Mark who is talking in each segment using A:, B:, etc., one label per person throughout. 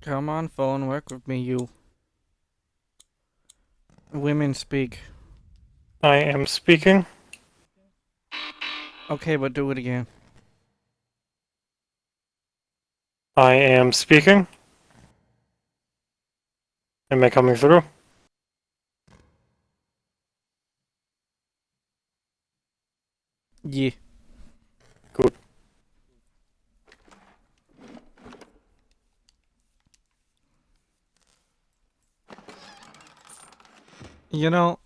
A: Come on, phone, work with me, you. Women speak.
B: I am speaking.
A: Okay, but do it again.
B: I am speaking. Am I coming through?
A: Yeah.
B: Good.
A: You know,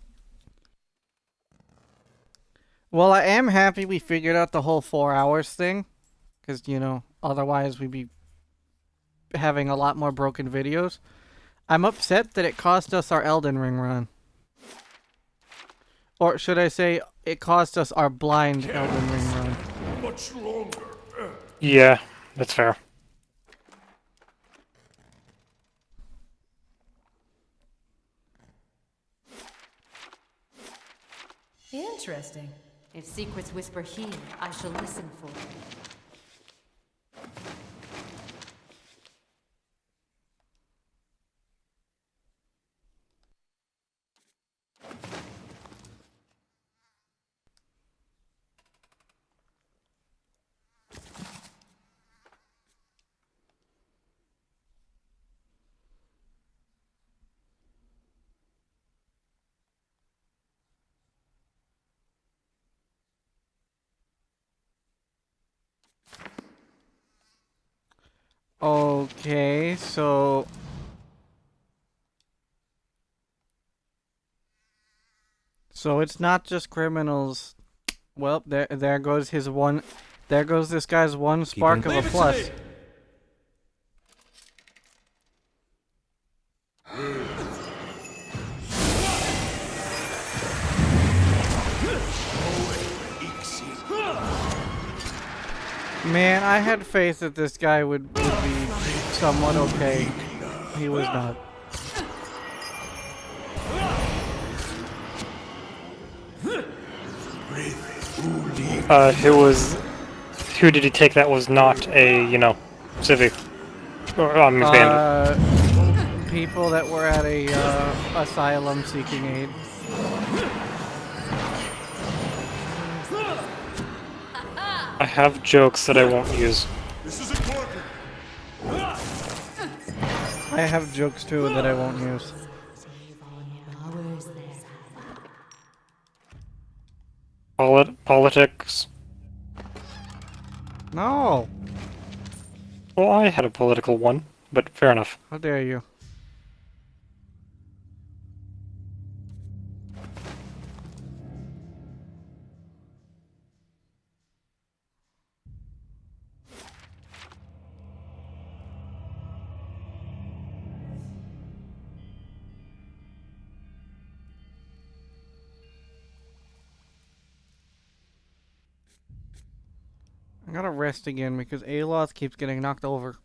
A: well, I am happy we figured out the whole 4 hours thing. Because, otherwise we'd be having a lot more broken videos. I'm upset that it cost us our Elden Ring run. Or should I say, it cost us our blind Elden Ring run.
C: Much longer.
B: Yeah, that's fair.
D: Interesting. If secrets whisper here, I shall listen for them.
A: Okay, so... So it's not just criminals. Well, there goes his one... There goes this guy's one spark of a plus. Man, I had faith that this guy would be somewhat okay. He was not.
B: Who did he take that was not a, civic, or, bandit?
A: People that were at a asylum seeking aid.
B: I have jokes that I won't use.
C: This isn't working.
A: I have jokes too that I won't use.
B: Politics.
A: No!
B: Well, I had a political one, but fair enough.
A: How dare you? I gotta rest again because Aloth keeps getting knocked over.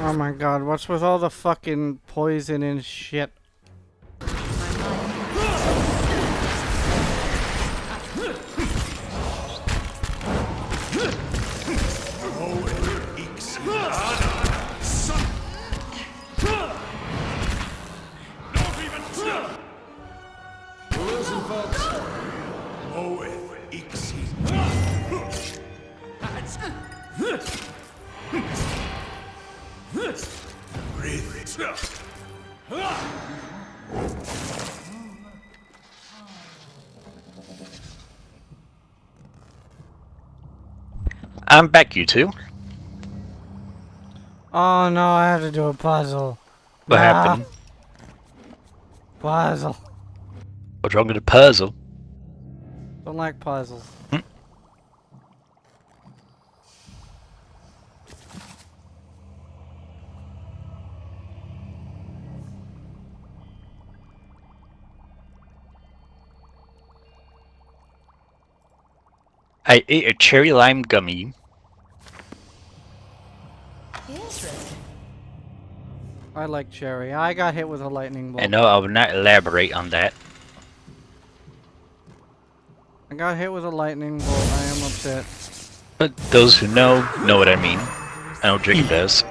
A: Oh my god, what's with all the fucking poison and shit?
E: I'm back, you two.
A: Oh no, I have to do a puzzle.
E: What happened?
A: Puzzle.
E: What's wrong with the puzzle?
A: Don't like puzzles.
E: I ate a cherry lime gummy.
D: Interesting.
A: I like cherry. I got hit with a lightning bolt.
E: And no, I will not elaborate on that.
A: I got hit with a lightning bolt. I am upset.
E: But those who know what I mean. I know Jake does.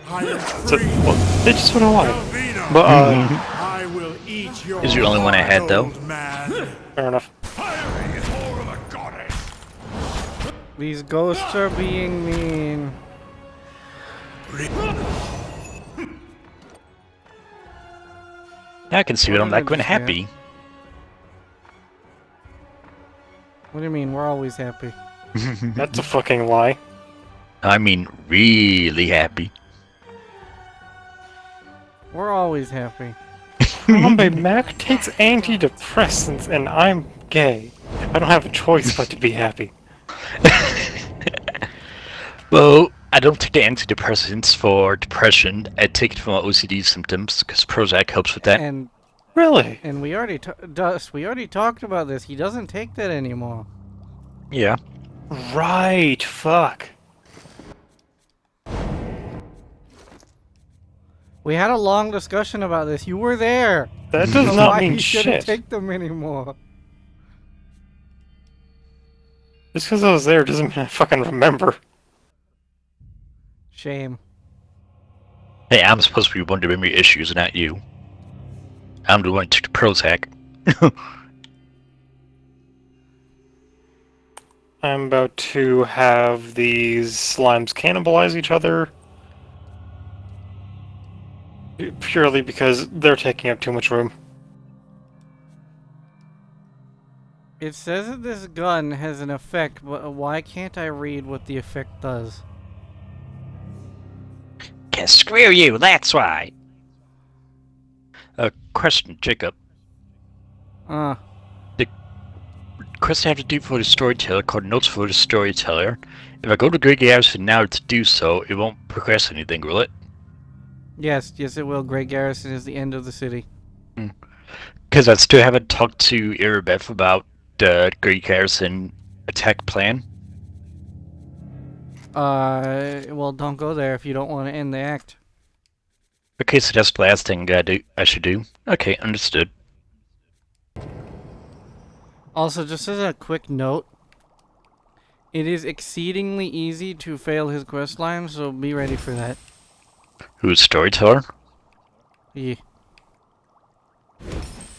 C: I am
B: So,
C: free.
B: well, they just went away.
C: Calvino,
B: But,
C: I will eat your
E: Is the only one I had,
C: heart,
E: though.
C: old man.
B: fair enough.
C: Fiery for the goddess.
A: These ghosts are being mean.
E: I can see what I'm like when happy.
A: What do you mean? We're always happy.
B: That's a fucking lie.
E: I mean, really happy.
A: We're always happy.
B: Harambe Mac takes antidepressants and I'm gay. I don't have a choice but to be happy.
E: Well, I don't take the antidepressants for depression. I take it for my OCD symptoms because Prozac helps with that.
A: And
B: Really?
A: we already Dust. We already talked about this. He doesn't take that anymore.
E: Yeah.
B: Right, fuck.
A: We had a long discussion about this. You were there.
B: That does not
A: Why
B: mean
A: he shouldn't
B: shit.
A: take them anymore.
B: Just because I was there doesn't mean I fucking remember.
A: Shame.
E: Hey, I'm supposed to be one to remember your issues, not you. I'm the one who took the Prozac.
B: I'm about to have these slimes cannibalize each other. Purely because they're taking up too much room.
A: It says that this gun has an effect, but why can't I read what the effect does?
E: Can screw you, that's why. Question, Jacob. Quest I have to do for the storyteller called Notes for the Storyteller. If I go to Grey Garrison now to do so, it won't progress anything, will it?
A: Yes, it will. Great Garrison is the end of the city.
E: Because I still haven't talked to Irabeth about the Grey Garrison attack plan.
A: Well, don't go there if you don't want to end the act.
E: Okay, so that's the last thing I should do. Okay, understood.
A: Also, just as a quick note, it is exceedingly easy to fail his quest line, so be ready for that.
E: Who's storyteller?
A: Yeah.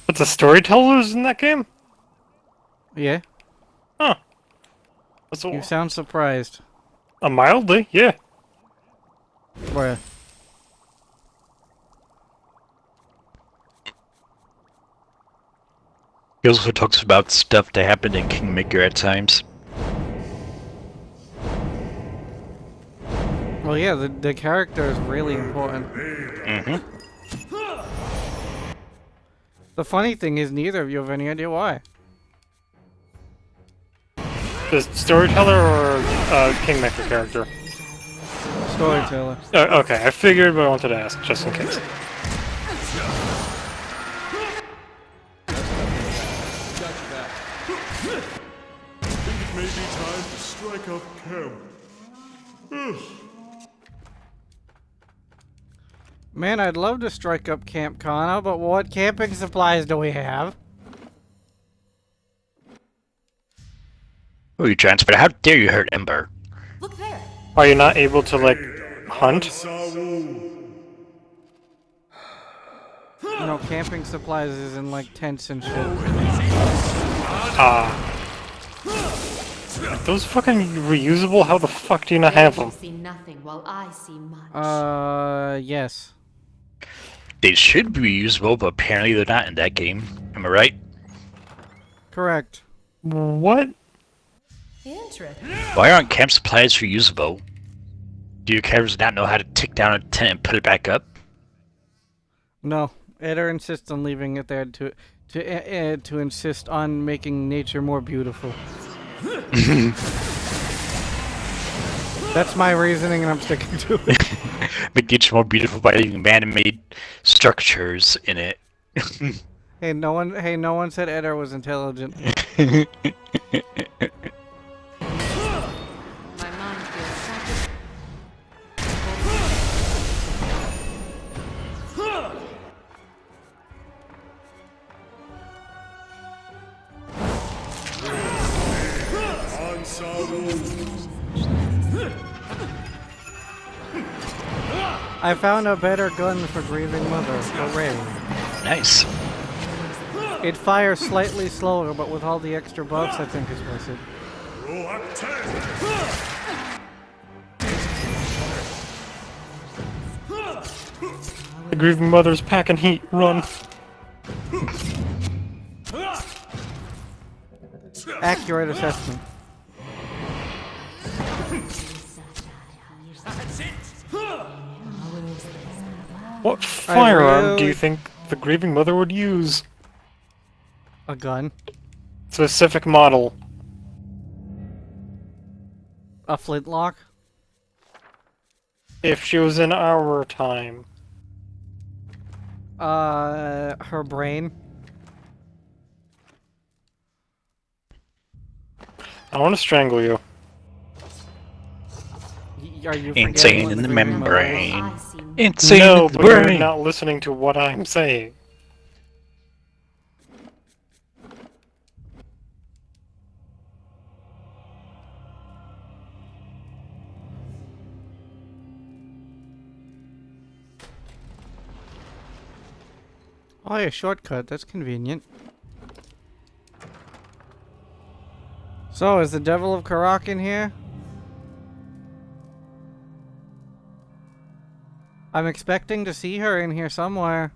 B: But the storytellers in that game?
A: Yeah?
B: Huh. That's
A: You sound surprised.
B: mildly, yeah.
A: Bruh.
E: He also talks about stuff that happened in Kingmaker at times.
A: Well, yeah, the character is really important.
E: Mm-hmm.
A: The funny thing is, neither of you have any idea why.
B: The storyteller or Kingmaker character?
A: Storyteller.
B: Okay, I figured, but I wanted to ask just in case.
C: I think it may be time to strike up camp.
A: Man, I'd love to strike up Camp Kana, but what camping supplies do we have?
E: Oh, you transport! How dare you hurt Ember?
D: Look there.
B: Are you not able to, like, hunt?
C: Sawu.
A: You know, camping supplies is in like tents and shit.
B: Those fucking reusable? How the fuck do you not have them?
D: You see nothing while I see much.
A: Yes.
E: They should be reusable, but apparently they're not in that game. Am I right?
A: Correct.
B: What?
D: Interesting.
E: Why aren't camp supplies reusable? Do your characters not know how to take down a tent and put it back up?
A: No. Eder insists on leaving it there to insist on making nature more beautiful. That's my reasoning, and I'm sticking to it.
E: Make nature more beautiful by leaving man-made structures in it.
A: Hey, no one said Eder was intelligent. I found a better gun for Grieving Mother. Hooray.
E: Nice.
A: It fires slightly slower, but with all the extra buffs, I think it's worth it.
C: Roll up 10.
B: The grieving mother's packing heat. Run.
A: Accurate assessment.
B: What firearm do you
A: really-
B: think the grieving mother would use?
A: A gun.
B: Specific model.
A: A flintlock.
B: If she was in our time.
A: Her brain.
B: I want to strangle you.
A: Are you
E: Insane
A: forgetting
E: in
A: what
E: the
A: Grieving Mother is?
E: membrane.
D: I see.
E: Insane
B: No,
E: in the
B: but you're
E: brain.
B: not listening to what I'm saying.
A: Oh, yeah, shortcut. That's convenient. So, is the Devil of Karak in here? I'm expecting to see her in here somewhere.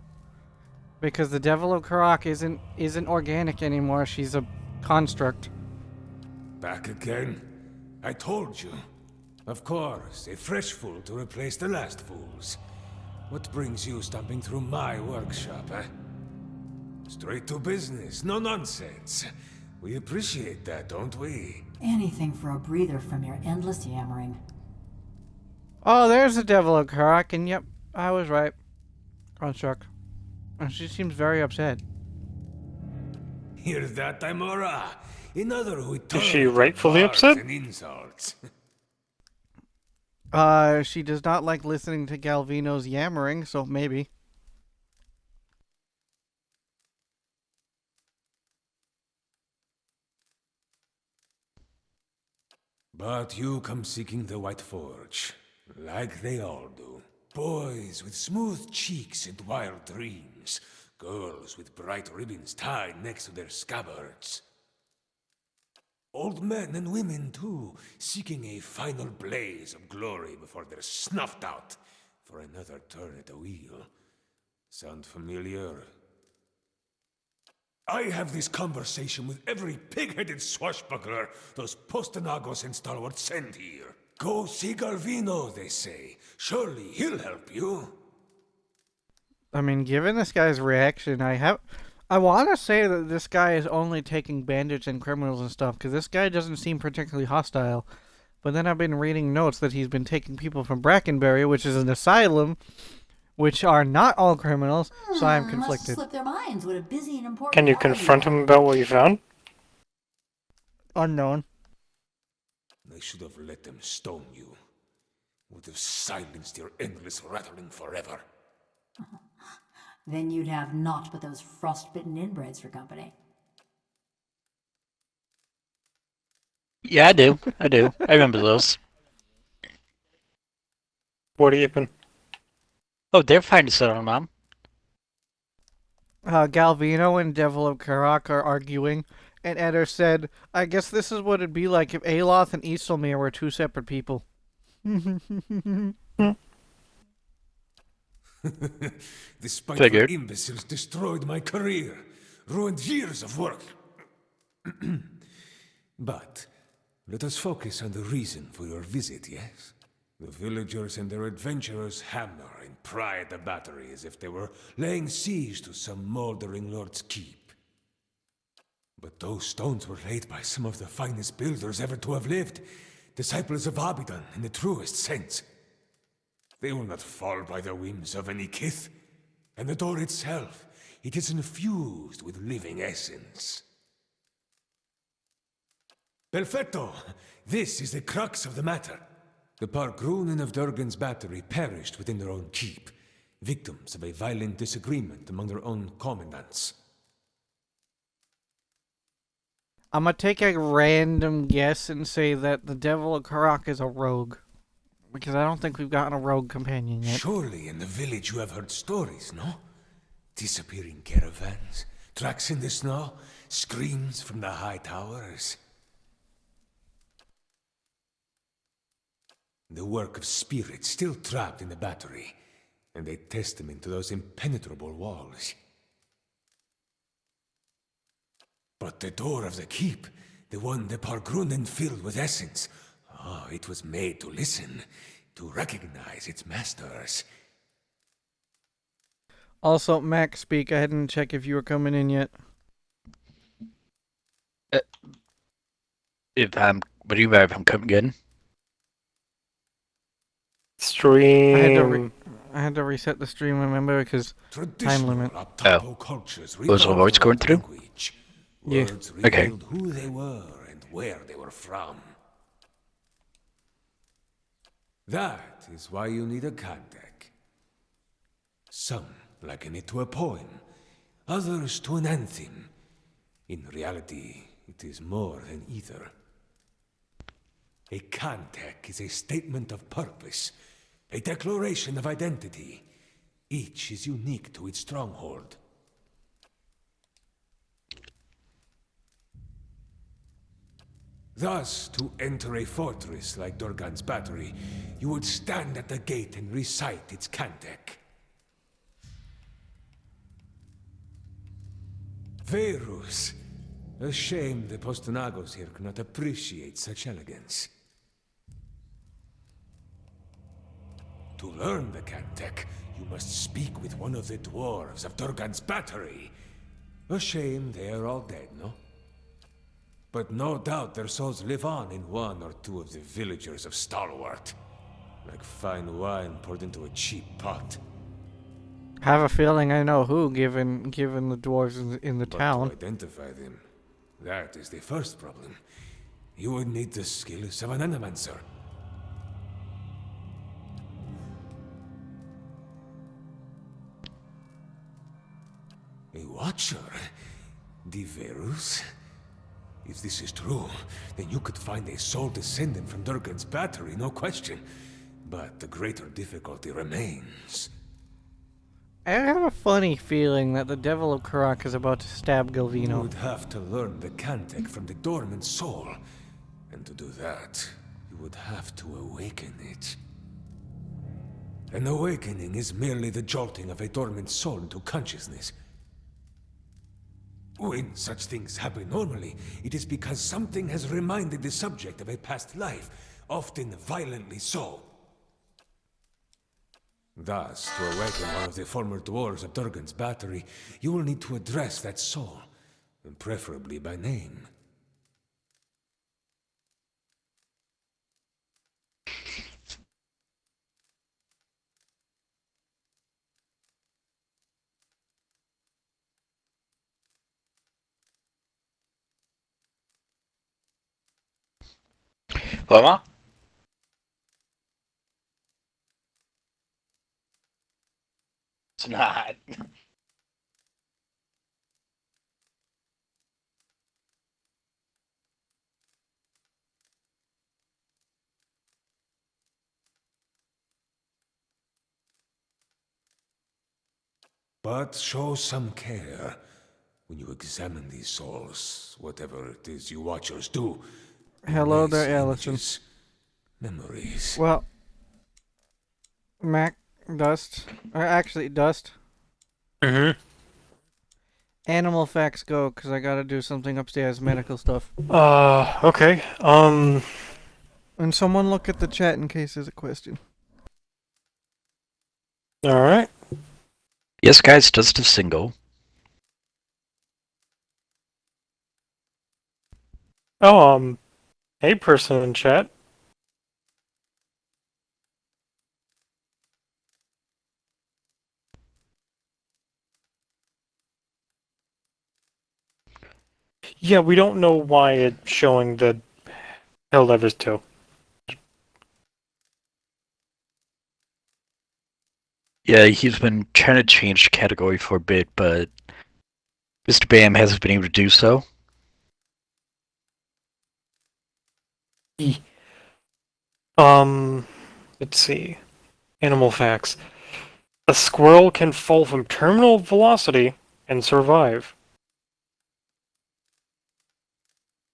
A: Because the Devil of Karak isn't organic anymore. She's a construct.
F: Back again? I told you. Of course, a fresh fool to replace the last fools. What brings you stomping through my workshop, eh? Straight to business, no nonsense. We appreciate that, don't we?
G: Anything for a breather from your endless yammering.
A: Oh, there's the Devil of Karak, and yep, I was right. Construct. And she seems very upset.
F: Hear that, Timora? Another who
B: Is she rightfully upset?
F: And insults.
A: She does not like listening to Galvino's yammering, so maybe.
F: But you come seeking the White Forge, like they all do. Boys with smooth cheeks and wild dreams. Girls with bright ribbons tied next to their scabbards. Old men and women, too, seeking a final blaze of glory before they're snuffed out for another turn at the wheel. Sound familiar? I have this conversation with every pig-headed swashbuckler those Postenagos and stalwarts send here. Go see Galvino, they say. Surely he'll help you.
A: I mean, given this guy's reaction, I want to say that this guy is only taking bandits and criminals and stuff, because this guy doesn't seem particularly hostile. But then I've been reading notes that he's been taking people from Brackenbury, which is an asylum, which are not all criminals, so I'm
G: Must
A: conflicted.
G: slip their minds what a busy and important.
B: Can you
G: fellow
B: confront
G: are.
B: him about what you found?
A: Unknown.
F: I should have let them stone you. Would have silenced your endless rattling forever.
G: Then you'd have naught but those frostbitten inbreds for company.
E: Yeah, I do. I do. I remember those.
B: What happened?
E: Oh, they're fine to settle, Mom.
A: Galvino and Devil of Karak are arguing, and Eder said, I guess this is what it'd be like if Aloth and Isilmir were two separate people.
F: The spiteful
E: Figured.
F: imbeciles destroyed my career, ruined years of work. But let us focus on the reason for your visit, yes? The villagers and their adventurers hammer and pry at the battery as if they were laying siege to some moldering lord's keep. But those stones were laid by some of the finest builders ever to have lived, disciples of Abidan in the truest sense. They will not fall by the whims of any kith, and the door itself, it is infused with living essence. Perfetto! This is the crux of the matter. The Pargrunen of Durgan's battery perished within their own keep, victims of a violent disagreement among their own commandants.
A: I'm gonna take a random guess and say that the Devil of Karak is a rogue. Because I don't think we've gotten a rogue companion yet.
F: Surely in the village you have heard stories, no? Disappearing caravans, tracks in the snow, screams from the high towers. The work of spirits still trapped in the battery, and a testament to those impenetrable walls. But the door of the keep, the one the Pargrunen filled with essence, it was made to listen, to recognize its masters.
A: Also, Mac, speak. I didn't check if you were coming in yet.
E: What do you mean if I'm coming in?
B: Stream.
A: I had to reset the stream, remember, because time limit.
F: Uptempo cultures
E: Was the voice
F: revolved
E: going
F: around
E: through?
F: language.
A: Yeah.
F: Words
E: Okay.
F: revealed who they were and where they were from. That is why you need a Kantek. Some liken it to a poem, others to an anthem. In reality, it is more than either. A Kantek is a statement of purpose, a declaration of identity. Each is unique to its stronghold. Thus, to enter a fortress like Durgan's battery, you would stand at the gate and recite its Kantek. Verus! A shame the Postonagos here cannot appreciate such elegance. To learn the Kantek, you must speak with one of the dwarves of Durgan's battery. A shame they are all dead, no? But no doubt their souls live on in one or two of the villagers of Stalwart. Like fine wine poured into a cheap pot.
A: Have a feeling I know who, given the dwarves in the
F: But
A: town.
F: to identify them, that is the first problem. You would need the skills of an animancer. A watcher? The Verus? If this is true, then you could find a sole descendant from Durgan's battery, no question. But the greater difficulty remains.
A: I have a funny feeling that the Devil of Karak is about to stab
F: You
A: Galvino.
F: would have to learn the Kantek from the dormant soul. And to do that, you would have to awaken it. An awakening is merely the jolting of a dormant soul into consciousness. When such things happen normally, it is because something has reminded the subject of a past life, often violently so. Thus, to awaken one of the former dwarves of Durgan's battery, you will need to address that soul, and preferably by name.
E: Llama? It's not.
F: But show some care when you examine these souls, whatever it is you watchers do.
A: Hello
F: erase
A: there, Allison.
F: images, memories.
A: Well, Mac, Dust, or actually Dust.
B: Mm-hmm.
A: Animal facts go, because I gotta do something upstairs, medical stuff.
B: Okay.
A: And someone look at the chat in case there's a question.
B: Alright.
E: Yes, guys, just a single.
B: Oh, hey person in chat. Yeah, we don't know why it's showing the Hell Levers 2.
E: Yeah, he's been trying to change the category for a bit, but Mr. Bam hasn't been able to do so.
B: Um, Let's see. Animal facts. A squirrel can fall from terminal velocity and survive.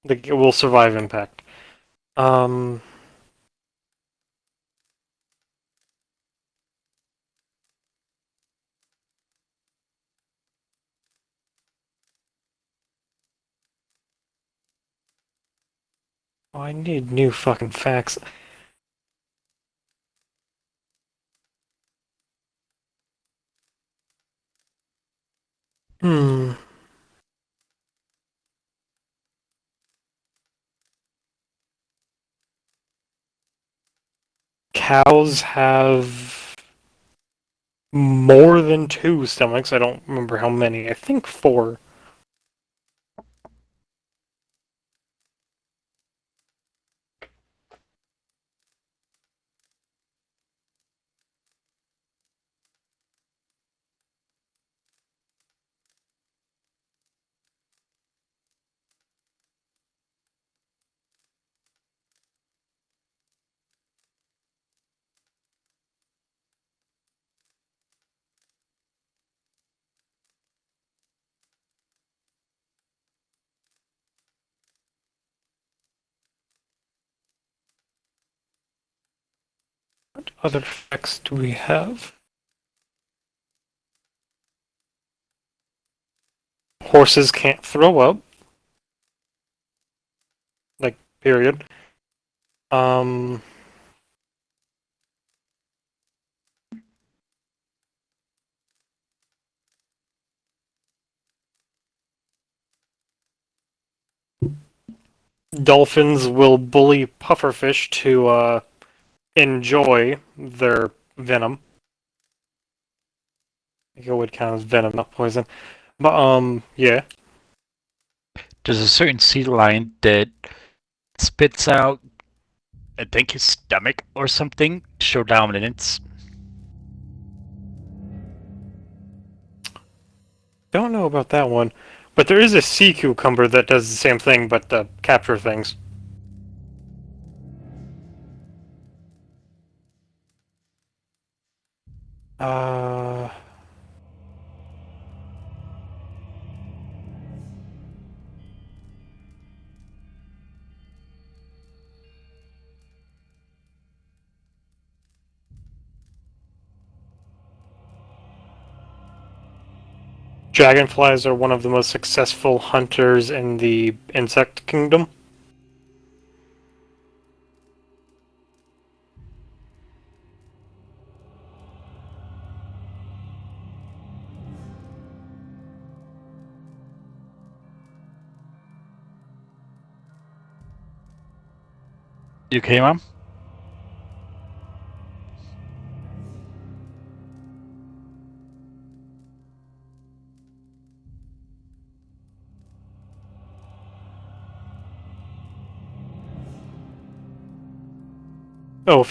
B: Like, it will survive impact. Um, oh, I need new fucking facts. Hmm. Cows have more than 2 stomachs. I don't remember how many. I think 4. What other facts do we have? Horses can't throw up. Like, period. Um, Dolphins will bully pufferfish to enjoy their venom. I think it would count as venom, not poison. But yeah.
E: There's a certain sea lion that spits out, I think, his stomach or something to show dominance.
B: Don't know about that one. But there is a sea cucumber that does the same thing, but capture things. Uh, Dragonflies are one of the most successful hunters in the insect kingdom.
E: You okay, Mom?
B: Oh,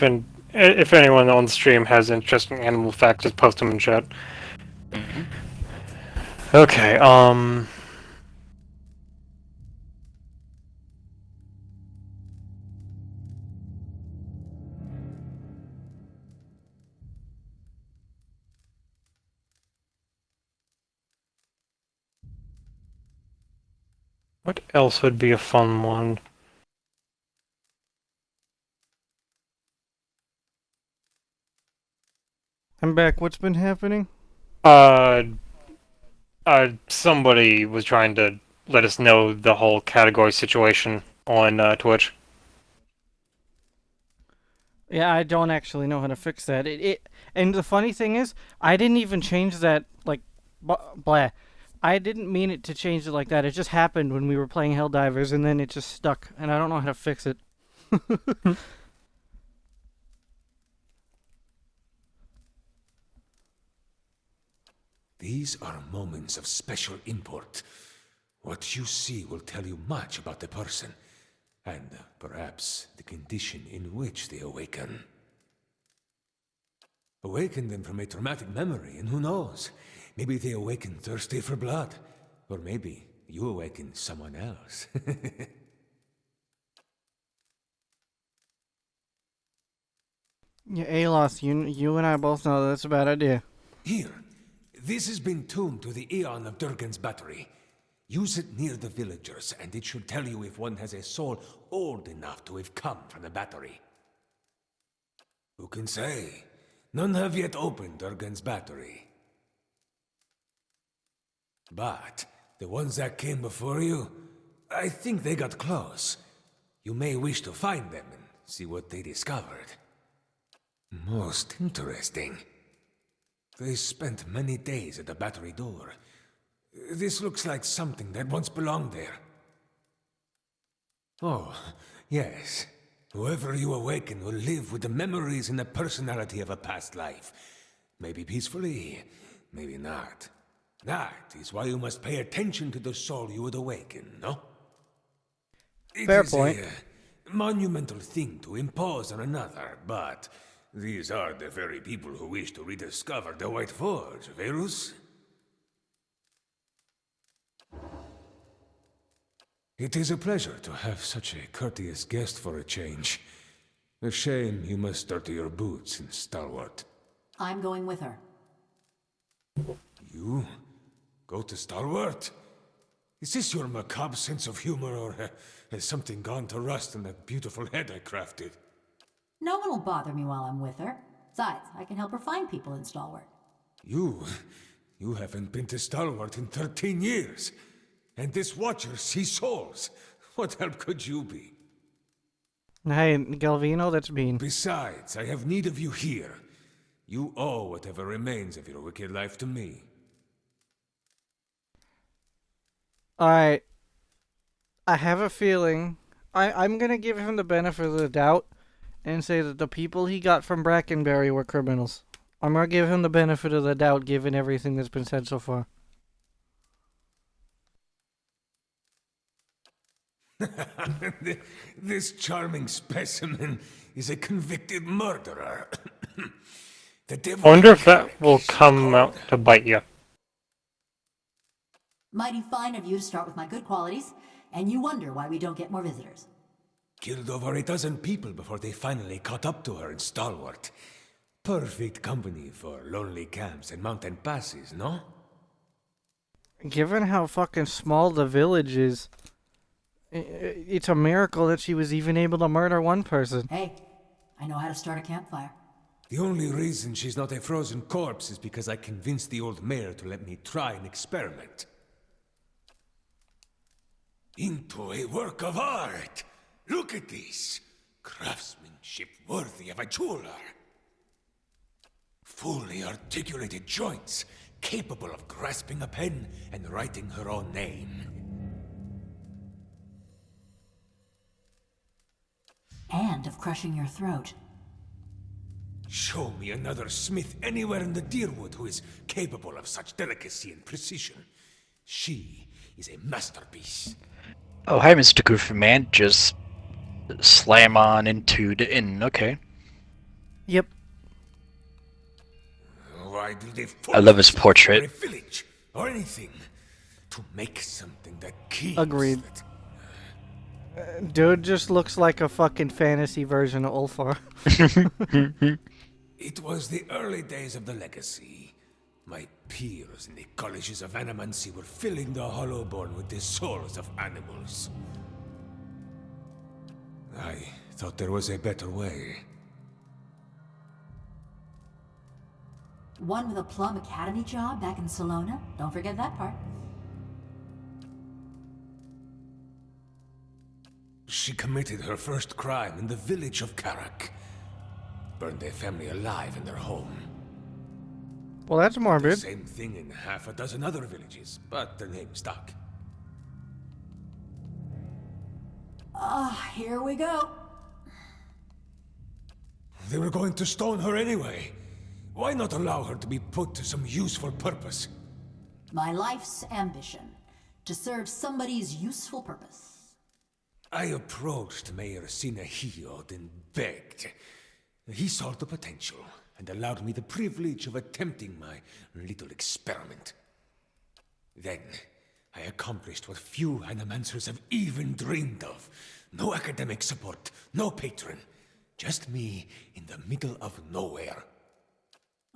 B: if anyone on stream has interesting animal facts, just post them in chat.
E: Mm-hmm.
B: Okay, what else would be a fun one?
A: I'm back. What's been happening?
B: Uh, somebody was trying to let us know the whole category situation on Twitch.
A: Yeah, I don't actually know how to fix that. And the funny thing is, I didn't even change that. Like, blah. I didn't mean it to change it like that. It just happened when we were playing Helldivers, and then it just stuck, and I don't know how to fix it.
F: These are moments of special import. What you see will tell you much about the person, and perhaps the condition in which they awaken. Awaken them from a traumatic memory, and who knows? Maybe they awaken thirsty for blood. Or maybe you awaken someone else.
A: Yeah, Alos, you and I both know that's a bad idea.
F: Here, this has been tuned to the Eon of Durgan's battery. Use it near the villagers, and it should tell you if one has a soul old enough to have come from the battery. Who can say? None have yet opened Durgan's battery. But the ones that came before you, I think they got close. You may wish to find them and see what they discovered. Most interesting. They spent many days at the battery door. This looks like something that once belonged there. Oh, yes. Whoever you awaken will live with the memories and the personality of a past life. Maybe peacefully, maybe not. That is why you must pay attention to the soul you would awaken, no?
A: Fair
F: It is
A: point.
F: a monumental thing to impose on another, but these are the very people who wish to rediscover the White Forge, Verus? It is a pleasure to have such a courteous guest for a change. A shame you must dirty your boots in Stalwart.
G: I'm going with her.
F: You? Go to Stalwart? Is this your macabre sense of humor, or has something gone to rust in that beautiful head I crafted?
G: No one will bother me while I'm with her. Besides, I can help her find people in Stalwart.
F: You haven't been to Stalwart in 13 years. And this Watcher sees souls. What help could you be?
A: Hey, Galvino, that's mean.
F: Besides, I have need of you here. You owe whatever remains of your wicked life to me.
A: Alright. I have a feeling. I'm gonna give him the benefit of the doubt and say that the people he got from Brackenberry were criminals. I'm gonna give him the benefit of the doubt given everything that's been said so far.
F: This charming specimen is a convicted murderer. The devil
B: I wonder if
F: Carrick
B: that will
F: is
B: come out
F: called.
B: to bite you.
G: Mighty fine of you to start with my good qualities, and you wonder why we don't get more visitors.
F: Killed over a dozen people before they finally caught up to her in Stalwart. Perfect company for lonely camps and mountain passes, no?
A: Given how fucking small the village is, it's a miracle that she was even able to murder one person.
G: Hey, I know how to start a campfire.
F: The only reason she's not a frozen corpse is because I convinced the old mayor to let me try an experiment. Into a work of art! Look at this! Craftsmanship worthy of a jeweler! Fully articulated joints, capable of grasping a pen and writing her own name.
G: And of crushing your throat.
F: Show me another smith anywhere in the Deerwood who is capable of such delicacy and precision. She is a masterpiece.
E: Oh, hi, Mr. Goofy Man. Just slam on into the inn. Okay.
A: Yep.
F: Why do they
E: I love his
F: focus
E: portrait.
F: on a village or anything to make something that keeps?
A: Agreed.
F: that-
A: Dude just looks like a fucking fantasy version of Ulfar.
F: It was the early days of the Legacy. My peers in the colleges of Animancy were filling the Hollowborn with the souls of animals. I thought there was a better way.
G: One with a plum academy job back in Salona. Don't forget that part.
F: She committed her first crime in the village of Karak. Burned their family alive in their home.
A: Well, that's morbid.
F: Same thing in half a dozen other villages, but the name stuck.
G: Here we go.
F: They were going to stone her anyway. Why not allow her to be put to some useful purpose?
G: My life's ambition. To serve somebody's useful purpose.
F: I approached Mayor Sinahiod and begged. He saw the potential and allowed me the privilege of attempting my little experiment. Then, I accomplished what few animancers have even dreamed of. No academic support, no patron. Just me in the middle of nowhere.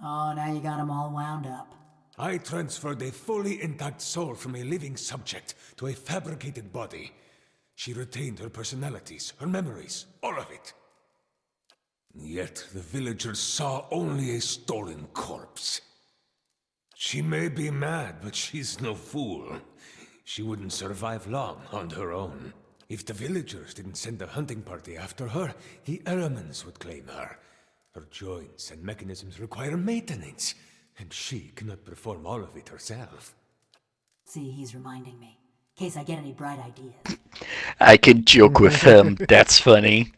G: Oh, now you got him all wound up.
F: I transferred a fully intact soul from a living subject to a fabricated body. She retained her personalities, her memories, all of it. Yet the villagers saw only a stolen corpse. She may be mad, but she's no fool. She wouldn't survive long on her own. If the villagers didn't send a hunting party after her, the Eremans would claim her. Her joints and mechanisms require maintenance, and she cannot perform all of it herself.
G: See, he's reminding me. In case I get any bright ideas.
E: I can joke with him. That's funny.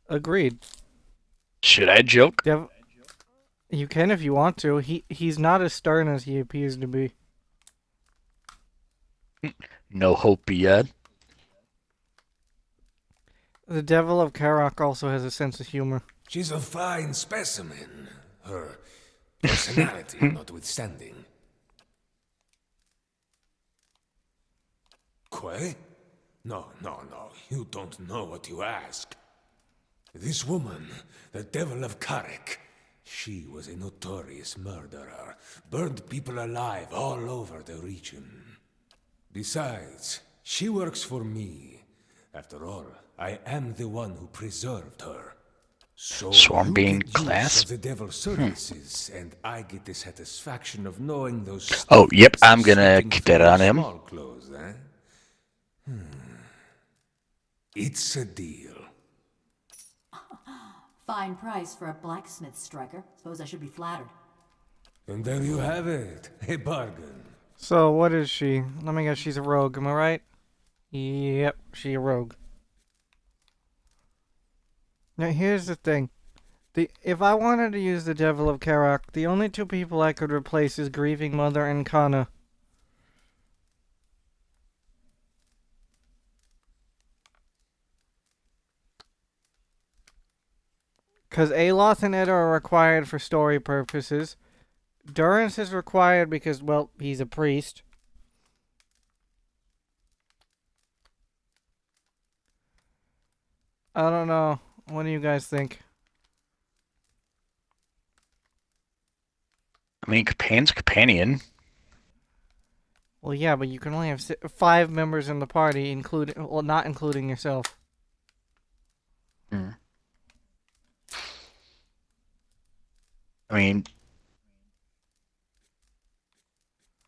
A: Agreed.
E: Should I joke?
A: You can if you want to. He's not as stern as he appears to be.
E: No hope yet.
A: The Devil of Karok also has a sense of humor.
F: She's a fine specimen, her personality notwithstanding. Quay? No, you don't know what you ask. This woman, the Devil of Karek, she was a notorious murderer, burned people alive all over the region. Besides, she works for me. After all, I am the one who preserved her. So
E: I'm being class?
F: of the Devil's services, and I get the satisfaction of knowing those.
E: Oh, yep, I'm gonna
F: sleeping
E: keep that
F: through
E: on him.
F: small clothes, eh? It's a deal.
G: Fine price for a blacksmith striker. Suppose I should be flattered.
F: And there you have it, a bargain.
A: So, what is she? Let me guess, she's a rogue, am I right? Yep, she a rogue. Now, here's the thing. If I wanted to use the Devil of Karok, the only two people I could replace is Grieving Mother and Kana. Because Aloth and Edda are required for story purposes. Durance is required because, well, he's a priest. I don't know. What do you guys think?
E: I mean, companion's companion.
A: Well, yeah, but you can only have 5 members in the party, not including yourself.
E: I mean,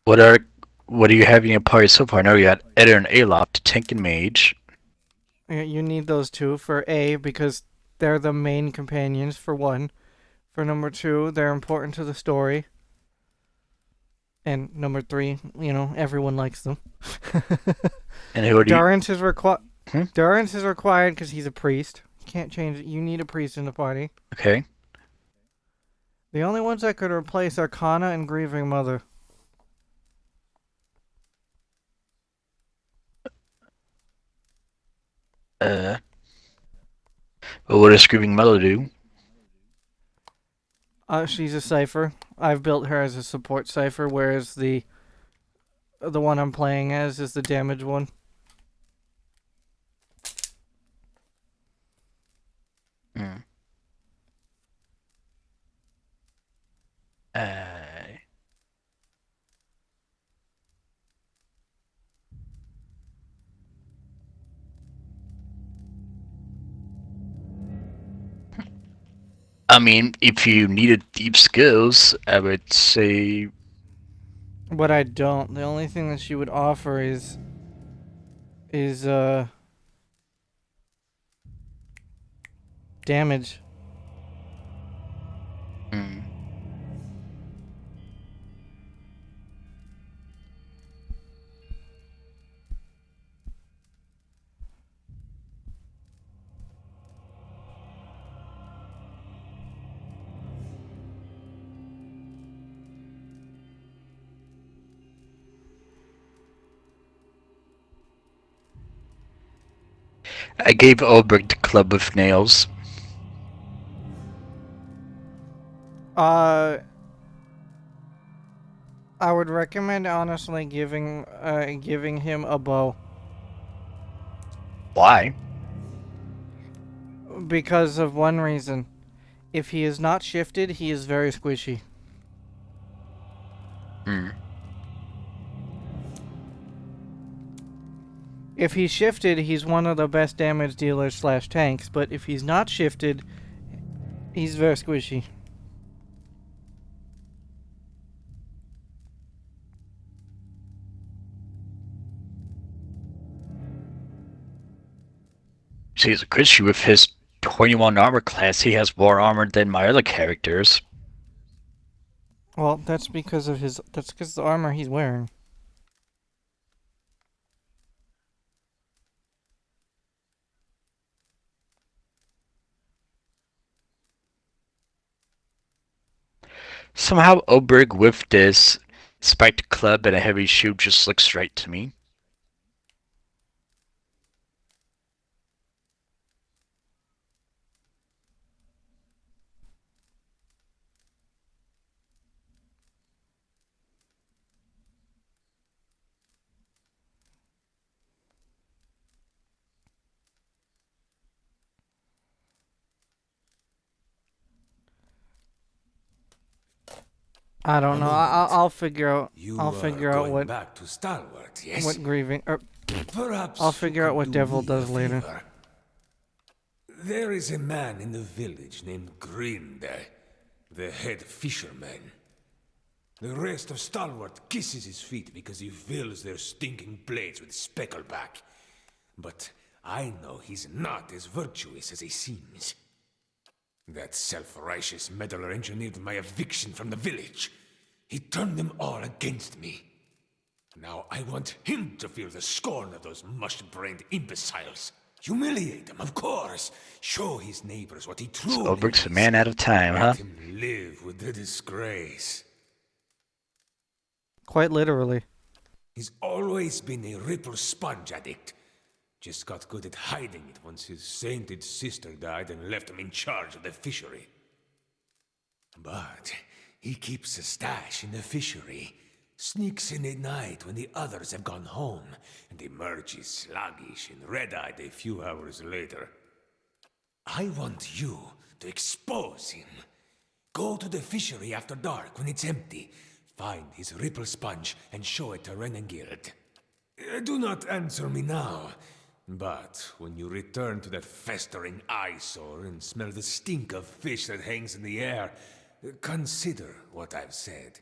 E: what do you have in your party so far? I know you got Edda and Aloft, tank and mage.
A: You need those two for A, because they're the main companions, for one. For number 2, they're important to the story. And number 3, everyone likes them.
E: And who do you...
A: Durance is Durance is required because he's a priest. You can't change it. You need a priest in the party.
E: Okay.
A: The only ones I could replace are Kana and Grieving Mother.
E: Well, what does Grieving Mother do?
A: She's a cipher. I've built her as a support cipher, whereas the one I'm playing as is the damage one.
E: I mean, if you needed deep skills, I would say...
A: But I don't. The only thing that she would offer is damage.
E: I gave Ulbrich the club with nails.
A: I would recommend honestly giving him a bow.
E: Why?
A: Because of one reason. If he is not shifted, he is very squishy.
E: Hmm.
A: If he's shifted, he's one of the best damage dealers / tanks, but if he's not shifted, he's very squishy.
E: See, he's a Christian with his 21 armor class. He has more armor than my other characters.
A: Well, that's because of the armor he's wearing.
E: Somehow, Oberg with this spiked club and a heavy shoe just looks right to me.
A: I don't know. I'll figure out.
F: You
A: I'll
F: are
A: figure out
F: going
A: what
F: back to Stalwart, yes?
A: what grieving.
F: Perhaps
A: I'll
F: you
A: figure out
F: could
A: what
F: do
A: Devil
F: me
A: does
F: a
A: later.
F: favor. There is a man in the village named Grinde, the head fisherman. The rest of Stalwart kisses his feet because he fills their stinking plates with speckleback. But I know he's not as virtuous as he seems. That self-righteous meddler engineered my eviction from the village. He turned them all against me. Now I want him to feel the scorn of those mush-brained imbeciles. Humiliate them, of course. Show his neighbors what he truly
E: Oberg's
F: is.
E: a man out of time, huh?
F: Let him live with the disgrace.
A: Quite literally.
F: He's always been a ripple sponge addict. Just got good at hiding it once his sainted sister died and left him in charge of the fishery. But he keeps a stash in the fishery, sneaks in at night when the others have gone home, and emerges sluggish and red-eyed a few hours later. I want you to expose him. Go to the fishery after dark when it's empty. Find his ripple sponge and show it to Renengild. Do not answer me now. But when you return to that festering eyesore and smell the stink of fish that hangs in the air, consider what I've said.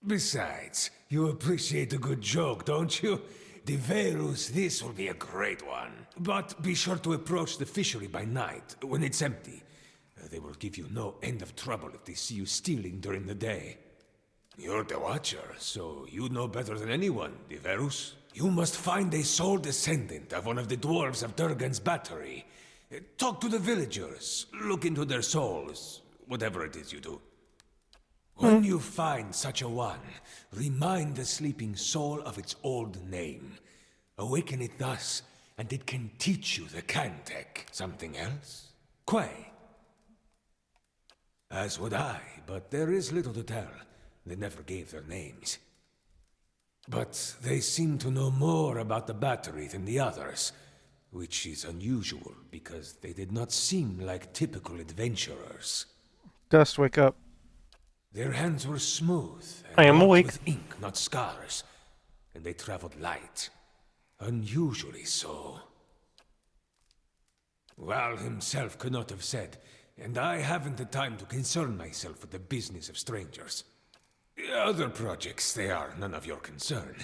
F: Besides, you appreciate a good joke, don't you? De Verus, this will be a great one. But be sure to approach the fishery by night, when it's empty. They will give you no end of trouble if they see you stealing during the day. You're the Watcher, so you know better than anyone, De Verus. You must find a sole descendant of one of the dwarves of Durgan's battery. Talk to the villagers, look into their souls, whatever it is you do. When you find such a one, remind the sleeping soul of its old name. Awaken it thus, and it can teach you the Cantech. Something else? Quay. As would I, but there is little to tell. They never gave their names. But they seem to know more about the battery than the others, which is unusual because they did not seem like typical adventurers.
A: Dust, wake up.
F: Their hands were smooth and
B: I am
F: marked
B: awake.
F: with ink, not scars, and they traveled light, unusually so. Val himself could not have said, and I haven't the time to concern myself with the business of strangers. Other projects, they are none of your concern.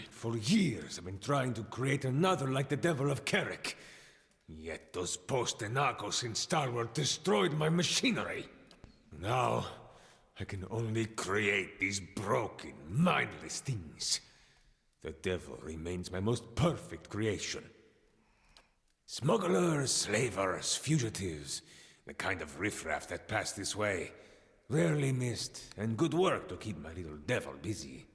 F: For years I've been trying to create another like the Devil of Carrick. Yet those post-Enacos in Stalwart destroyed my machinery. Now, I can only create these broken, mindless things. The Devil remains my most perfect creation. Smugglers, slavers, fugitives, the kind of riffraff that pass this way. Rarely missed, and good work to keep my little devil busy.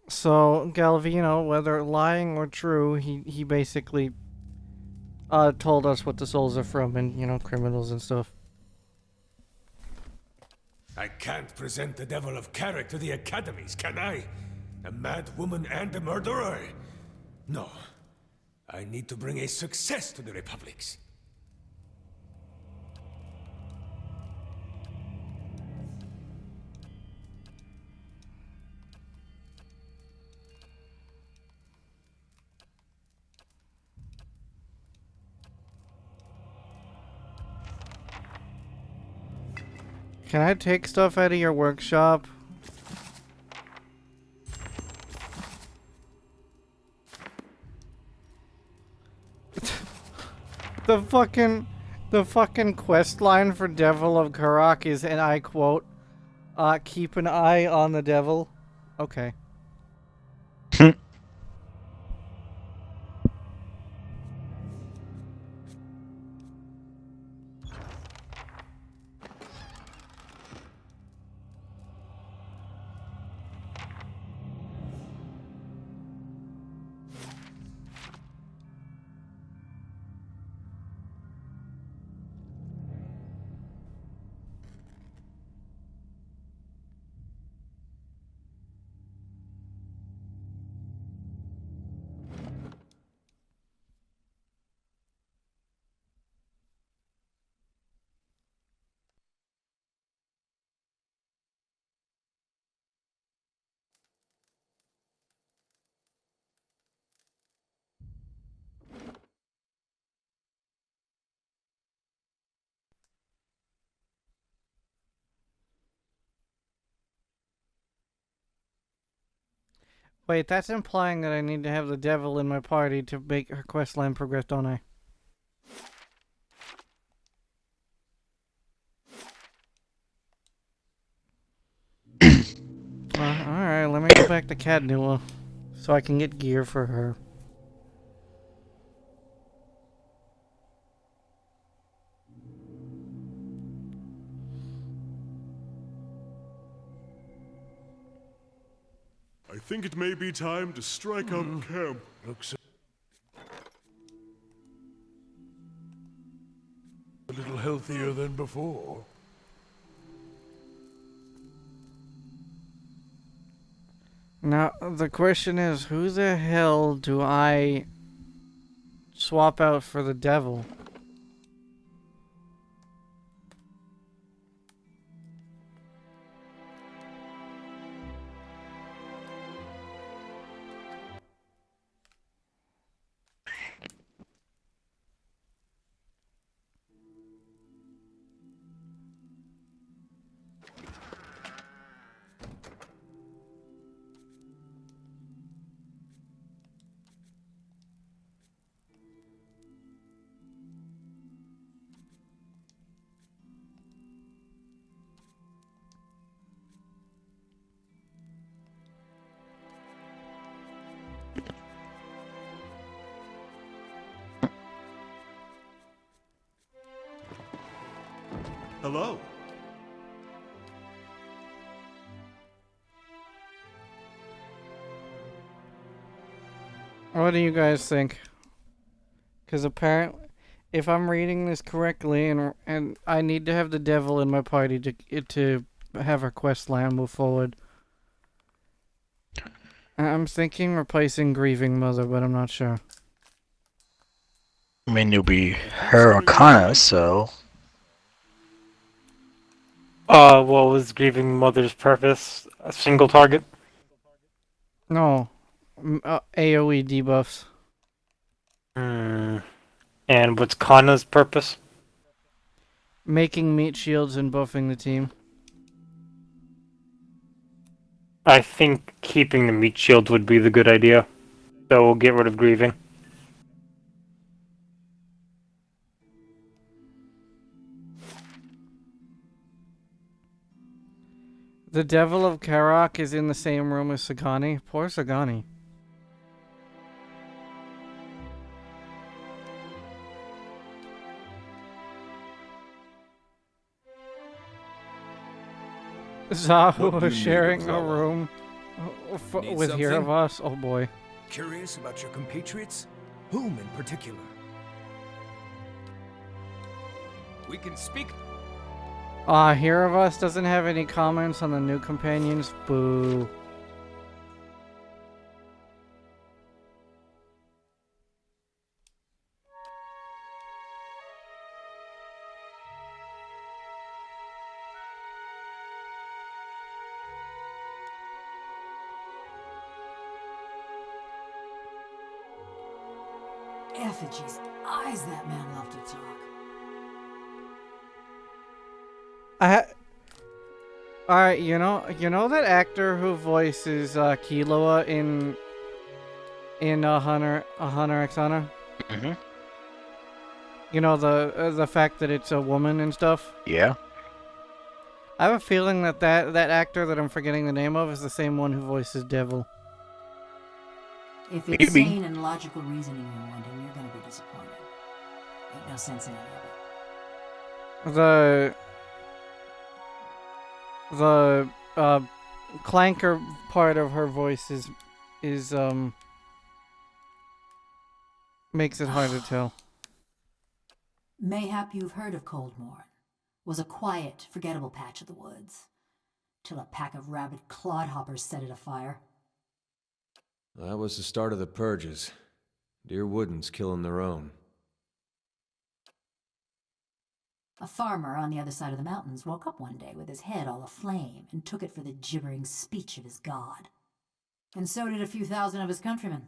A: So Galvino, whether lying or true, he basically told us what the souls are from, and criminals and stuff.
F: I can't present the Devil of Carrick to the academies, can I? A mad woman and a murderer? No. I need to bring a success to the Republics.
A: Can I take stuff out of your workshop? The fucking quest line for Devil of Karak is, and I quote, keep an eye on the devil. Okay. Wait, that's implying that I need to have the devil in my party to make her quest line progress, don't I? Alright, let me go back to Cadnua so I can get gear for her.
C: I think it may be time to strike up camp.
F: Looks a little healthier than before.
A: Now, the question is, who the hell do I swap out for the devil?
C: Hello.
A: What do you guys think? Because apparently, if I'm reading this correctly, and I need to have the devil in my party to have her quest line move forward. I'm thinking replacing Grieving Mother, but I'm not sure.
E: I mean, you'll be her Arcana, so.
B: What was Grieving Mother's purpose? A single target?
A: No. AoE debuffs.
B: And what's Kana's purpose?
A: Making meat shields and buffing the team.
B: I think keeping the meat shield would be the good idea. So we'll get rid of Grieving.
A: The Devil of Karak is in the same room as Sagani. Poor Sagani. Zahu
F: What do
A: is
F: you
A: sharing
F: need,
A: a
F: Zawa?
A: room
F: Need
A: with here of
F: something?
A: us. Oh boy.
F: Curious about your compatriots? Whom in particular? We can speak.
A: Here of us doesn't have any comments on the new companions. Boo.
G: effigy's eyes, that man loved to talk.
A: All right, you know that actor who voices Killua in Hunter x Hunter.
E: Mm-hmm.
A: You know the fact that it's a woman and stuff.
E: Yeah.
A: I have a feeling that actor that I'm forgetting the name of is the same one who voices Devil.
G: If it's
E: Maybe.
G: sane and logical reasoning you're wanting, you're gonna be disappointed. Ain't no sense in any of it.
A: The clanker part of her voice is makes it hard to tell.
G: Mayhap you've heard of Coldmorn. Was a quiet, forgettable patch of the woods. Till a pack of rabid clodhoppers set it afire.
F: That was the start of the purges. Dear Woodens killing their own.
G: A farmer on the other side of the mountains woke up one day with his head all aflame and took it for the gibbering speech of his god. And so did a few thousand of his countrymen.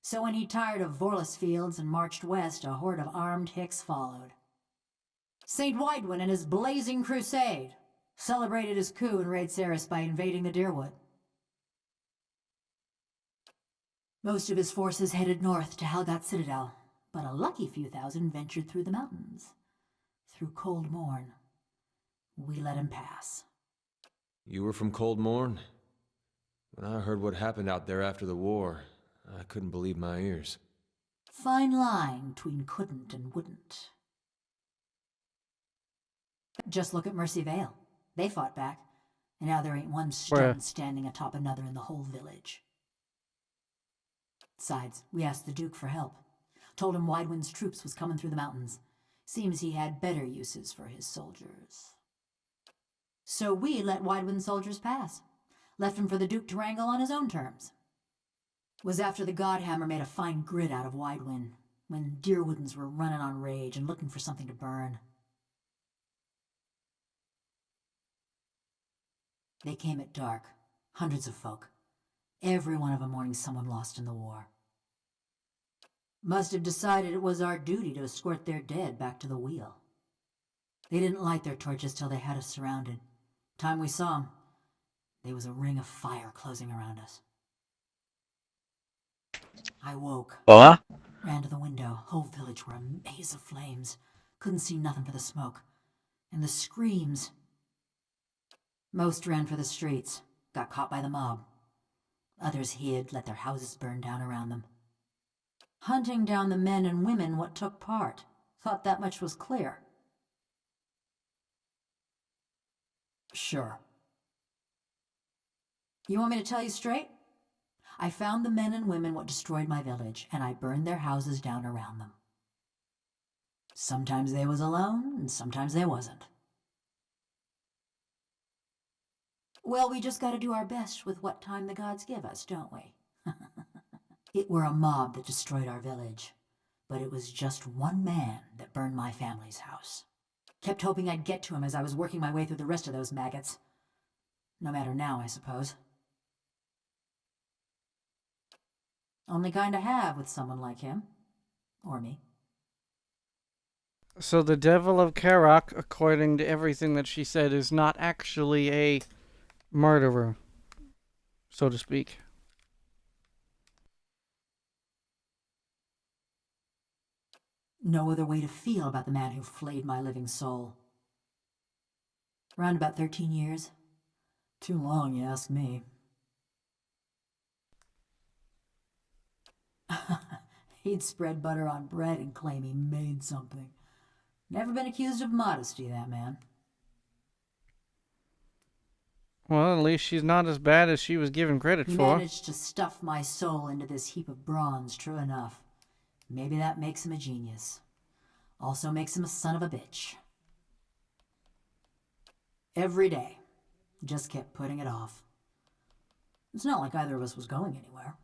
G: So when he tired of Vorlus fields and marched west, a horde of armed Hicks followed. Saint Widwin and his blazing crusade celebrated his coup in Raid Ceres by invading the Deerwood. Most of his forces headed north to Helgot Citadel, but a lucky few thousand ventured through the mountains. Through Cold Morn. We let him pass.
F: You were from Cold Morn? When I heard what happened out there after the war, I couldn't believe my ears.
G: Fine line between couldn't and wouldn't. Just look at Mercy Vale. They fought back, and now there ain't one stone standing atop another in the whole village. Besides, we asked the Duke for help. Told him Widewind's troops was coming through the mountains. Seems he had better uses for his soldiers. So we let Widewind's soldiers pass. Left him for the Duke to wrangle on his own terms. Was after the Godhammer made a fine grit out of Widewind, when Deerwoodens were running on rage and looking for something to burn. They came at dark, hundreds of folk. Every one of them mourning someone lost in the war. Must have decided it was our duty to escort their dead back to the wheel. They didn't light their torches till they had us surrounded. Time we saw them, there was a ring of fire closing around us. I woke.
E: Huh?
G: Ran to the window. Whole village were a maze of flames. Couldn't see nothing for the smoke. And the screams. Most ran for the streets. Got caught by the mob. Others hid, let their houses burn down around them. Hunting down the men and women what took part. Thought that much was clear. Sure. You want me to tell you straight? I found the men and women what destroyed my village, and I burned their houses down around them. Sometimes they was alone, and sometimes they wasn't. Well, we just gotta do our best with what time the gods give us, don't we? It were a mob that destroyed our village, but it was just one man that burned my family's house. Kept hoping I'd get to him as I was working my way through the rest of those maggots. No matter now, I suppose. Only kind of have with someone like him. Or me.
A: So the Devil of Karak, according to everything that she said, is not actually a murderer, so to speak.
G: No other way to feel about the man who flayed my living soul. Around about 13 years. Too long, you ask me. He'd spread butter on bread and claim he made something. Never been accused of modesty, that man.
A: Well, at least she's not as bad as she was given credit
G: He
A: for.
G: managed to stuff my soul into this heap of bronze, true enough. Maybe that makes him a genius. Also makes him a son of a bitch. Every day. Just kept putting it off. It's not like either of us was going anywhere.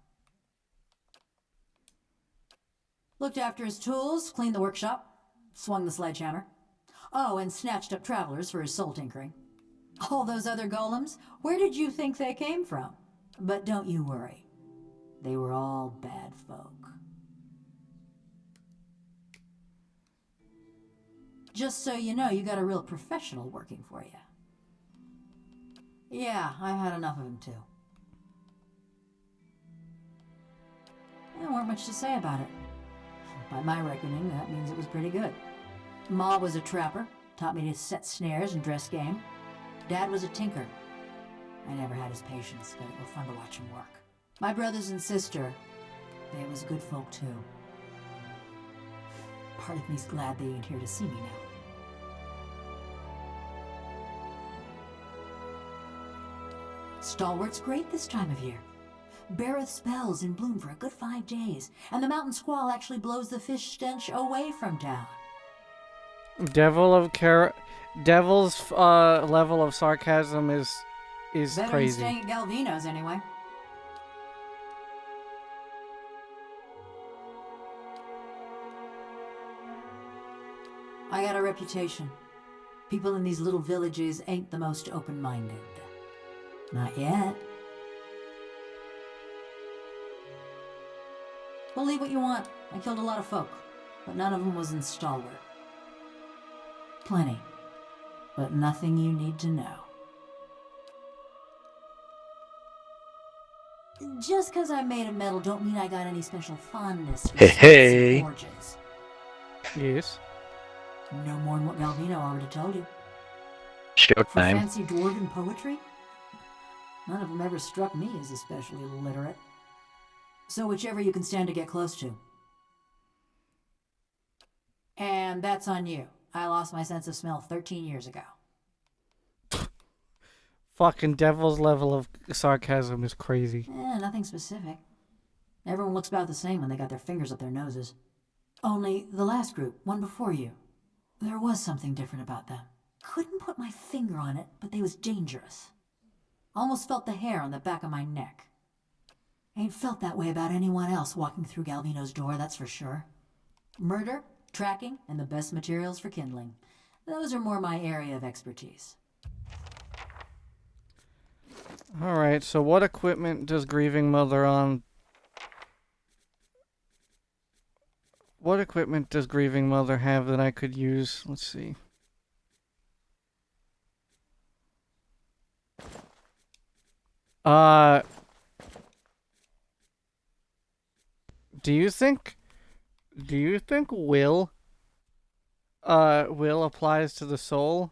G: Looked after his tools, cleaned the workshop, swung the sledgehammer. Oh, and snatched up travelers for his soul tinkering. All those other golems, where did you think they came from? But don't you worry. They were all bad folk. Just so you know, you got a real professional working for you. Yeah, I've had enough of him too. There weren't much to say about it. By my reckoning, that means it was pretty good. Ma was a trapper, taught me to set snares and dress game. Dad was a tinker. I never had his patience, but it was fun to watch him work. My brothers and sister, they was good folk too. Part of me's glad they ain't here to see me now. Stalwart's great this time of year. Beareth spells in bloom for a good 5 days, and the mountain squall actually blows the fish stench away from town.
A: Devil's level of sarcasm is
G: Better
A: crazy.
G: than staying at Galvino's anyway. I got a reputation. People in these little villages ain't the most open-minded. Not yet. Believe what you want. I killed a lot of folk, but none of them was in Stalwart. Plenty, but nothing you need to know. Just because I'm made of metal don't mean I got any special fondness for
E: Hey.
G: smiths and forges.
A: Yes.
G: No more than what Galvino already told you. For
E: Showtime.
G: fancy dwarven poetry? None of them ever struck me as especially literate. So whichever you can stand to get close to. And that's on you. I lost my sense of smell 13 years ago.
A: Fucking Devil's level of sarcasm is crazy.
G: Nothing specific. Everyone looks about the same when they got their fingers up their noses. Only the last group, one before you, there was something different about them. Couldn't put my finger on it, but they was dangerous. Almost felt the hair on the back of my neck. Ain't felt that way about anyone else walking through Galvino's door, that's for sure. Murder, tracking, and the best materials for kindling. Those are more my area of expertise.
A: Alright, so what equipment does Grieving Mother on... What equipment does Grieving Mother have that I could use? Let's see. Do you think will applies to the soul?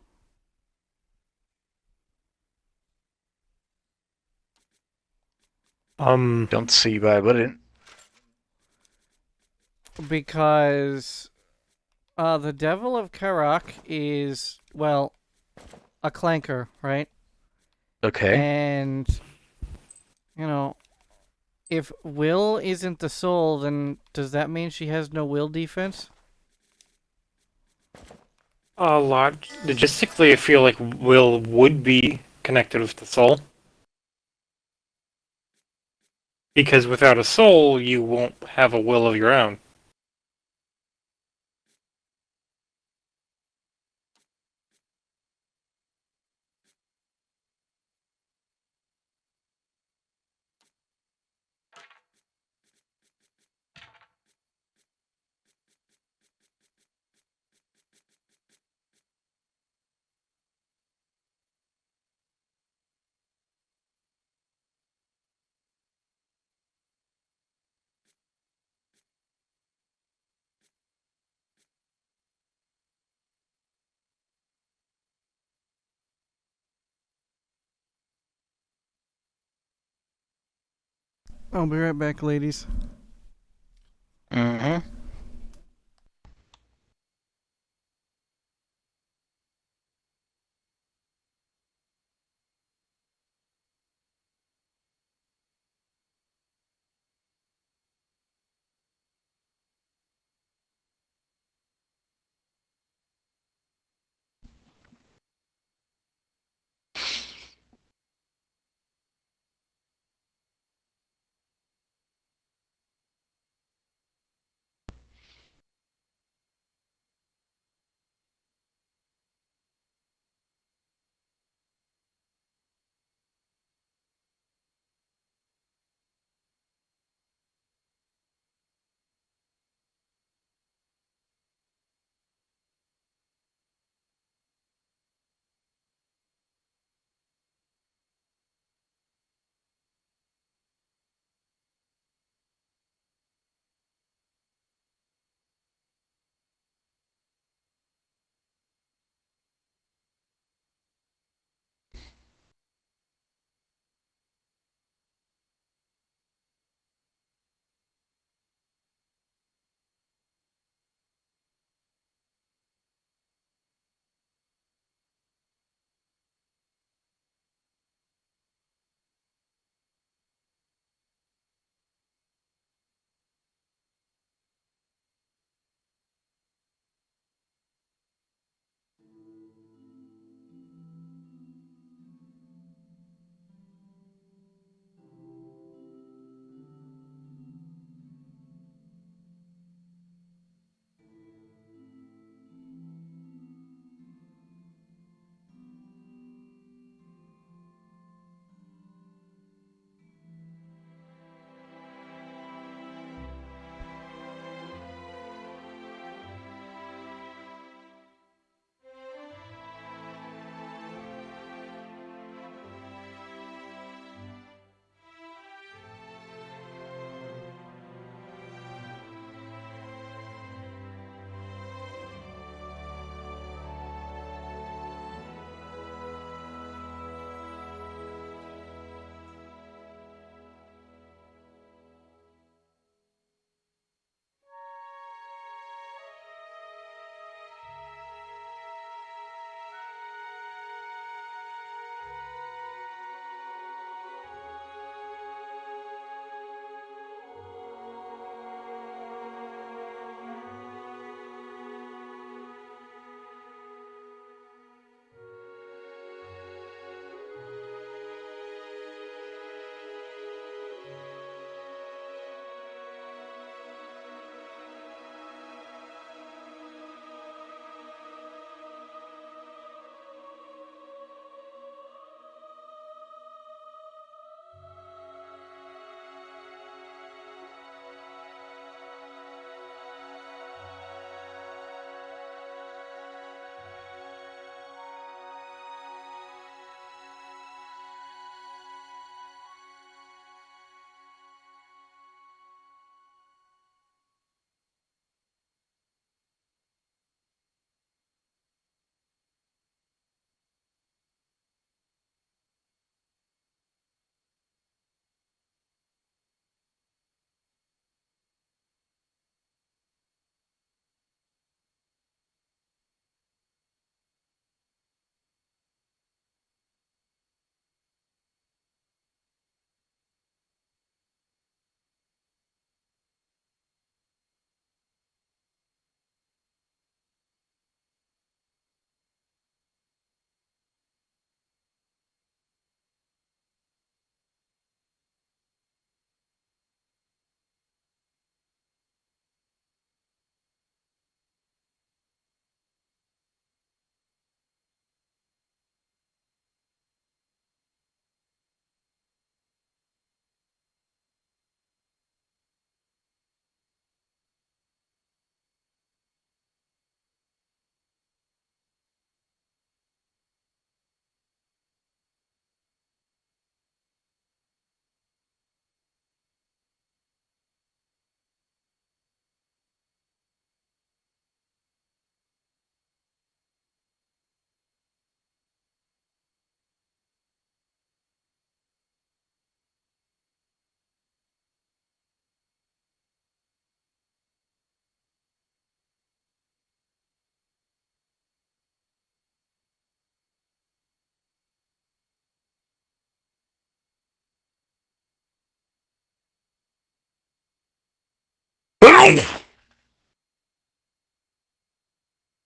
E: Don't see why I wouldn't.
A: Because the Devil of Karak is, well, a clanker, right?
E: Okay.
A: And you know, if will isn't the soul, then does that mean she has no will defense?
B: Logistically, I feel like will would be connected with the soul. Because without a soul, you won't have a will of your own.
A: I'll be right back, ladies.
E: Mm-hmm.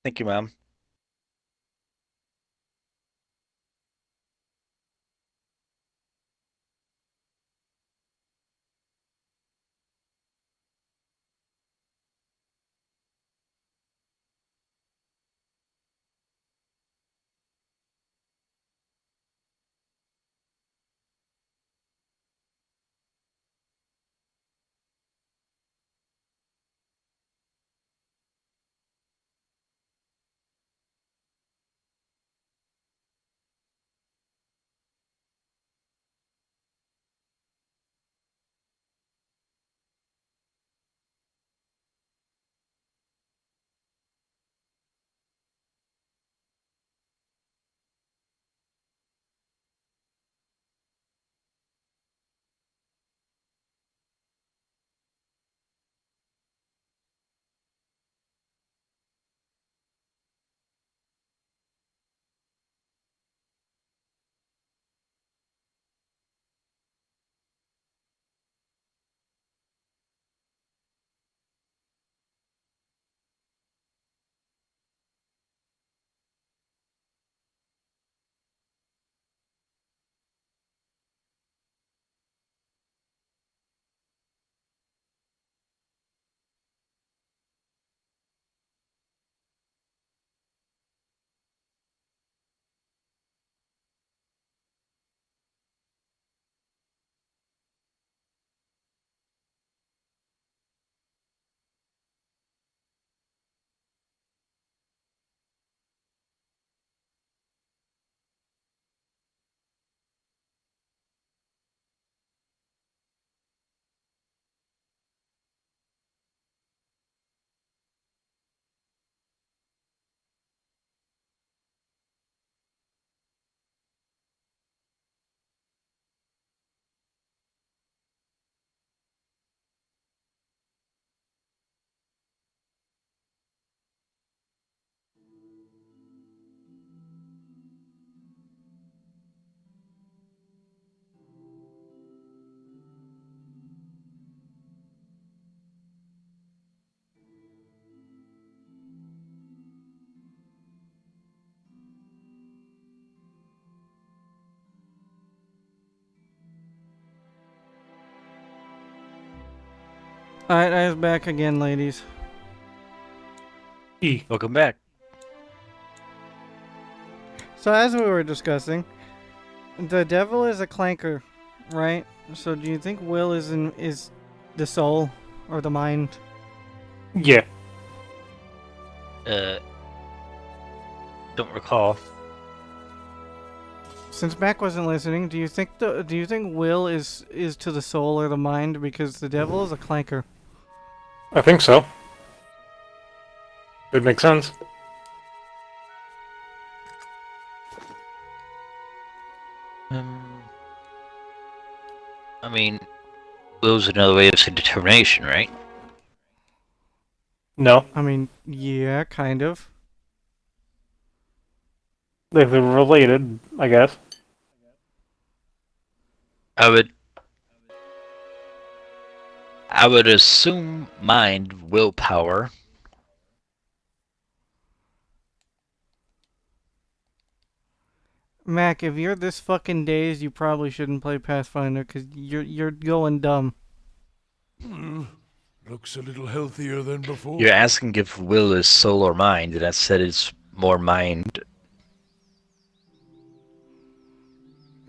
E: Thank you, Mom.
A: Alright, I was back again, ladies.
E: Welcome back.
A: So as we were discussing, the devil is a clanker, right? So do you think Will is the soul or the mind?
B: Yeah.
E: Don't recall.
A: Since Mac wasn't listening, do you think Will is to the soul or the mind, because the devil is a clanker?
B: I think so. It makes sense.
E: I mean, will's another way of saying determination, right?
B: No.
A: I mean, yeah, kind of.
B: They're related, I guess.
E: I would assume mind, willpower.
A: Mac, if you're this fucking dazed, you probably shouldn't play Pathfinder, because you're going dumb.
C: Looks a little healthier than before.
E: You're asking if will is soul or mind, and I said it's more mind.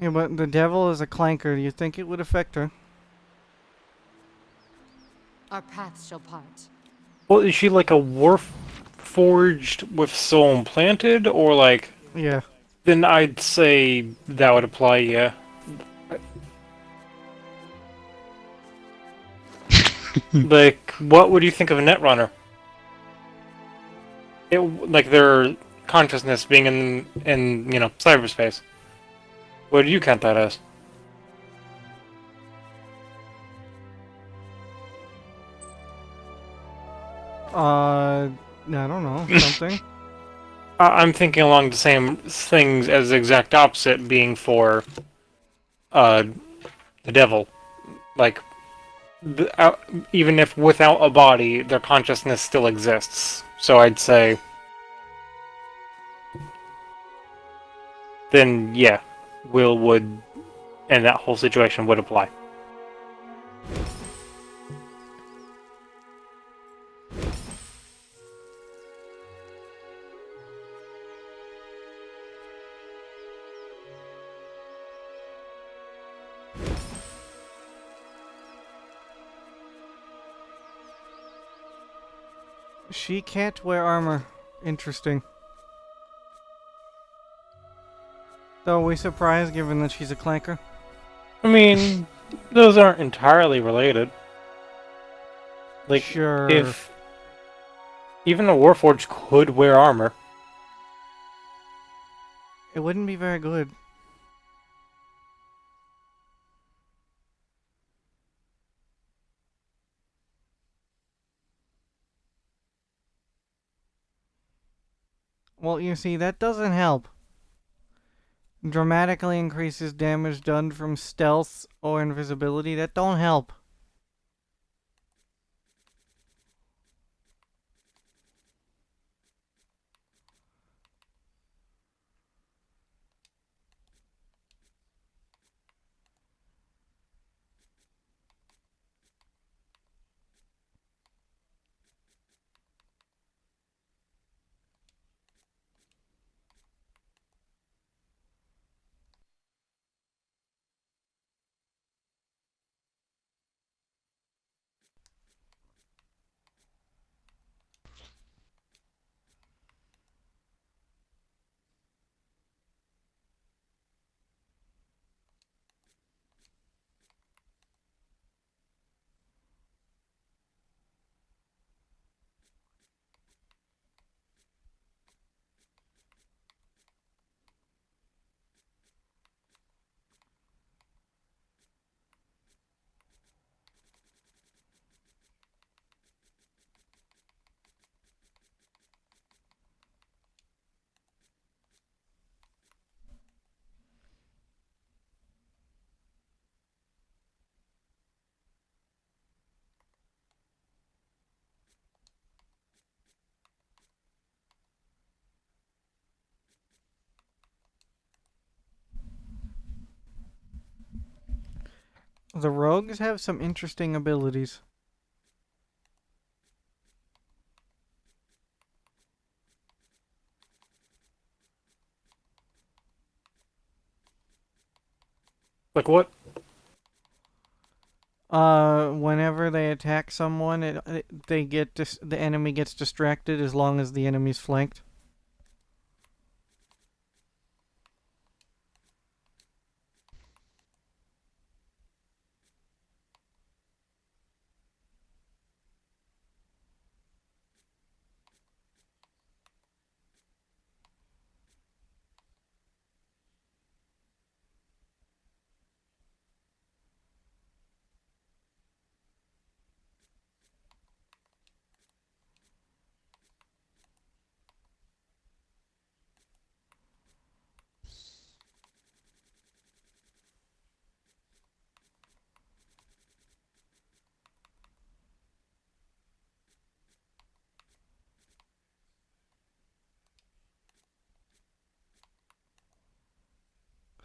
A: Yeah, but the devil is a clanker. Do you think it would affect her?
D: Our paths shall part.
B: Well, is she like a warf forged with soul implanted, or like?
A: Yeah.
B: Then I'd say that would apply. Yeah. Like, what would you think of a Netrunner? Like their consciousness being in cyberspace. What do you count that as?
A: I don't know, something.
B: I'm thinking along the same things as the exact opposite being for the devil. Like, even if without a body, their consciousness still exists. So I'd say, then yeah, Will would, and that whole situation would apply.
A: She can't wear armor. Interesting. Though, are we surprised given that she's a clanker?
B: I mean, those aren't entirely related. Like,
A: Sure.
B: if even a Warforged could wear armor.
A: It wouldn't be very good. Well, you see, that doesn't help. Dramatically increases damage done from stealth or invisibility. That don't help. The rogues have some interesting abilities.
B: Like what?
A: Whenever they attack someone, they get the enemy gets distracted as long as the enemy's flanked.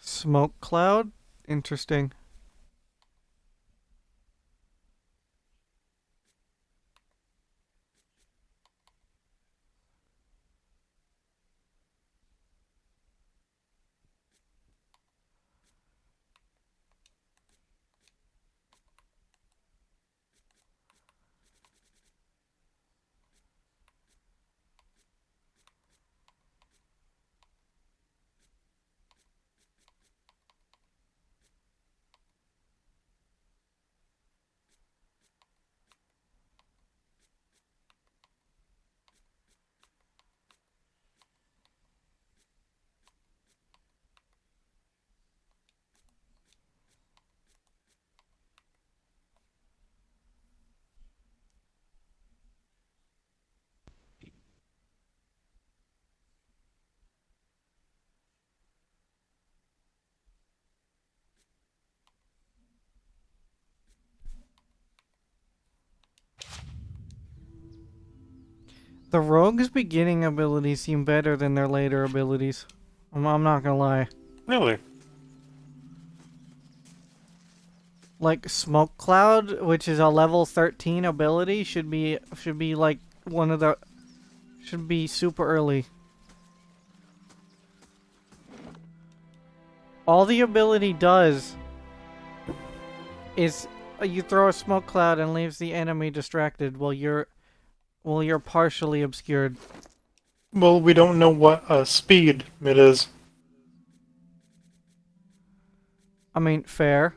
A: Smoke cloud? Interesting. The rogue's beginning abilities seem better than their later abilities. I'm not gonna lie.
B: Really?
A: Like Smoke Cloud, which is a level 13 ability, should be like one of the should be super early. All the ability does is you throw a smoke cloud and leaves the enemy distracted while you're partially obscured.
B: Well, we don't know what speed it is.
A: I mean, fair.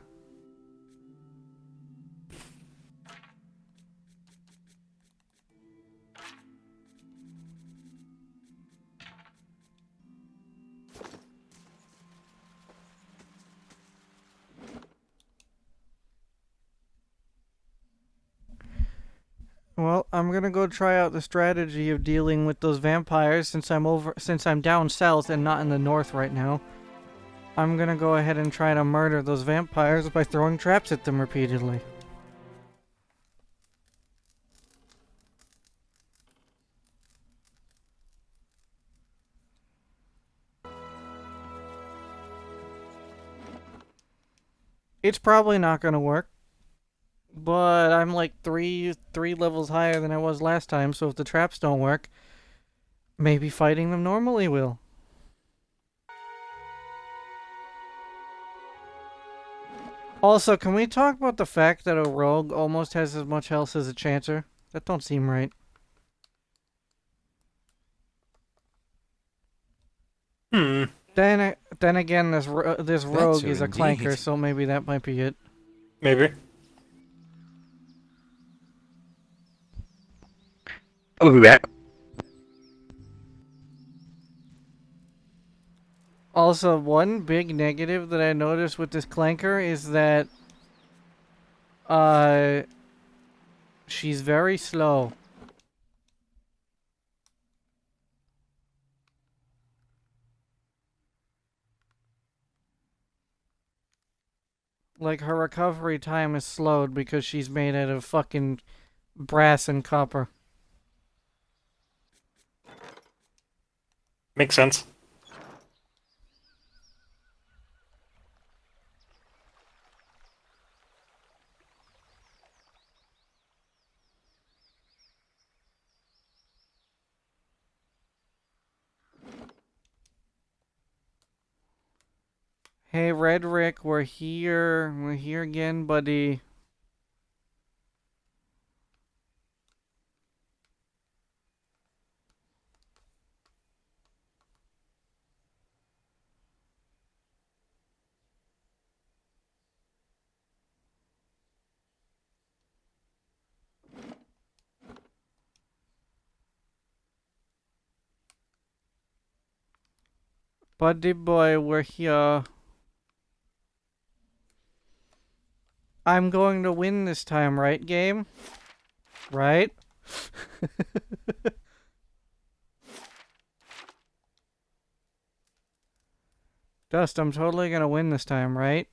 A: Well, I'm gonna go try out the strategy of dealing with those vampires since I'm down south and not in the north right now. I'm gonna go ahead and try to murder those vampires by throwing traps at them repeatedly. It's probably not gonna work, but I'm like three levels higher than I was last time, so if the traps don't work, maybe fighting them normally will. Also, can we talk about the fact that a rogue almost has as much health as a chancer? That don't seem right. Then again, this rogue is a clanker, so maybe that might be it.
B: Maybe.
E: I'll be back.
A: Also, one big negative that I noticed with this clanker is that she's very slow. Like, her recovery time is slowed because she's made out of fucking brass and copper.
B: Makes sense.
A: Hey, Red Rick, we're here. We're here again, buddy. Buddy boy, we're here. I'm going to win this time, right, game? Right? Dust, I'm totally gonna win this time, right?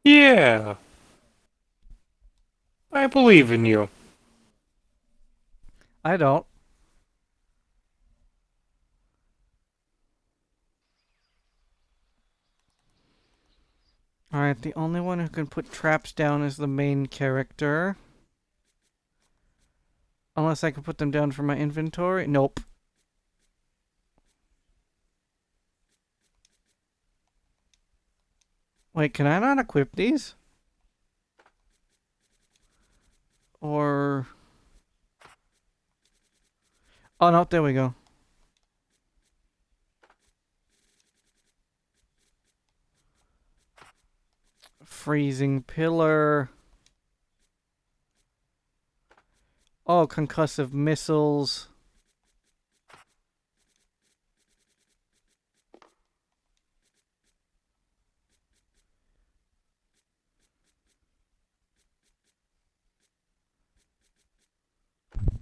B: Yeah. I believe in you.
A: I don't. Alright, the only one who can put traps down is the main character. Unless I can put them down for my inventory. Nope. Wait, can I not equip these? Or... Oh, no, there we go. Freezing pillar. Oh, concussive missiles.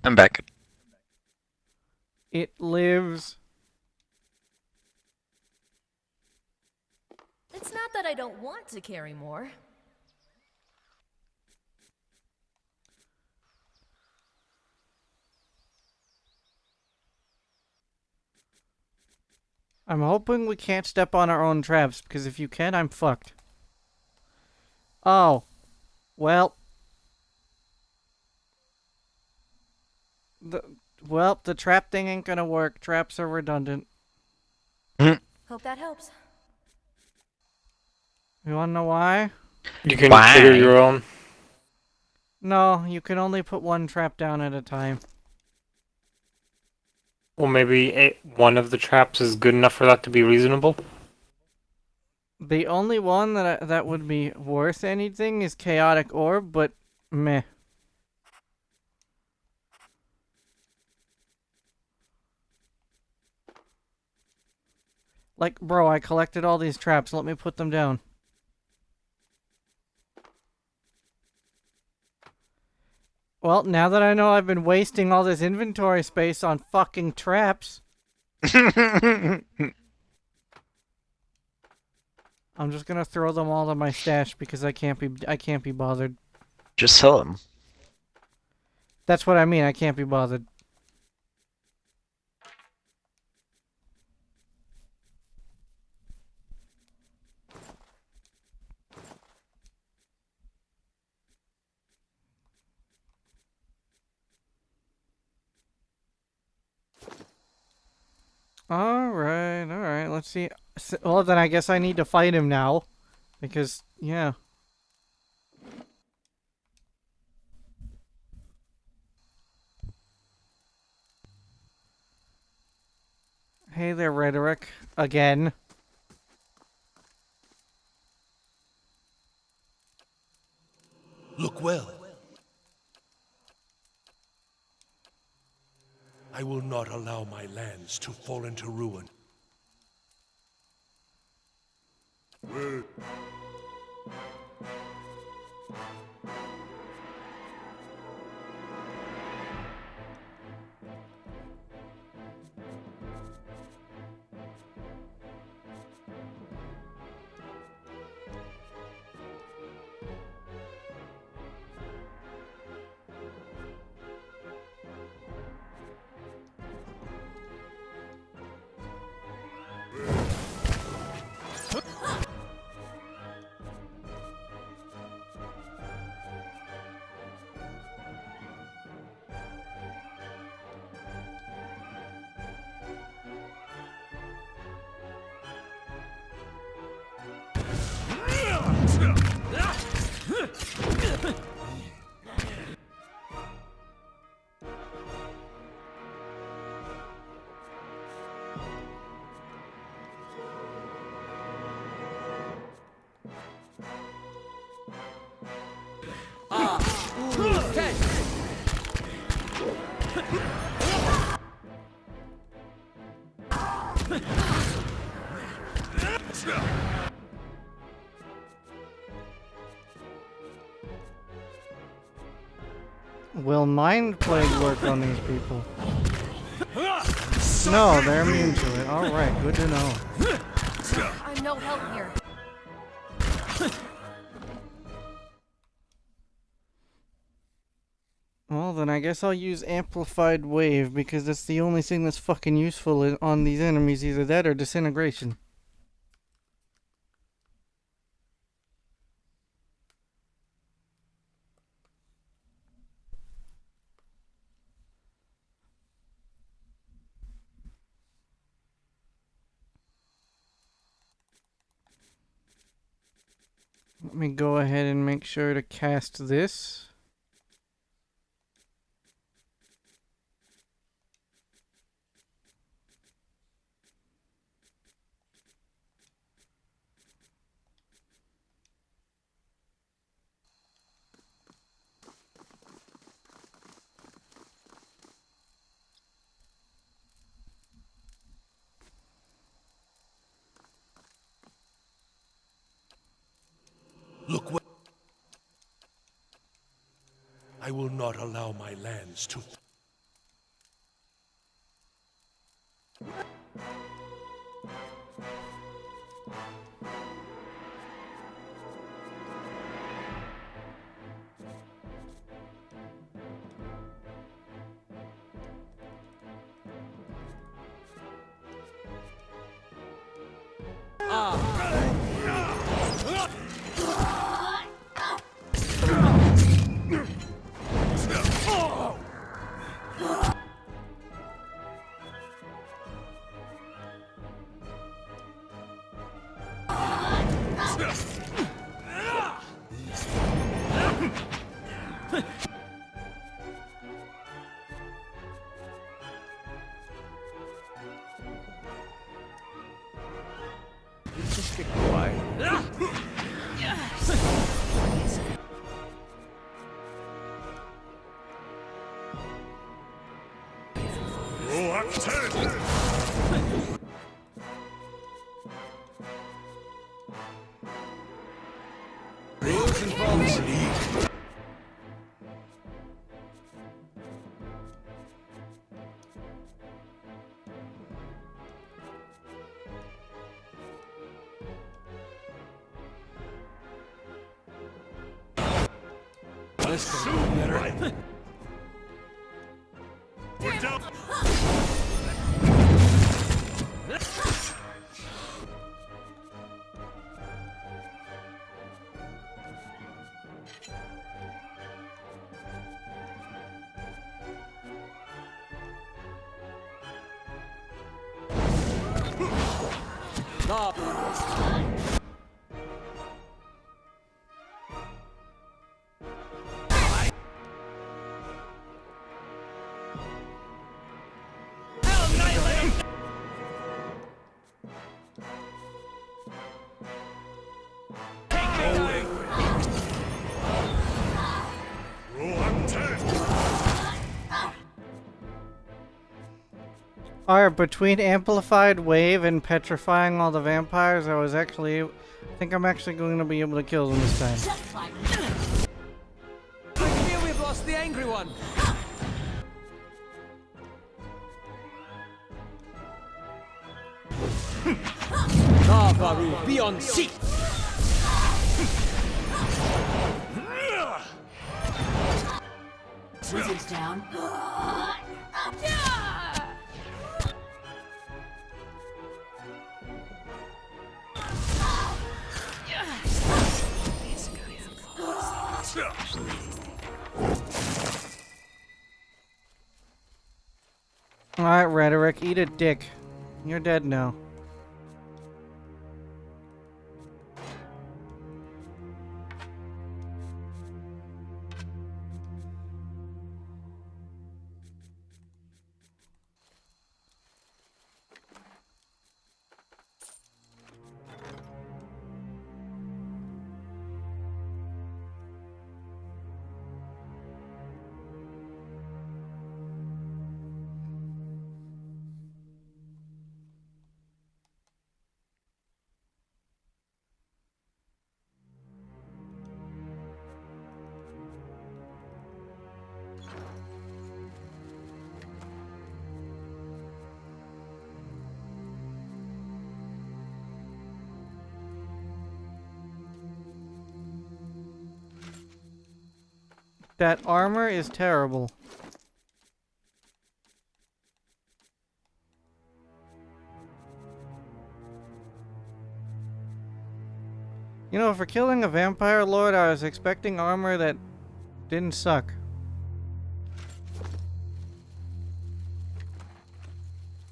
E: I'm back.
A: It lives.
D: It's not that I don't want to carry more.
A: I'm hoping we can't step on our own traps, because if you can, I'm fucked. Oh. Well. The, the trap thing ain't gonna work. Traps are redundant.
D: Hope that helps.
A: You wanna know why?
B: You can
E: Why?
B: trigger your own.
A: No, you can only put one trap down at a time.
B: Well, maybe one of the traps is good enough for that to be reasonable.
A: The only one that would be worth anything is Chaotic Orb, but meh. Like, bro, I collected all these traps. Let me put them down. Well, now that I know I've been wasting all this inventory space on fucking traps, I'm just gonna throw them all in my stash because I can't be bothered.
E: Just sell them.
A: That's what I mean. I can't be bothered. Alright, let's see. Well, then I guess I need to fight him now. Because, yeah. Hey there, Rhetoric. Again.
H: Look well. I will not allow my lands to fall into ruin.
A: Will Mind Plague work on these people? No, they're immune to it. Alright, good to know.
D: I'm no help here.
A: Well, then I guess I'll use Amplified Wave, because that's the only thing that's fucking useful on these enemies. Either that or Disintegration. Let me go ahead and make sure to cast this.
H: Look well. I will not allow my lands to...
F: Keep quiet.
C: Roll up 10.
F: Rules and policy. Let's go better.
C: We're down. Roll up 10.
A: Alright, between Amplified Wave and petrifying all the vampires, I think I'm actually going to be able to kill them this time.
I: I fear we've lost the angry one. Baru, be on seat.
G: Wizard's down.
A: Alright, Rhetoric, eat a dick. You're dead now. That armor is terrible. You know, for killing a vampire lord, I was expecting armor that didn't suck.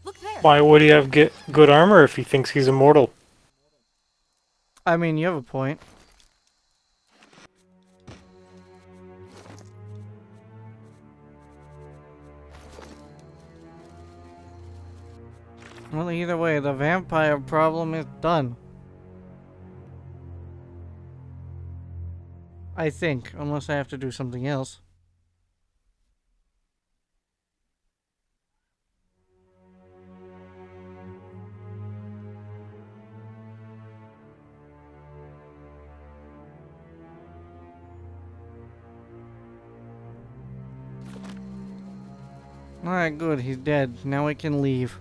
D: Look there.
B: Why would he have good armor if he thinks he's immortal?
A: I mean, you have a point. Well, either way, the vampire problem is done. I think, unless I have to do something else. Alright, good, he's dead. Now we can leave.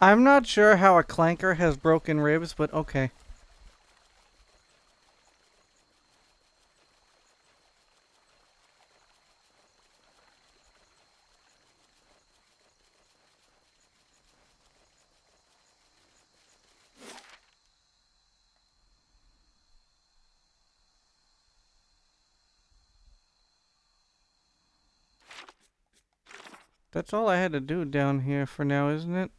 A: I'm not sure how a clanker has broken ribs, but okay. That's all I had to do down here for now, isn't it?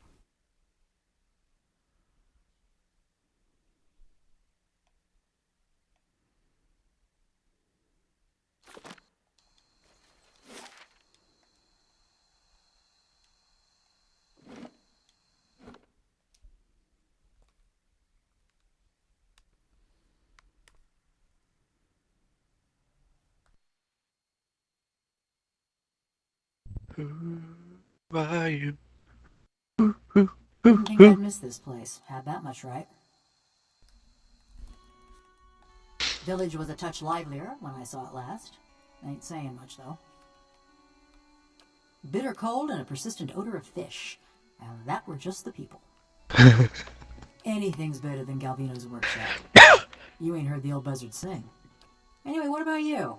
E: Who are you?
G: Didn't think I'd miss this place. Had that much right. Village was a touch livelier when I saw it last. Ain't saying much, though. Bitter cold and a persistent odor of fish. And that were just the people. Anything's better than Galvino's workshop. You ain't heard the old buzzard sing. Anyway, what about you?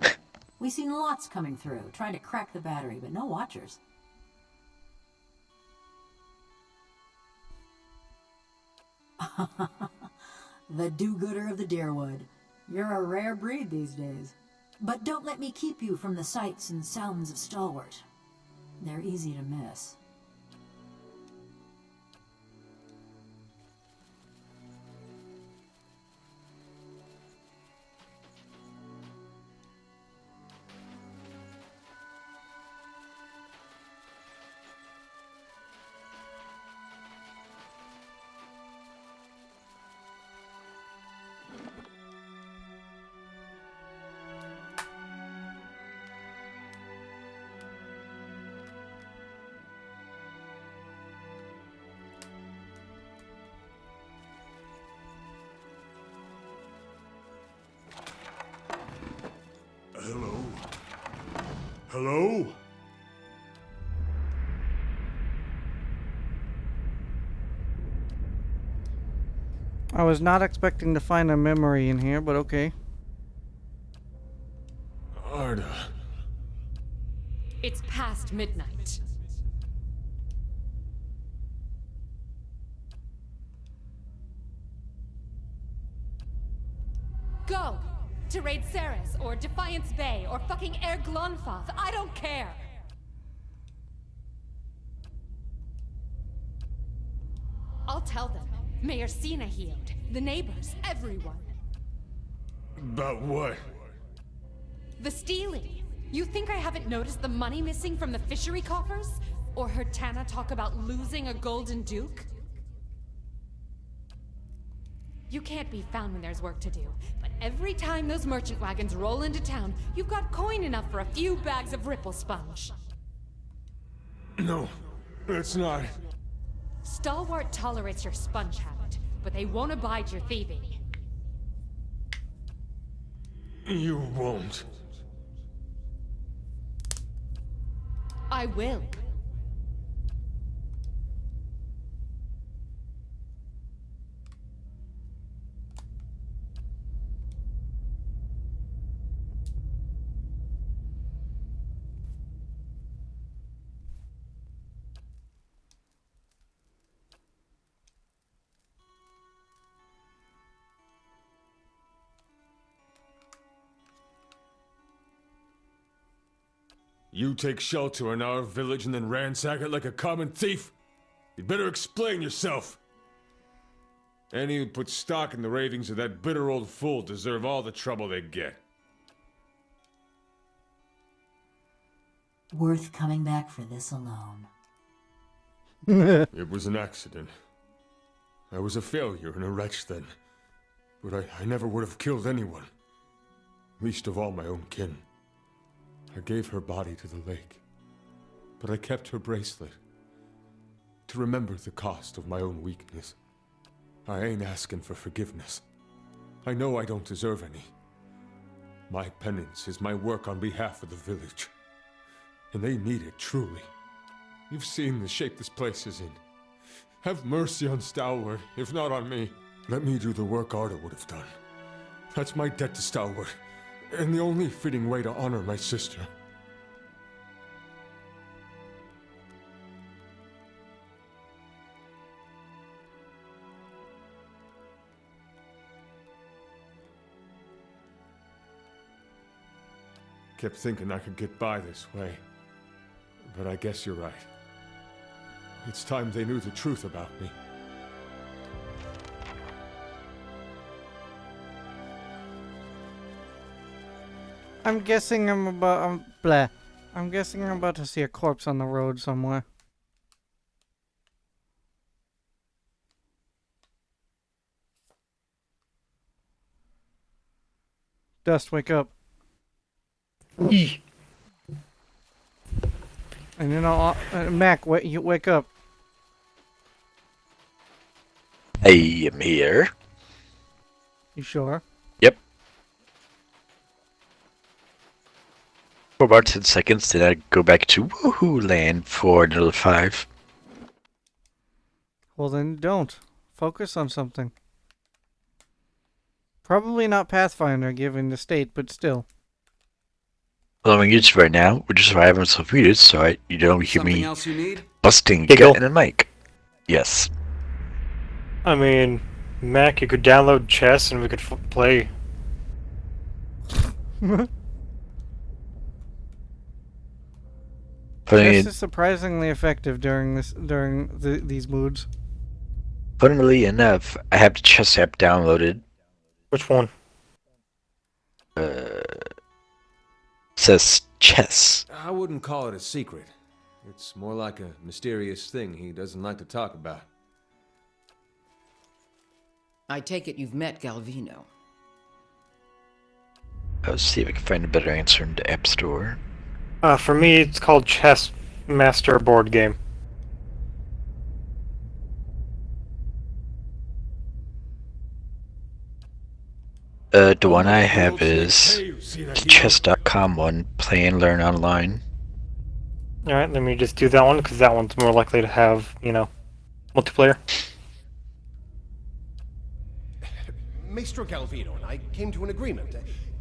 G: We seen lots coming through, trying to crack the battery, but no watchers. The do-gooder of the Deerwood. You're a rare breed these days. But don't let me keep you from the sights and sounds of Stalwart. They're easy to miss.
C: Hello? Hello?
A: I was not expecting to find a memory in here, but okay.
C: Arda.
D: It's past midnight. Go! To raid Ceres, or Defiance Bay, or fucking Air Glonfoth. I don't care! I'll tell them. Mayor Sina healed. The neighbors, everyone.
C: About what?
D: The stealing. You think I haven't noticed the money missing from the fishery coffers? Or heard Tana talk about losing a golden duke? You can't be found when there's work to do, but every time those merchant wagons roll into town, you've got coin enough for a few bags of ripple sponge.
C: No, it's not.
D: Stalwart tolerates your sponge habit, but they won't abide your thieving.
C: You won't.
D: I will.
F: You take shelter in our village and then ransack it like a common thief? You'd better explain yourself. Any who put stock in the ravings of that bitter old fool deserve all the trouble they get.
G: Worth coming back for this alone.
F: It was an accident. I was a failure and a wretch then. But I never would have killed anyone. Least of all my own kin. I gave her body to the lake. But I kept her bracelet. To remember the cost of my own weakness. I ain't asking for forgiveness. I know I don't deserve any. My penance is my work on behalf of the village. And they need it, truly. You've seen the shape this place is in.
C: Have mercy on Stalwart, if not on me. Let me do the work Arda would have done. That's my debt to Stalwart, and the only fitting way to honor my sister. Kept thinking I could get by this way, but I guess you're right. It's time they knew the truth about me.
A: I'm guessing I'm about blah. I'm guessing I'm about to see a corpse on the road somewhere. Dust, wake up.
B: Eeh.
A: And you know, Mac, you wake up.
E: I am here.
A: You sure?
E: Yep. For about 10 seconds, then I go back to Woohoo Land for another 5.
A: Well, then don't. Focus on something. Probably not Pathfinder, given the state, but still.
E: Well, I'm used right now. We're just surviving some videos, so you don't hear
I: Something
E: me
I: else you need?
E: busting
B: Giggle.
E: gut in a mic. Yes.
B: I mean, Mac, you could download chess and we could play.
A: This is surprisingly effective during these moods.
E: Funnily enough, I have the chess app downloaded.
B: Which one?
E: Says chess.
F: I wouldn't call it a secret. It's more like a mysterious thing he doesn't like to talk about.
I: I take it you've met Galvino.
E: I'll see if I can find a better answer in the App Store.
B: For me, it's called Chess Master Board Game.
E: The one I have is the chess.com one, play and learn online.
B: Alright, let me just do that one, because that one's more likely to have, you know, multiplayer.
J: Maestro Galvino and I came to an agreement.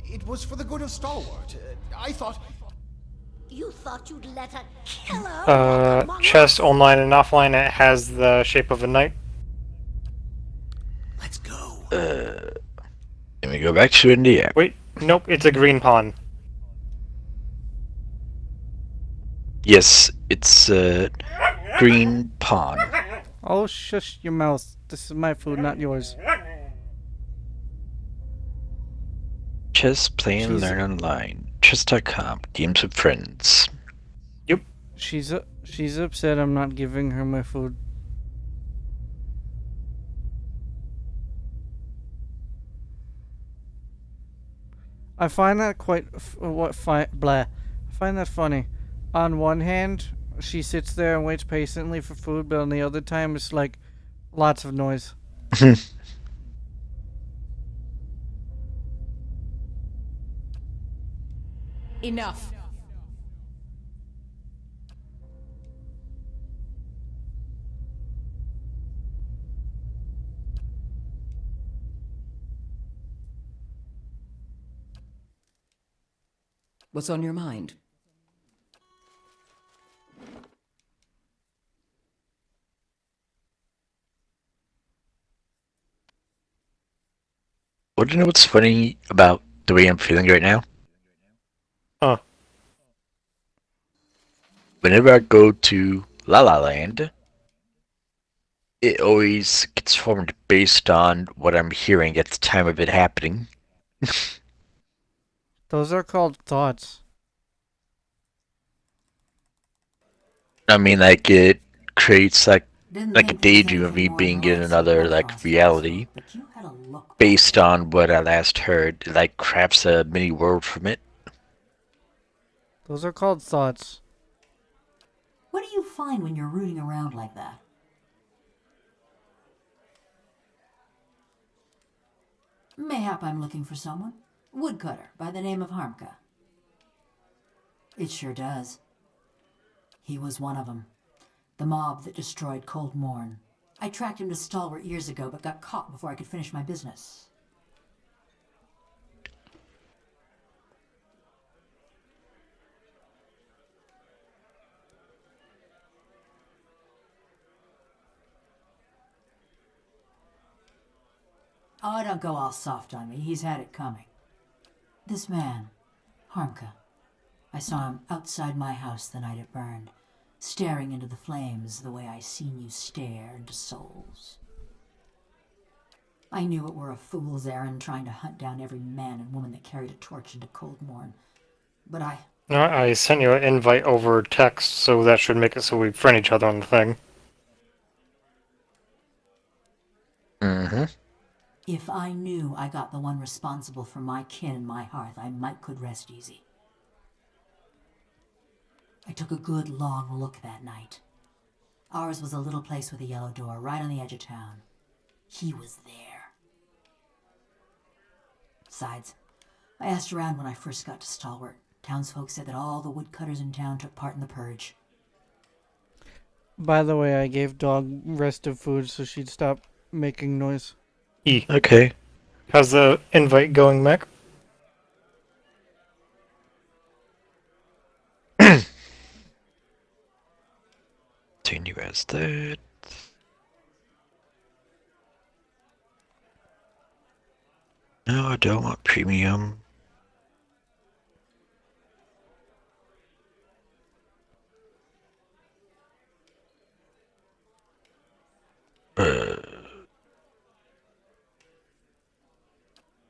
J: It was for the good of Stalwart. I thought...
K: You thought you'd let a killer...
B: Chess online and offline, it has the shape of a knight.
J: Let's go.
E: Let me go back to India.
B: Wait, nope, it's a green pawn.
E: Yes, it's green pawn.
A: Oh, shush your mouth. This is my food, not yours.
E: Chess, play and learn online. Chess.com, games with friends.
B: Yep.
A: She's upset I'm not giving her my food. I find that I find that funny. On one hand, she sits there and waits patiently for food, but on the other time, it's like lots of noise.
D: Enough.
I: What's on your mind?
E: Want to know what's funny about the way I'm feeling right now?
B: Huh.
E: Whenever I go to La La Land, it always gets formed based on what I'm hearing at the time of it happening.
A: Those are called thoughts.
E: I mean, like, it creates, like
G: Didn't
E: a
G: think there was
E: daydream of
G: anything
E: me
G: more
E: being in
G: noticeable
E: another,
G: across
E: like,
G: the
E: reality.
G: puzzle, but you had a look
E: Based on what I last heard. It, like, crafts a mini world from it.
A: Those are called thoughts.
G: What do you find when you're rooting around like that? Mayhap I'm looking for someone. Woodcutter by the name of Harmka. It sure does. He was one of them. The mob that destroyed Cold Morn. I tracked him to Stalwart years ago, but got caught before I could finish my business. Oh, don't go all soft on me. He's had it coming. This man, Harmka, I saw him outside my house the night it burned, staring into the flames the way I seen you stare into souls. I knew it were a fool's errand trying to hunt down every man and woman that carried a torch into Coldmorn. But
B: I sent you an invite over text, so that should make it so we friend each other on the thing.
E: Mm-hmm.
G: if I knew I got the one responsible for my kin and my hearth, I might could rest easy. I took a good long look that night. Ours was a little place with a yellow door right on the edge of town. He was there. Besides, I asked around when I first got to Stalwart. Townsfolk said that all the woodcutters in town took part in the purge.
A: By the way, I gave dog restive food so she'd stop making noise.
E: Okay.
B: How's the invite going, Mac?
E: Continue as that. No, I don't want premium.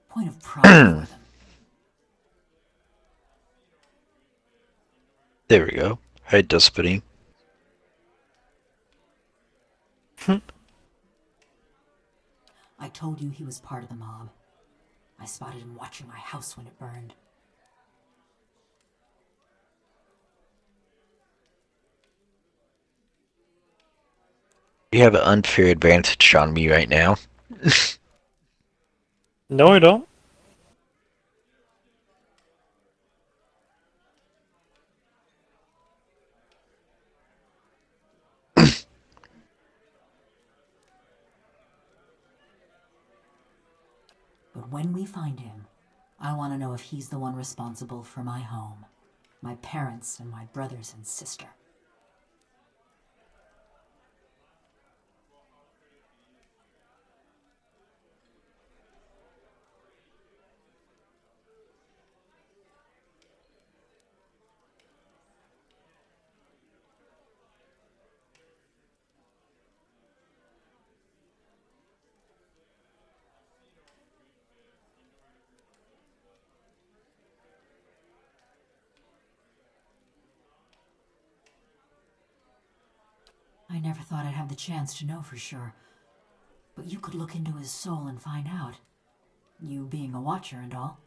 G: Point of pride for them.
E: There we go. Hi, Despotty.
G: I told you he was part of the mob. I spotted him watching my house when it burned.
E: You have an unfair advantage on me right now.
B: No, I don't.
G: But when we find him, I want to know if he's the one responsible for my home, my parents, and my brothers and sister. I never thought I'd have the chance to know for sure. But you could look into his soul and find out. You being a watcher and all.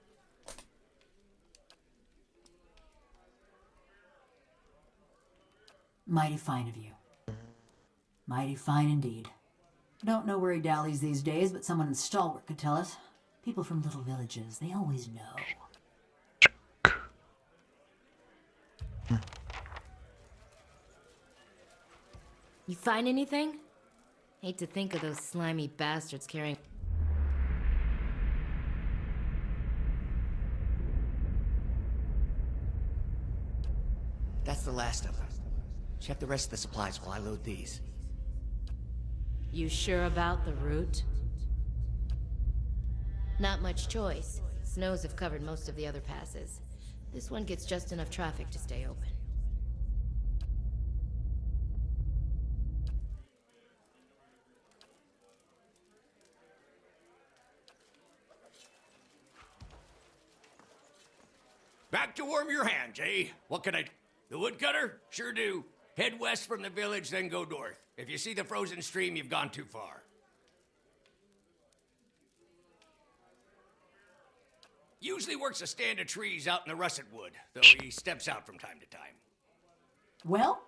G: Mighty fine of you. Mighty fine indeed. Don't know where he dallies these days, but someone in Stalwart could tell us. People from little villages, they always know.
L: You find anything? Hate to think of those slimy bastards carrying...
M: That's the last of them. Check the rest of the supplies while I load these.
L: You sure about the route? Not much choice. Snows have covered most of the other passes. This one gets just enough traffic to stay open.
N: Back to warm your hands, eh? What can I... The woodcutter? Sure do. Head west from the village, then go north. If you see the frozen stream, you've gone too far. Usually works a stand of trees out in the russet wood, though he steps out from time to time.
G: Well,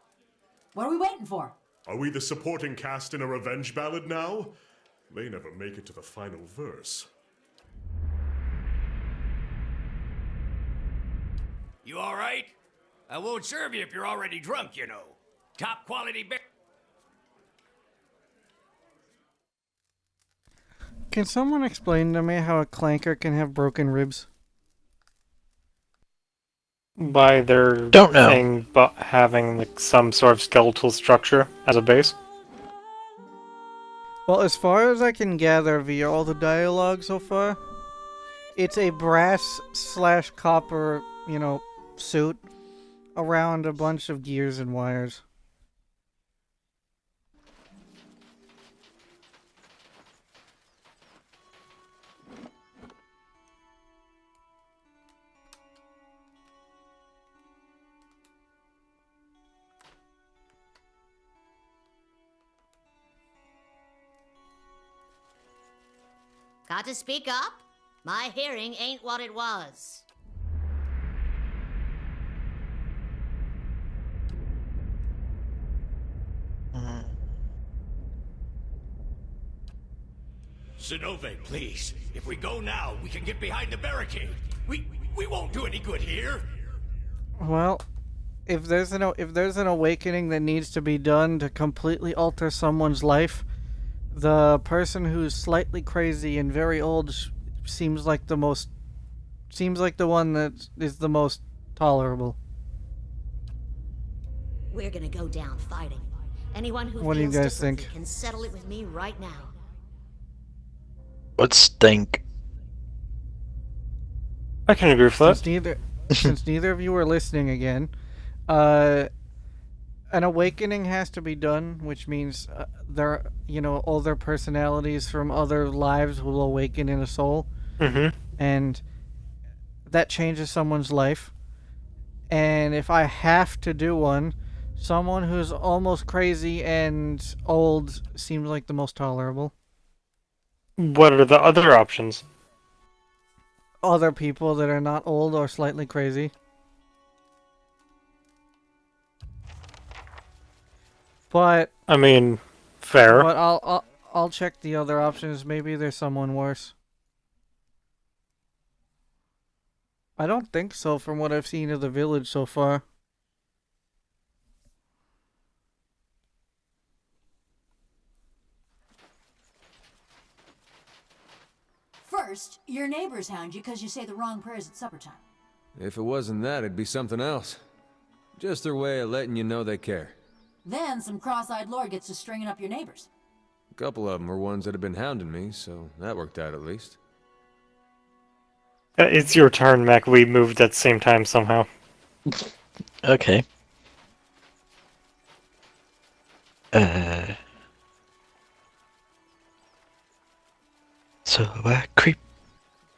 G: what are we waiting for?
C: Are we the supporting cast in a revenge ballad now? May never make it to the final verse.
N: You all right? I won't serve you if you're already drunk, you know. Top quality beer.
A: Can someone explain to me how a clanker can have broken ribs?
B: By their
E: Don't know.
B: thing, but having like some sort of skeletal structure as a base.
A: Well, as far as I can gather via all the dialogue so far, it's a brass slash copper, suit around a bunch of gears and wires.
K: Got to speak up? My hearing ain't what it was.
N: Sinove, please. If we go now, we can get behind the barricade. We won't do any good here.
A: Well, if there's an awakening that needs to be done to completely alter someone's life, the person who's slightly crazy and very old seems like the one that is the most tolerable.
K: We're gonna go down fighting. Anyone who
A: What do you
K: feels
A: guys
K: differently
A: think?
K: can settle it with me right now.
E: Let's think.
B: I can agree with that.
A: Since neither of you are listening again, an awakening has to be done, which means all their personalities from other lives will awaken in a soul, and that changes someone's life. And if I have to do one, someone who's almost crazy and old seems like the most tolerable.
B: What are the other options?
A: Other people that are not old or slightly crazy. But
B: I mean, fair.
A: But I'll check the other options. Maybe there's someone worse. I don't think so from what I've seen of the village so far.
G: First, your neighbors hound you because you say the wrong prayers at supper time.
F: If it wasn't that, it'd be something else. Just their way of letting you know they care.
G: Then some cross-eyed lord gets to stringing up your neighbors.
F: A couple of them were ones that had been hounding me, so that worked out at least.
B: It's your turn, Mac. We moved at the same time somehow.
E: Okay. So I creep.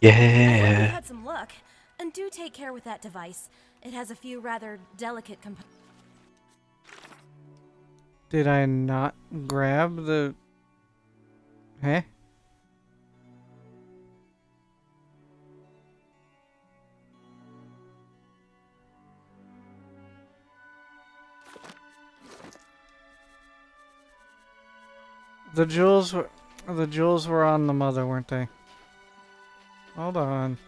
O: I hope you've
E: Yeah.
O: had some luck, and do take care with that device. It has a few rather delicate components.
A: Did I not grab the... Huh? The jewels were on the mother, weren't they? Hold on.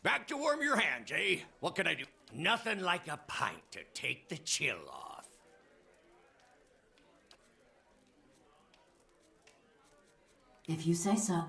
N: Back to warm your hands, eh? What can I do? Nothing like a pint to take the chill off.
G: If you say so.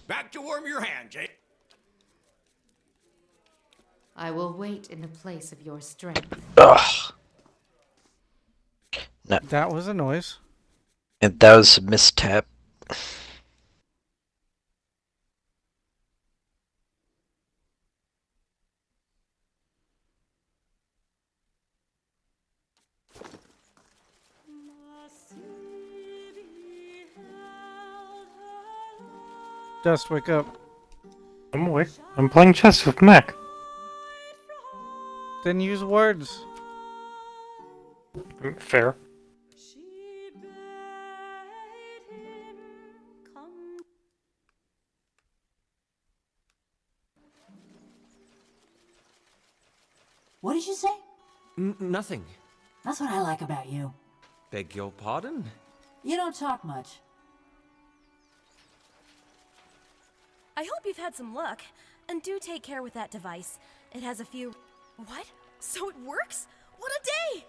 N: Back to warm your hands, eh?
L: I will wait in the place of your strength.
E: Ugh. No.
A: That was a noise.
E: And that was a mistap.
A: Dust, wake up.
B: I'm awake. I'm playing chess with Mac.
A: Then use words.
B: Fair.
G: What did you say?
P: Nothing.
G: That's what I like about you.
P: Beg your pardon?
G: You don't talk much.
O: I hope you've had some luck. And do take care with that device. It has a few... What? So it works? What a day!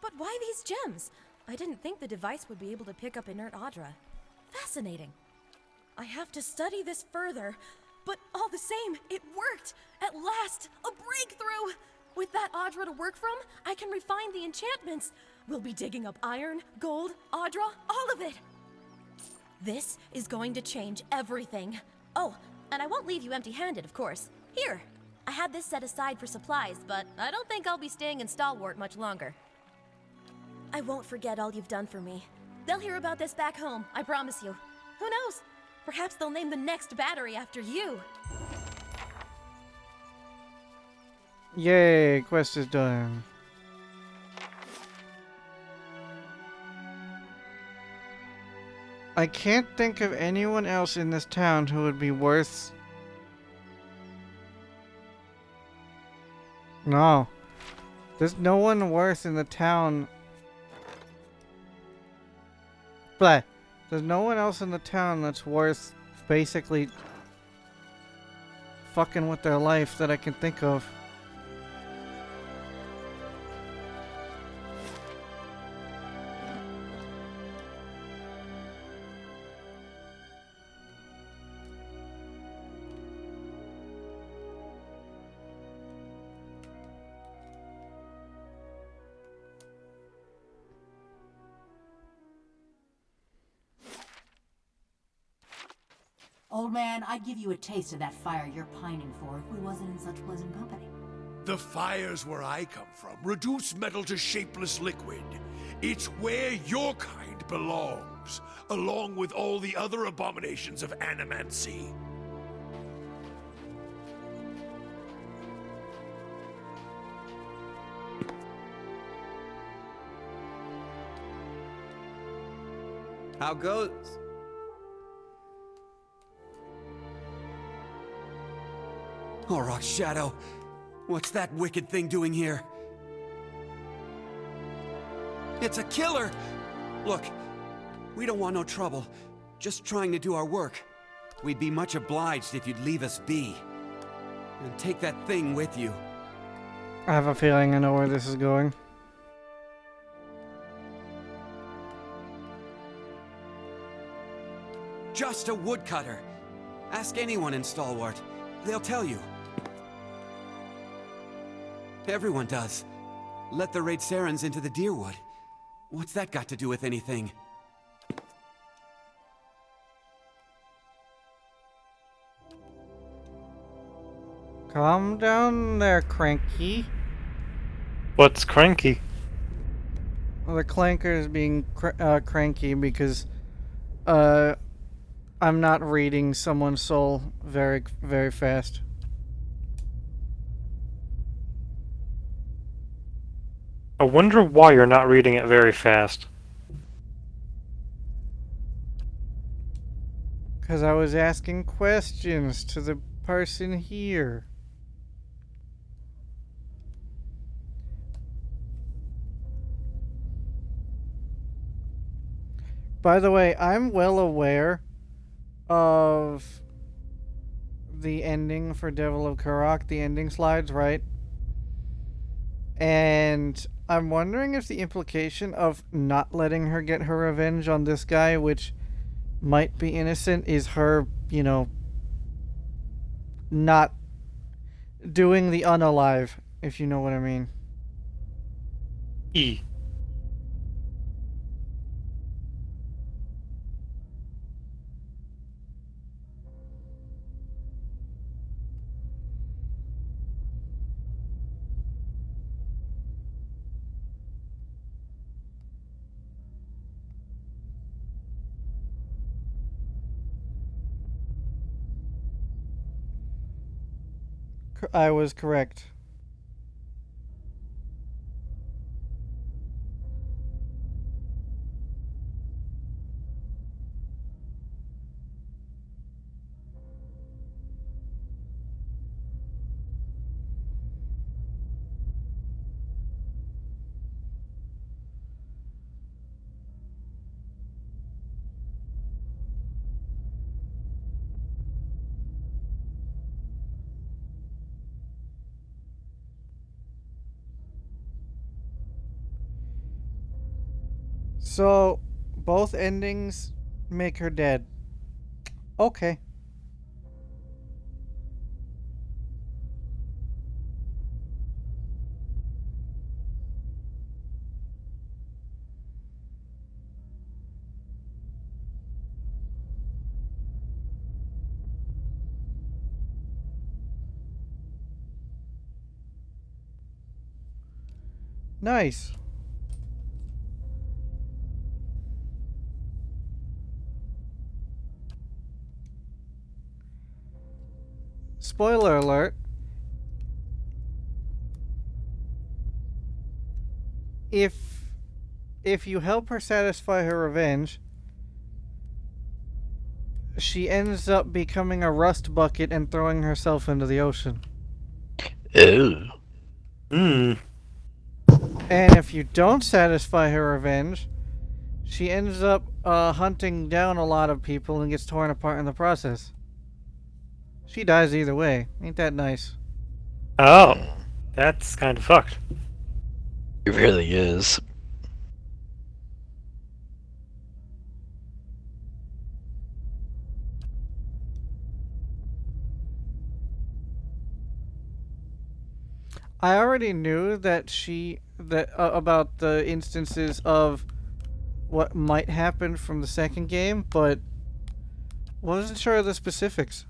O: But why these gems? I didn't think the device would be able to pick up inert Audra. Fascinating. I have to study this further. But all the same, it worked! At last! A breakthrough! With that Audra to work from, I can refine the enchantments. We'll be digging up iron, gold, Audra, all of it. This is going to change everything. Oh, and I won't leave you empty-handed, of course. Here, I had this set aside for supplies, but I don't think I'll be staying in Stalwart much longer. I won't forget all you've done for me. They'll hear about this back home, I promise you. Who knows? Perhaps they'll name the next battery after you.
A: Yay, quest is done. I can't think of anyone else in this town who would be worth... No. There's no one worth in the town... Bleh. There's no one else in the town that's worth basically fucking with their life that I can think of.
G: Old man, I'd give you a taste of that fire you're pining for if we wasn't in such pleasant company.
H: The fires where I come from reduce metal to shapeless liquid. It's where your kind belongs, along with all the other abominations of animancy.
P: How goes? Auroch's shadow. What's that wicked thing doing here? It's a killer! Look, we don't want no trouble. Just trying to do our work. We'd be much obliged if you'd leave us be. And take that thing with you.
A: I have a feeling I know where this is going.
P: Just a woodcutter. Ask anyone in Stalwart. They'll tell you. Everyone does. Let the Raid-Sarans into the Deerwood. What's that got to do with anything?
A: Calm down there, Cranky.
B: What's cranky?
A: Well, the clanker is being cranky because I'm not reading someone's soul very, very fast.
B: I wonder why you're not reading it very fast.
A: Because I was asking questions to the person here. By the way, I'm well aware of the ending for Devil of Karak, the ending slides, right? And I'm wondering if the implication of not letting her get her revenge on this guy, which might be innocent, is her, you know, not doing the unalive, if you know what I mean.
B: E.
A: I was correct. So, both endings make her dead. Okay. Nice. Spoiler alert. If you help her satisfy her revenge, she ends up becoming a rust bucket and throwing herself into the ocean.
E: Ew.
B: Hmm.
A: And if you don't satisfy her revenge, she ends up hunting down a lot of people and gets torn apart in the process. She dies either way. Ain't that nice?
B: Oh, that's kind of fucked.
E: It really is.
A: I already knew that about the instances of what might happen from the second game, but wasn't sure of the specifics.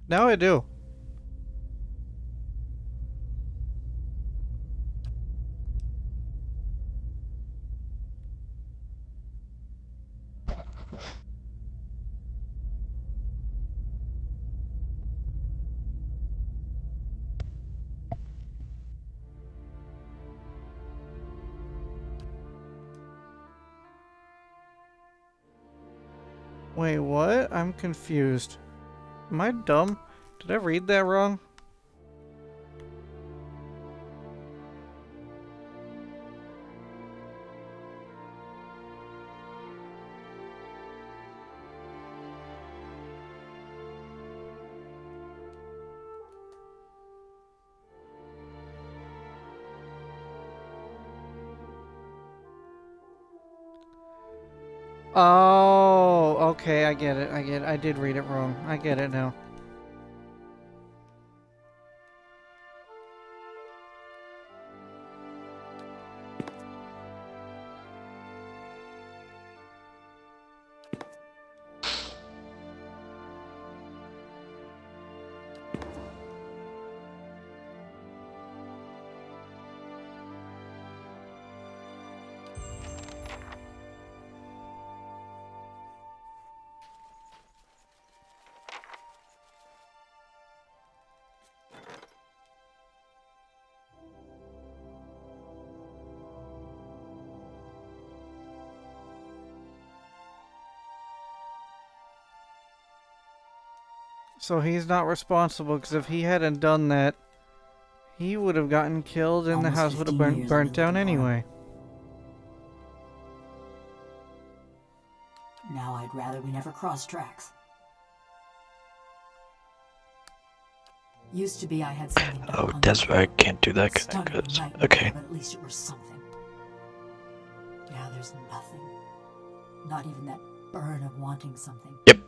A: Now I do. Wait, what? I'm confused. Am I dumb? Did I read that wrong? Oh, okay, I get it. I did read it wrong. I get it now. So he's not responsible, because if he hadn't done that, he would have gotten killed and the
G: Almost
A: house would have
G: 15 years
A: burnt
G: I've been
A: down
G: looking for him.
A: anyway.
G: Now I'd rather we never cross tracks. Used to be I had something
E: Oh,
G: on
E: that's
G: the
E: why I can't do that.
G: stunning
E: Good.
G: nightmare,
E: Okay.
G: but at least it was something. Now there's nothing. Not even that burn of wanting something.
E: Yep.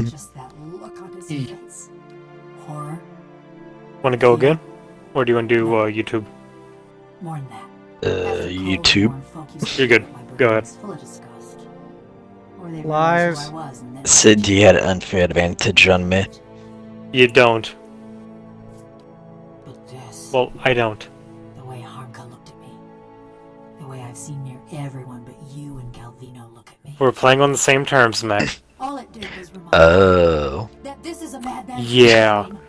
G: Just that look on his face. Horror.
B: Want to go again? Or do you want to do YouTube?
G: More than that.
E: YouTube.
B: You're good. Go ahead.
G: Full of disgust. Or they
A: Lies.
G: realized who I was and then
E: Sid, you had an unfair advantage on me.
B: You don't.
G: But this,
B: Well, I don't.
G: the way Harmka looked at me. The way I've seen near everyone but you and Galvino look at me.
B: We're playing on the same terms, Matt.
G: All it did was remind
E: Oh.
G: me that this is a madman's
B: Yeah.
G: brain.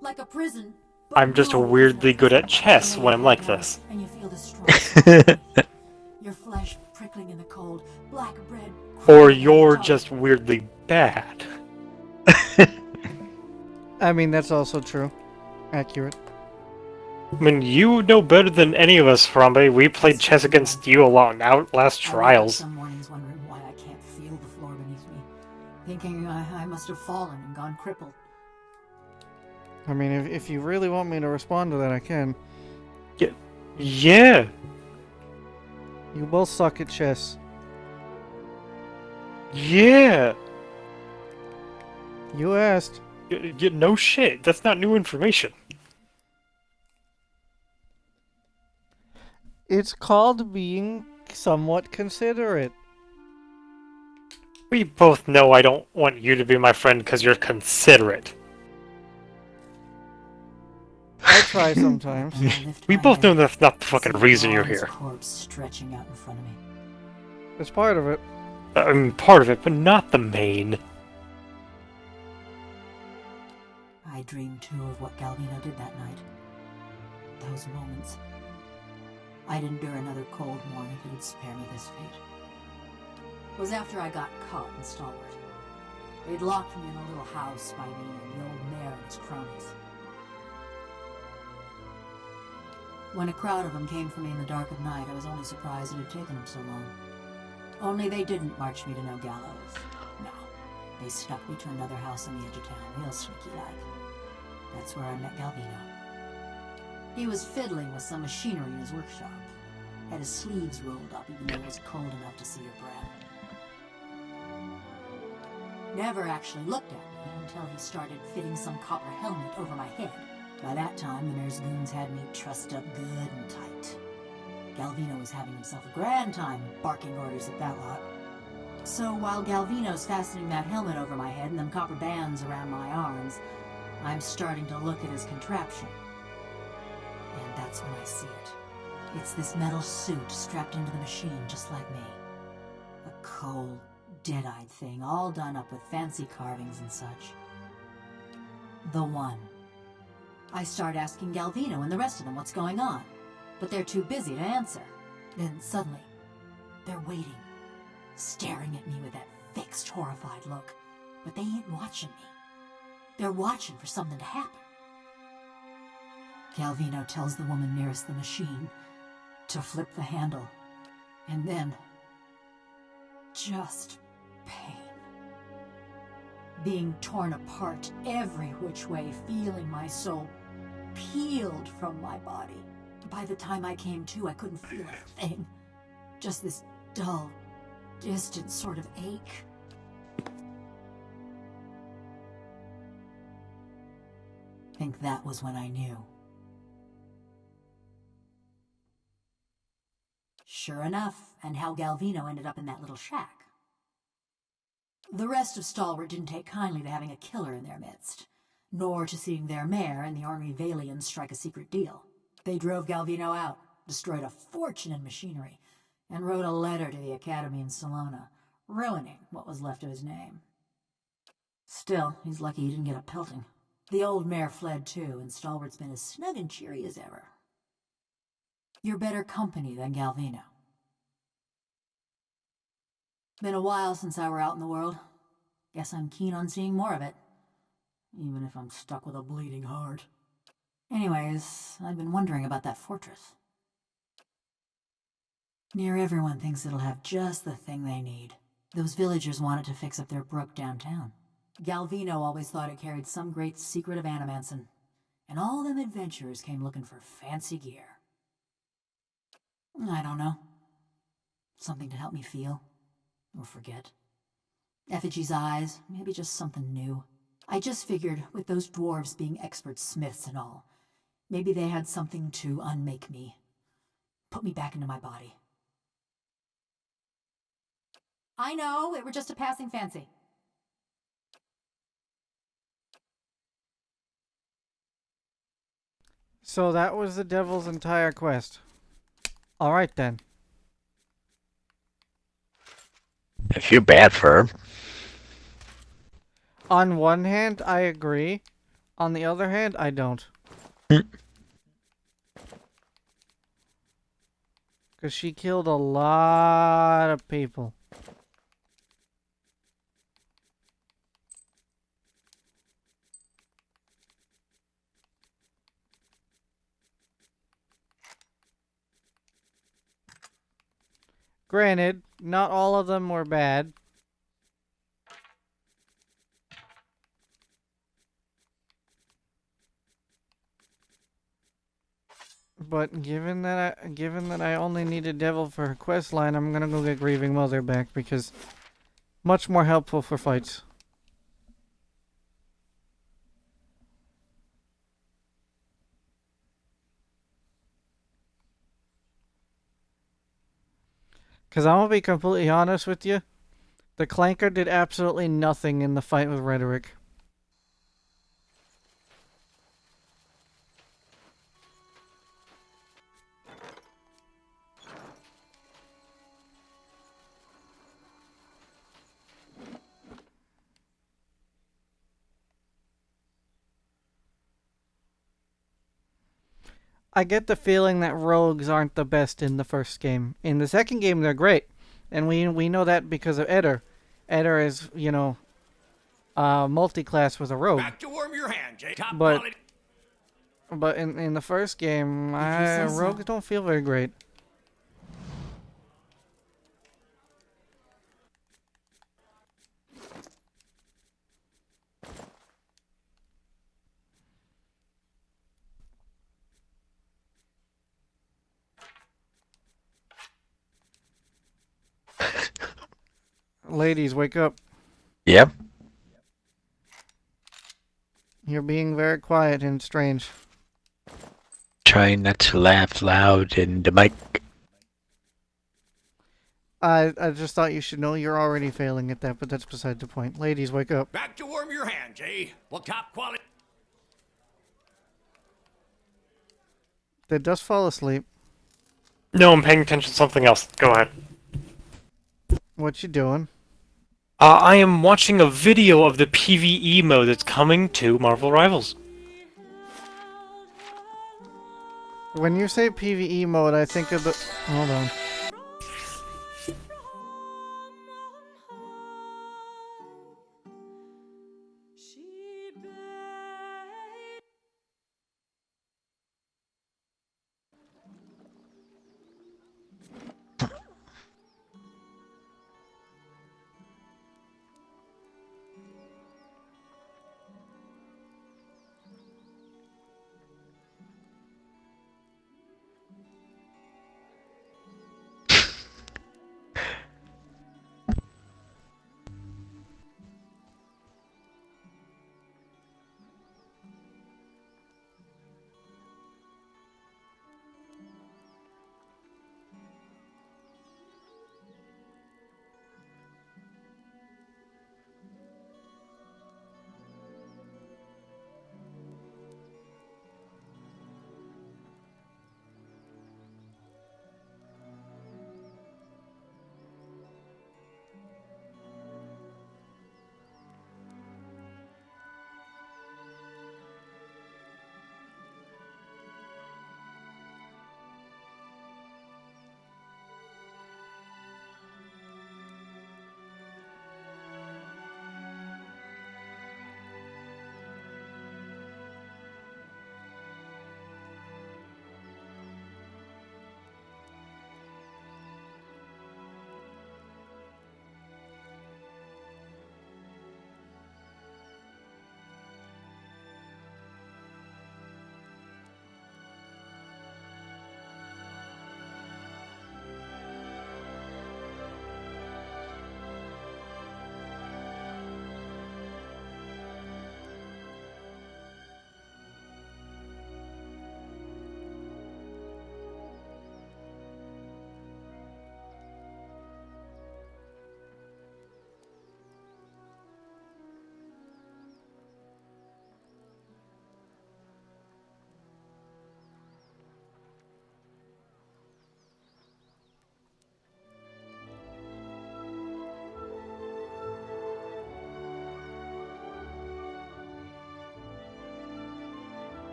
G: Like a prison
B: I'm just weirdly good at chess when I'm like this.
G: And you feel the strong your flesh prickling in the cold, black bread.
B: Or you're just weirdly bad.
A: I mean, that's also true. Accurate.
B: I mean, you know better than any of us, Harambe. We played chess against you a lot in Outlast Trials.
G: Some mornings wondering why I can't feel the floor beneath me, thinking I must have fallen and gone crippled.
A: I mean, if you really want me to respond to that, I can.
B: Yeah.
A: You both suck at chess.
B: Yeah.
A: You asked.
B: No shit. That's not new information.
A: It's called being somewhat considerate.
B: We both know I don't want you to be my friend because you're considerate.
A: I try sometimes.
B: We both know that's not the fucking reason you're here.
G: Corpse stretching out in front of me.
A: It's part of it.
B: Part of it, but not the main.
G: I dreamed too of what Galvino did that night. Those moments. I'd endure another cold morning if he'd spare me this fate. It was after I got caught in Stalwart. They'd locked me in a little house by me and the old mayor and his cronies. When a crowd of them came for me in the dark of night, I was only surprised it had taken them so long. Only they didn't march me to no gallows. No. They snuck me to another house on the edge of town, real sneaky-like. That's where I met Galvino. He was fiddling with some machinery in his workshop. Had his sleeves rolled up even though it was cold enough to see your breath. Never actually looked at me until he started fitting some copper helmet over my head. By that time, the mayor's goons had me trussed up good and tight. Galvino was having himself a grand time barking orders at that lot. So while Galvino's fastening that helmet over my head and them copper bands around my arms, I'm starting to look at his contraption. And that's when I see it. It's this metal suit strapped into the machine just like me. A cold, dead-eyed thing, all done up with fancy carvings and such. The One. I start asking Galvino and the rest of them what's going on, but they're too busy to answer. Then suddenly, they're waiting, staring at me with that fixed, horrified look. But they ain't watching me. They're watching for something to happen. Galvino tells the woman nearest the machine to flip the handle, and then just pain. Being torn apart every which way, feeling my soul peeled from my body. By the time I came to, I couldn't feel a thing. Just this dull, distant sort of ache. I think that was when I knew. Sure enough, and how Galvino ended up in that little shack. The rest of Stalwart didn't take kindly to having a killer in their midst, nor to seeing their mayor and the Army Valians strike a secret deal. They drove Galvino out, destroyed a fortune in machinery, and wrote a letter to the Academy in Salona, ruining what was left of his name. Still, he's lucky he didn't get a pelting. The old mayor fled too, and Stalwart's been as snug and cheery as ever. You're better company than Galvino. Been a while since I were out in the world. Guess I'm keen on seeing more of it, even if I'm stuck with a bleeding heart. Anyways, I've been wondering about that fortress. Near everyone thinks it'll have just the thing they need. Those villagers want it to fix up their brook downtown. Galvino always thought it carried some great secret of Animanson, and all them adventurers came looking for fancy gear. I don't know. Something to help me feel. Or forget. Effigy's eyes, maybe just something new. I just figured, with those dwarves being expert smiths and all, maybe they had something to unmake me. Put me back into my body. I know, it were just a passing fancy.
A: So that was the devil's entire quest. Alright then.
E: I feel bad for him.
A: On one hand, I agree. On the other hand, I don't. Because she killed a lot of people. Granted, not all of them were bad. But given that I only need a devil for her quest line, I'm gonna go get Grieving Mother back because much more helpful for fights. Because I'm gonna be completely honest with you, the Clanker did absolutely nothing in the fight with Rhetoric. I get the feeling that rogues aren't the best in the first game. In the second game, they're great, and we know that because of Eder. Eder is, you know, multi-class with a rogue.
N: Back to warm your hand, Jay. Top
A: But
N: quality.
A: but in the first game,
G: say so.
A: rogues don't feel very great. Ladies, wake up.
E: Yep.
A: You're being very quiet and strange.
E: Trying not to laugh loud in the mic.
A: I just thought you should know you're already failing at that, but that's beside the point. Ladies, wake up.
N: Back to warm your hand, Jay. Well, top quality.
A: Did Dust fall asleep?
B: No, I'm paying attention to something else. Go ahead.
A: What you doing?
B: I am watching a video of the PvE mode that's coming to Marvel Rivals.
A: When you say PvE mode, I think of the... Hold on.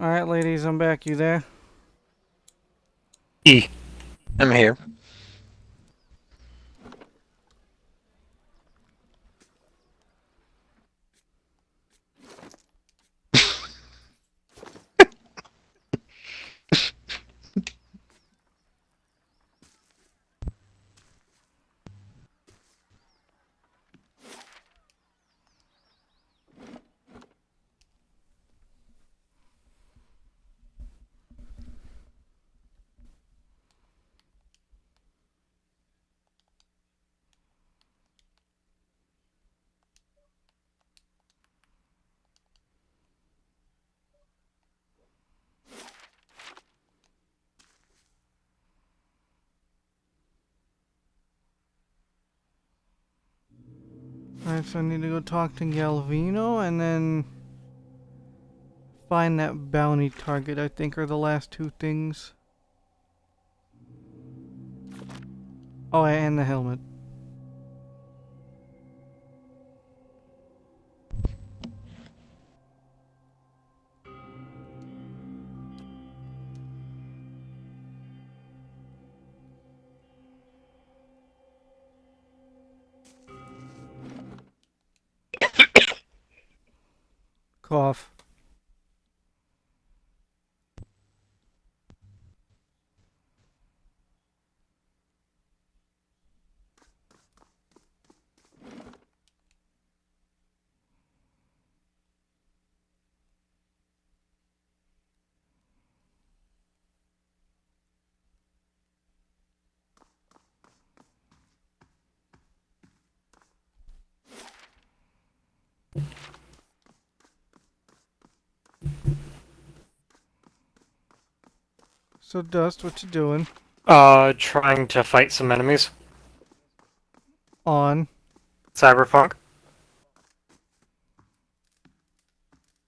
A: Alright, ladies, I'm back. You there?
B: E. I'm here.
A: Alright, so I need to go talk to Galvino and then find that bounty target, I think, are the last two things. Oh, and the helmet. Cough. So, Dust, what you doing?
B: Trying to fight some enemies.
A: On.
B: Cyberpunk.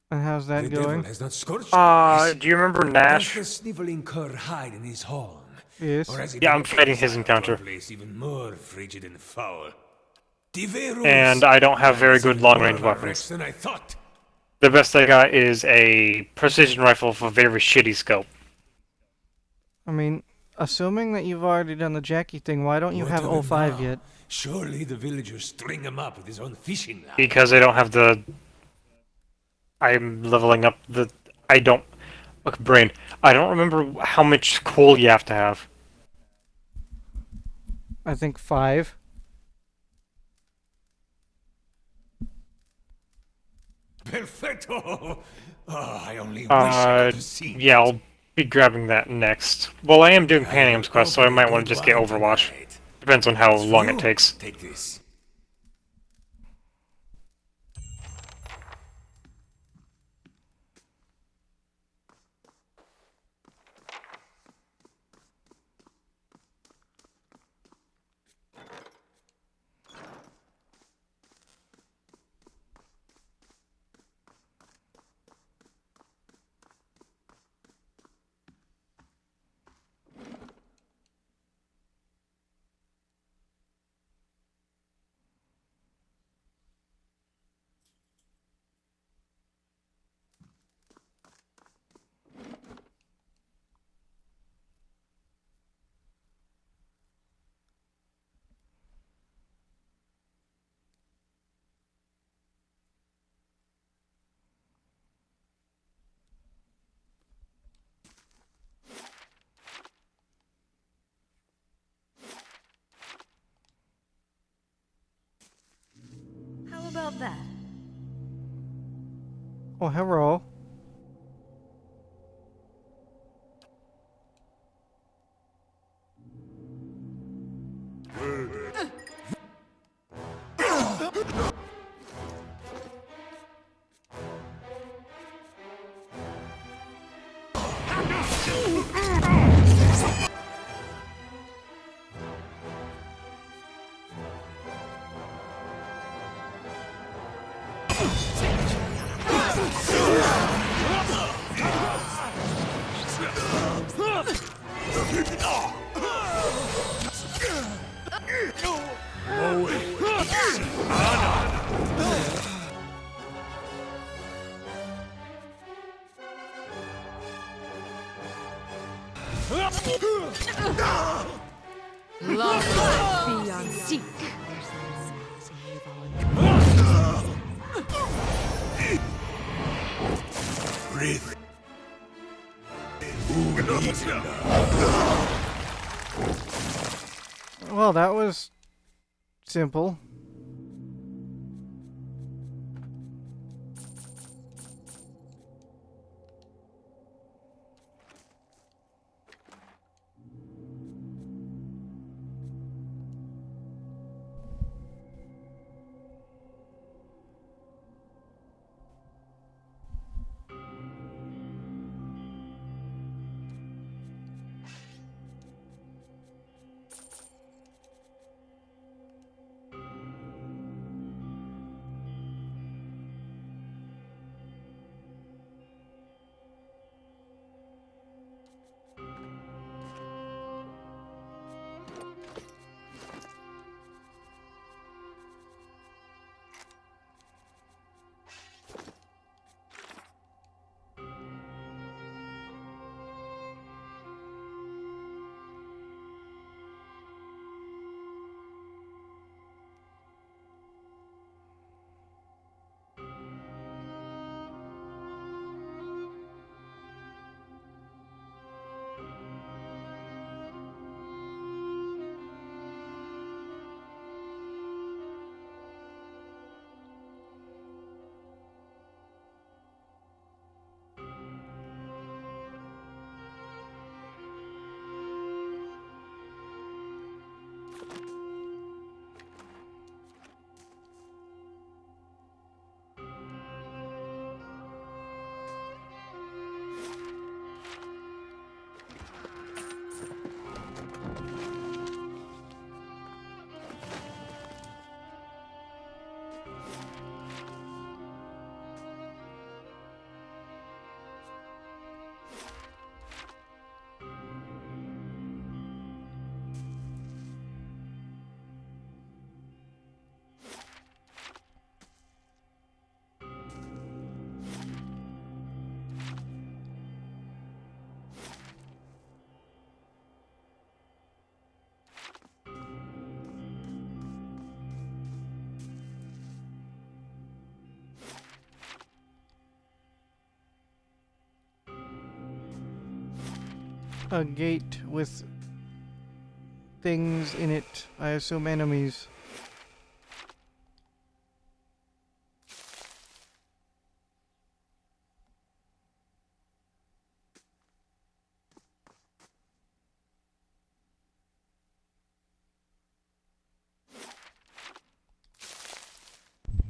A: And how's that
F: The
A: going?
F: devil has not scorched us.
B: Do you remember Nash?
F: Does the sniveling cur hide in his home?
A: Yes.
F: Or has he
B: Yeah,
F: been
B: I'm fighting his
F: exiled
B: encounter.
F: to a place even more frigid and foul?
B: And I don't have very good long-range
F: More
B: weapons.
F: Rex than I thought.
B: The best I got is a precision rifle with a very shitty scope.
A: I mean, assuming that you've already done the Jackie thing, why don't you
F: What
A: have
F: of him
A: 05
F: now?
A: yet?
F: Surely the villagers string him up with his own fishing line.
B: Because I don't have the... I'm leveling up the... I don't... Look, brain. I don't remember how much coal you have to have.
A: I think 5.
F: Perfecto! Oh, I only wish I could have seen
B: Yeah, I'll be grabbing that next. Well, I am doing Panium's Quest, so I might want to just get Overwatch. Depends on how long it takes.
F: Take this.
O: How about that?
A: Oh, hello. Well, that was simple. A gate with things in it. I assume enemies.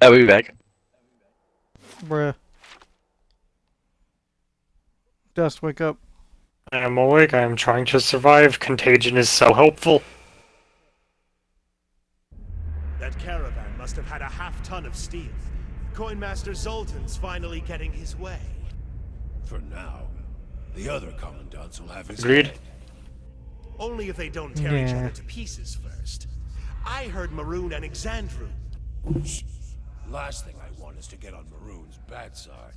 E: I'll be back.
A: Bruh. Dust, wake up.
B: I am awake. I am trying to survive. Contagion is so helpful.
Q: That caravan must have had a half-ton of steel. Coinmaster Zoltan's finally getting his way.
H: For now. The other commandants will have his
B: Agreed.
H: head.
Q: Only if they don't tear each
A: Yeah.
Q: other to pieces first. I heard Maroon and Exandru.
H: Last thing I want is to get on Maroon's bad side.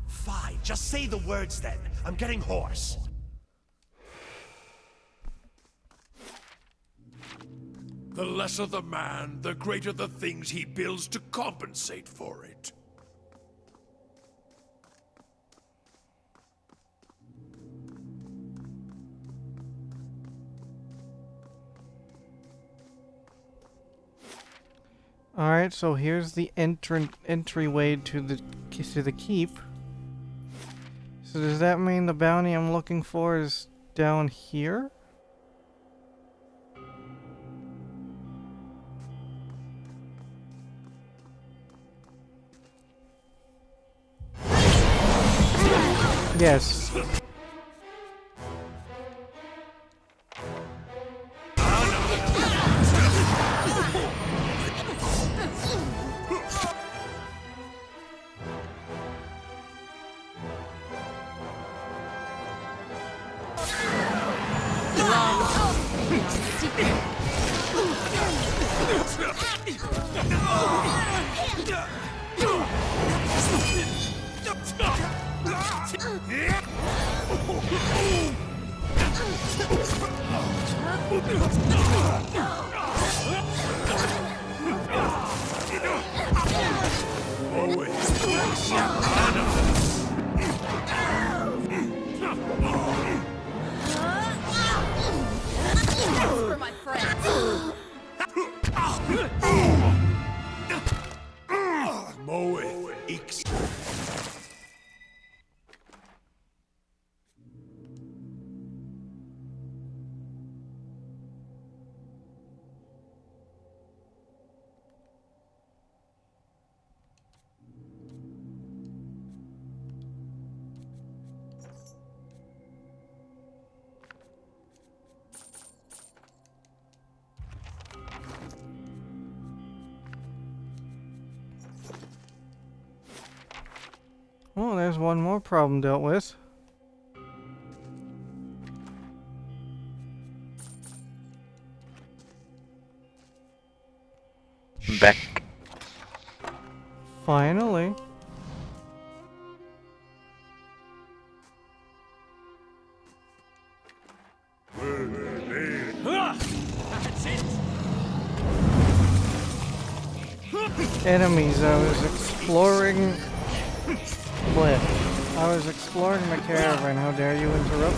Q: Fine, just say the words then. I'm getting hoarse.
H: The lesser the man, the greater the things he builds to compensate for it.
A: Alright, so here's the entryway to the keep. So does that mean the bounty I'm looking for is down here? Yes.
H: Moeth Ix.
A: Oh, there's one more problem dealt with.
E: Back.
A: Finally. Enemies, I was exploring... What? I was exploring my caravan, how dare you interrupt?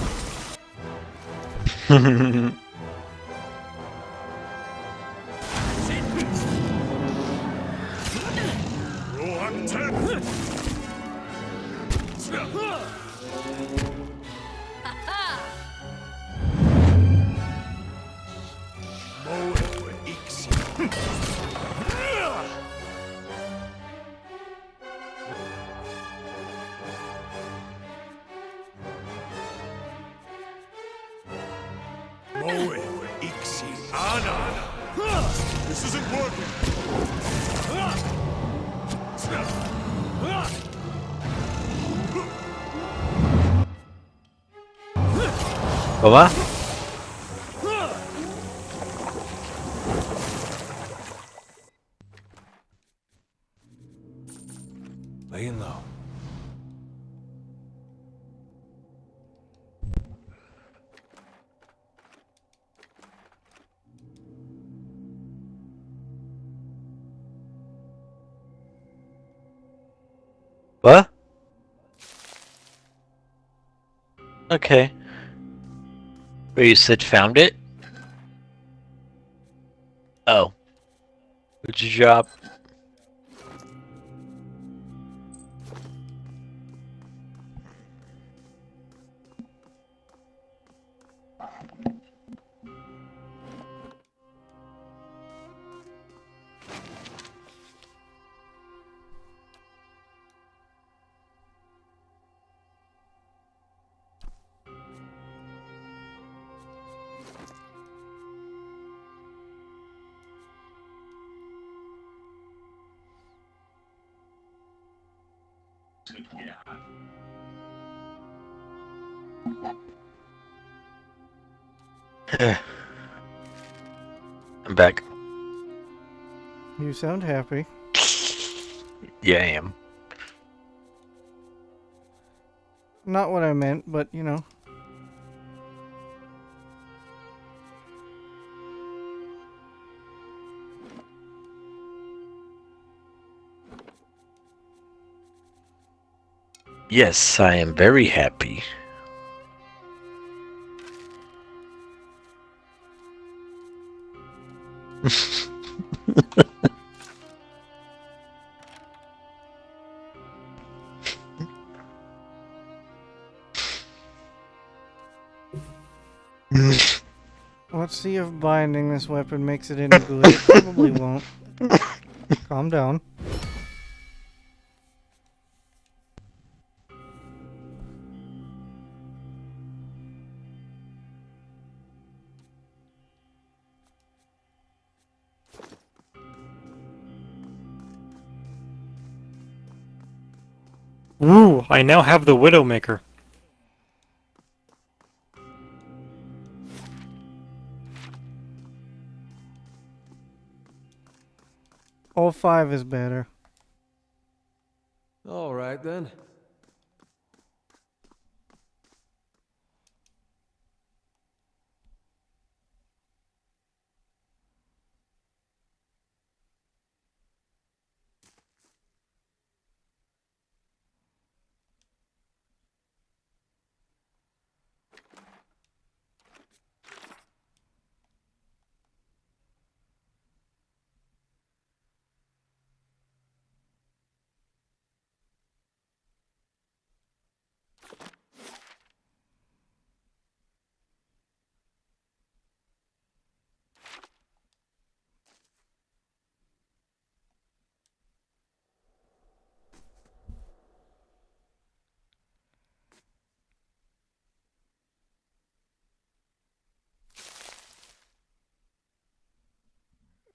H: This isn't working.
E: What?
F: Laying low.
E: What? Okay. Where you said found it? Oh. What's your job? I'm back.
A: You sound happy.
E: Yeah, I am.
A: Not what I meant, but you know.
E: Yes, I am very happy.
A: Let's see if binding this weapon makes it any good. It probably won't. Calm down.
B: Ooh, I now have the Widowmaker.
A: All 5 is better.
F: All right then.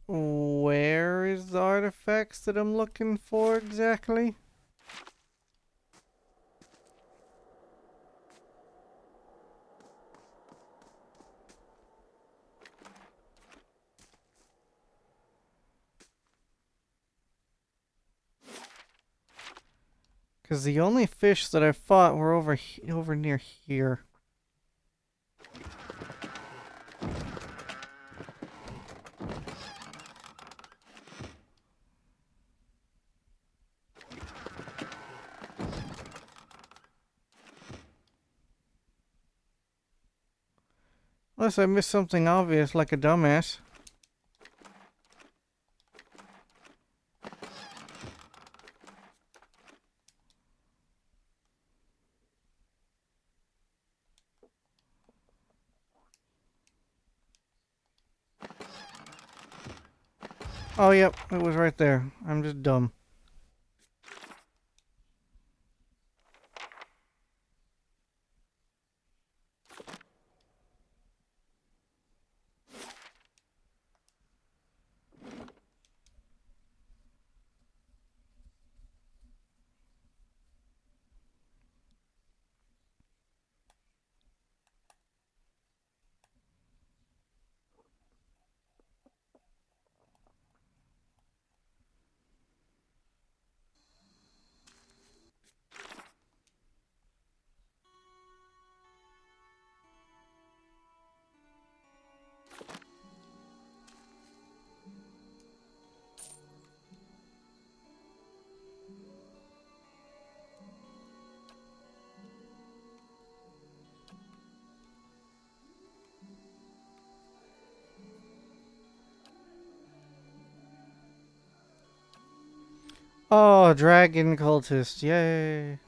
A: Where is the artifacts that I'm looking for exactly? Because the only fish that I fought were over near here. Unless I missed something obvious like a dumbass. Oh, yep, it was right there. I'm just dumb. Oh, dragon cultist, yay.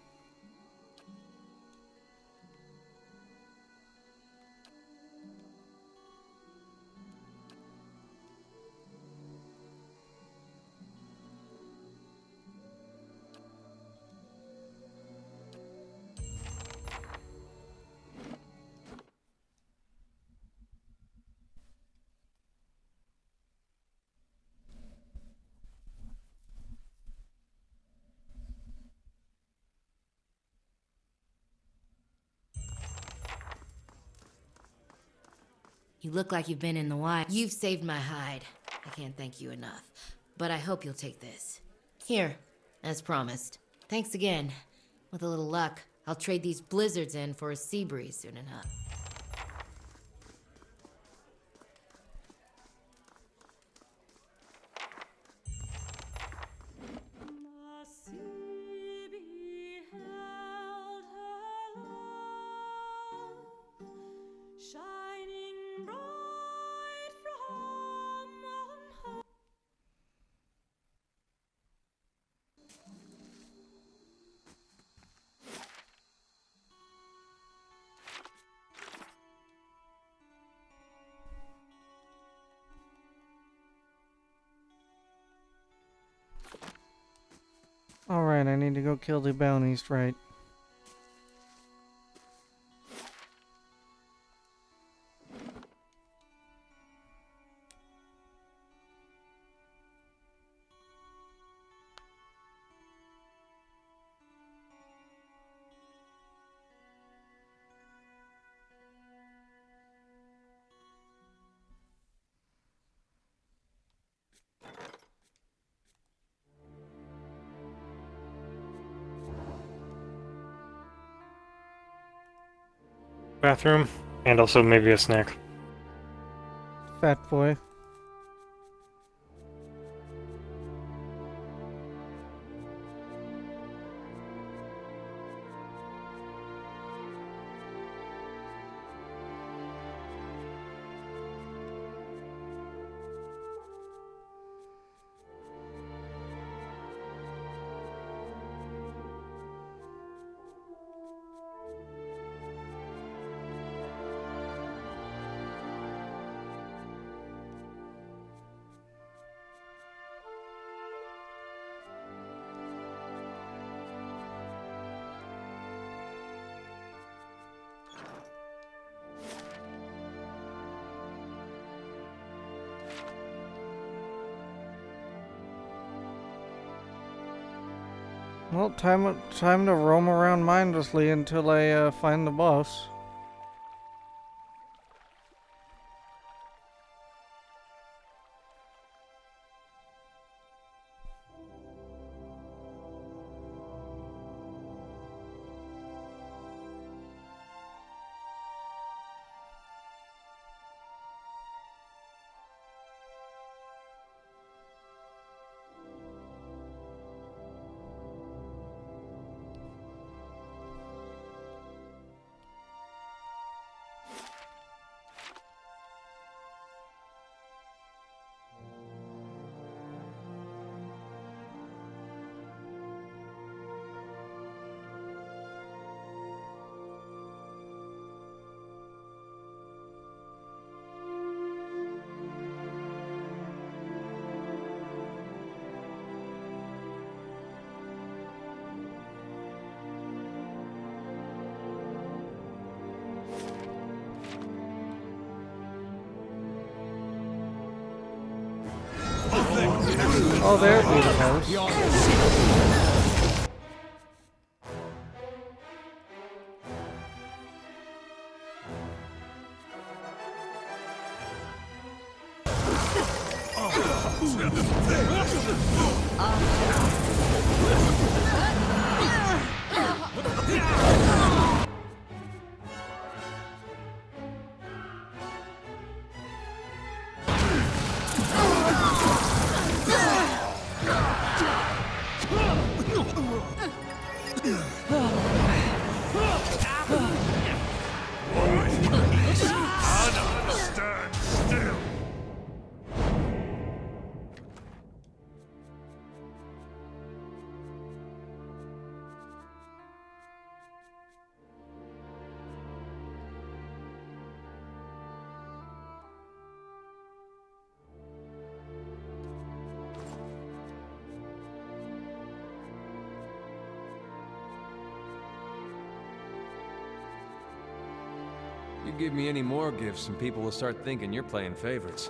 L: You look like you've been in the wild. You've saved my hide. I can't thank you enough. But I hope you'll take this. Here, as promised. Thanks again. With a little luck, I'll trade these blizzards in for a sea breeze soon enough.
A: Alright, I need to go kill the bounties, right?
B: Bathroom, and also maybe a snack.
A: Fat boy. Well, time to roam around mindlessly until I find the boss. Oh, there be the house.
H: Stand still.
R: You give me any more gifts and people will start thinking you're playing favorites.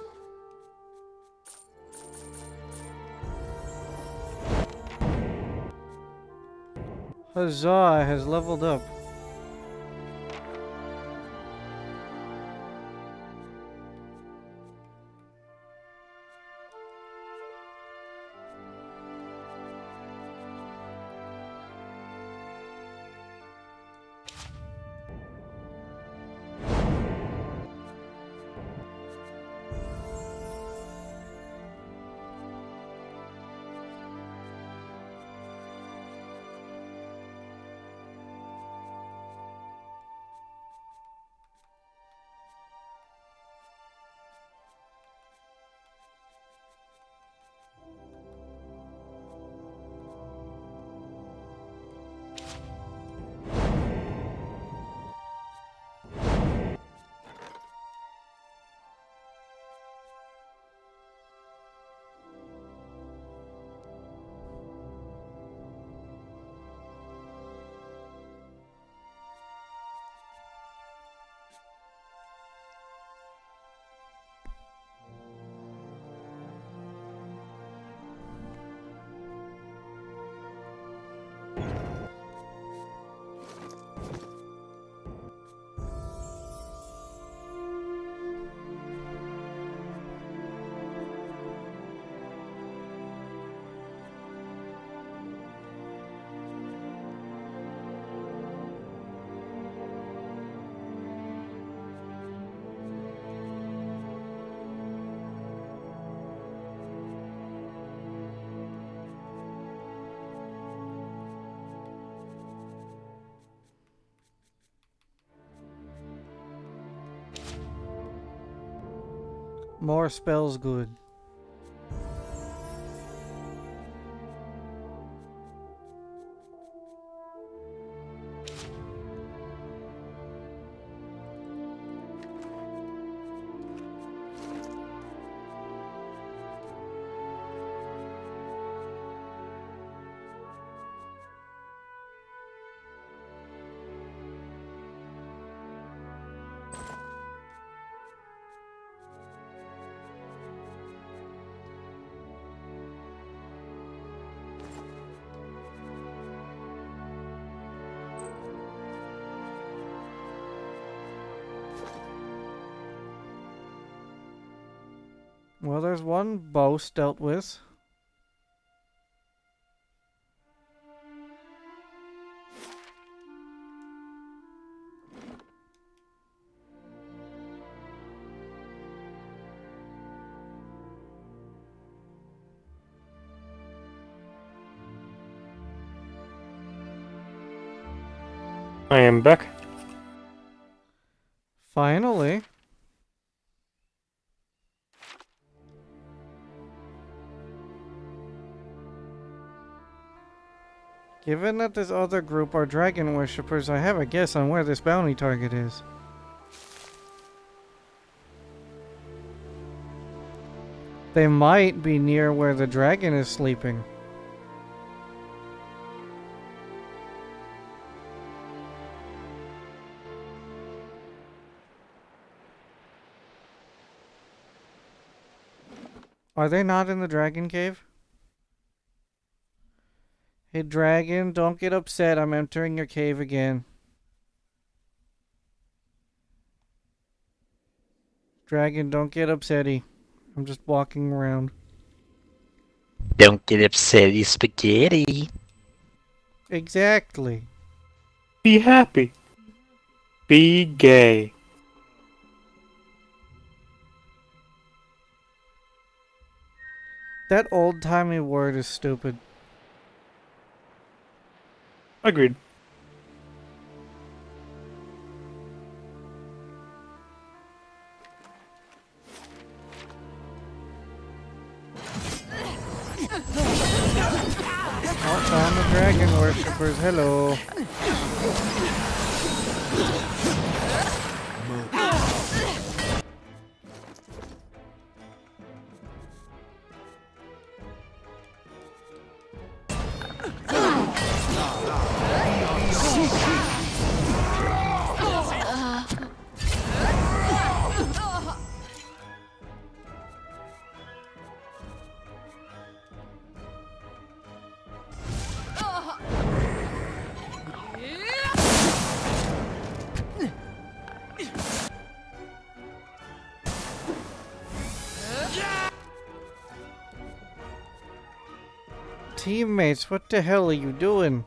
A: Huzzah, has leveled up. More spells good. Well, there's one boss dealt with.
B: I am back.
A: Finally. Given that this other group are dragon worshippers, I have a guess on where this bounty target is. They might be near where the dragon is sleeping. Are they not in the dragon cave? Hey dragon, don't get upset. I'm entering your cave again. Dragon, don't get upsetty. I'm just walking around.
E: Don't get upsetty, spaghetti.
A: Exactly.
B: Be happy. Be gay.
A: That old-timey word is stupid.
B: Agreed.
A: Oh, found the dragon worshippers. Hello. Teammates, what the hell are you doing?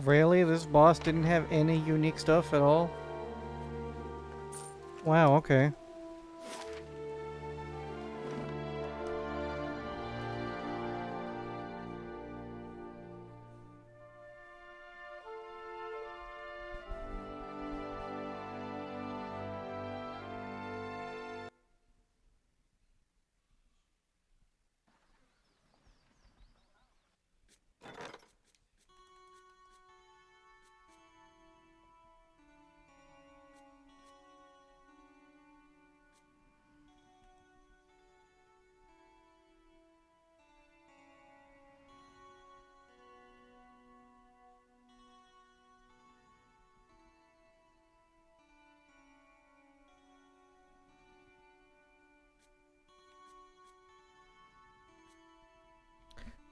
A: Really? This boss didn't have any unique stuff at all? Wow, okay.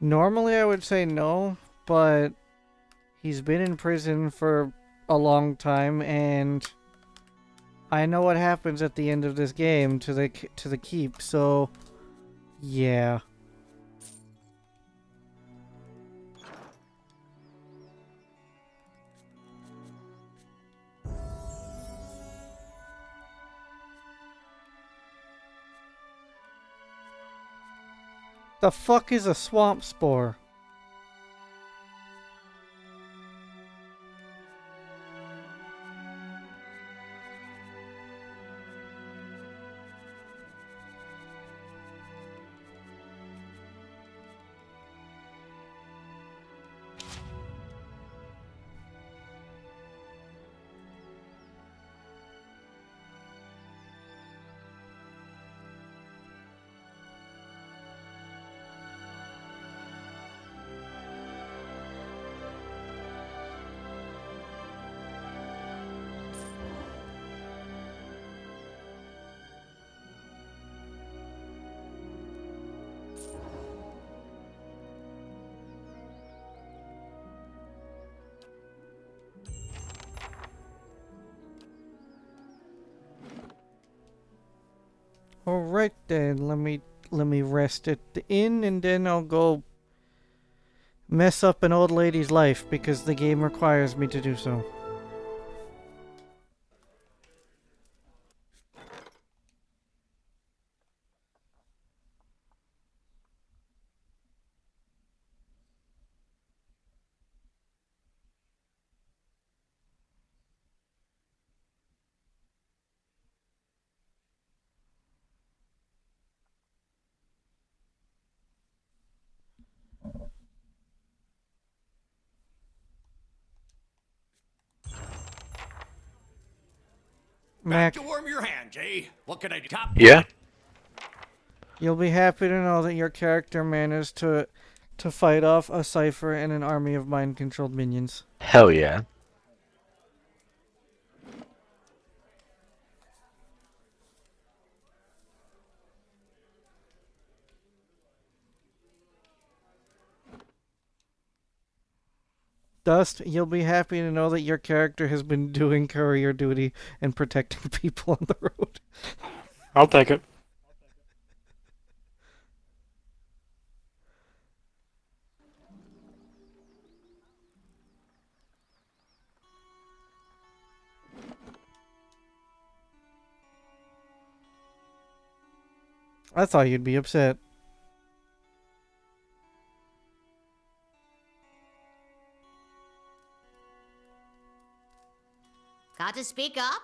A: Normally I would say no, but he's been in prison for a long time, and I know what happens at the end of this game to the keep, so yeah. The fuck is a swamp spore? Alright then, let me rest at the inn, and then I'll go mess up an old lady's life because the game requires me to do so.
N: Back
A: Mac,
N: to warm your hands, eh? What can I do? Top
E: Yeah?
A: you'll be happy to know that your character managed to fight off a cipher and an army of mind-controlled minions.
E: Hell yeah.
A: Dust, you'll be happy to know that your character has been doing courier duty and protecting people on the road.
B: I'll take it.
A: I thought you'd be upset.
K: Got to speak up?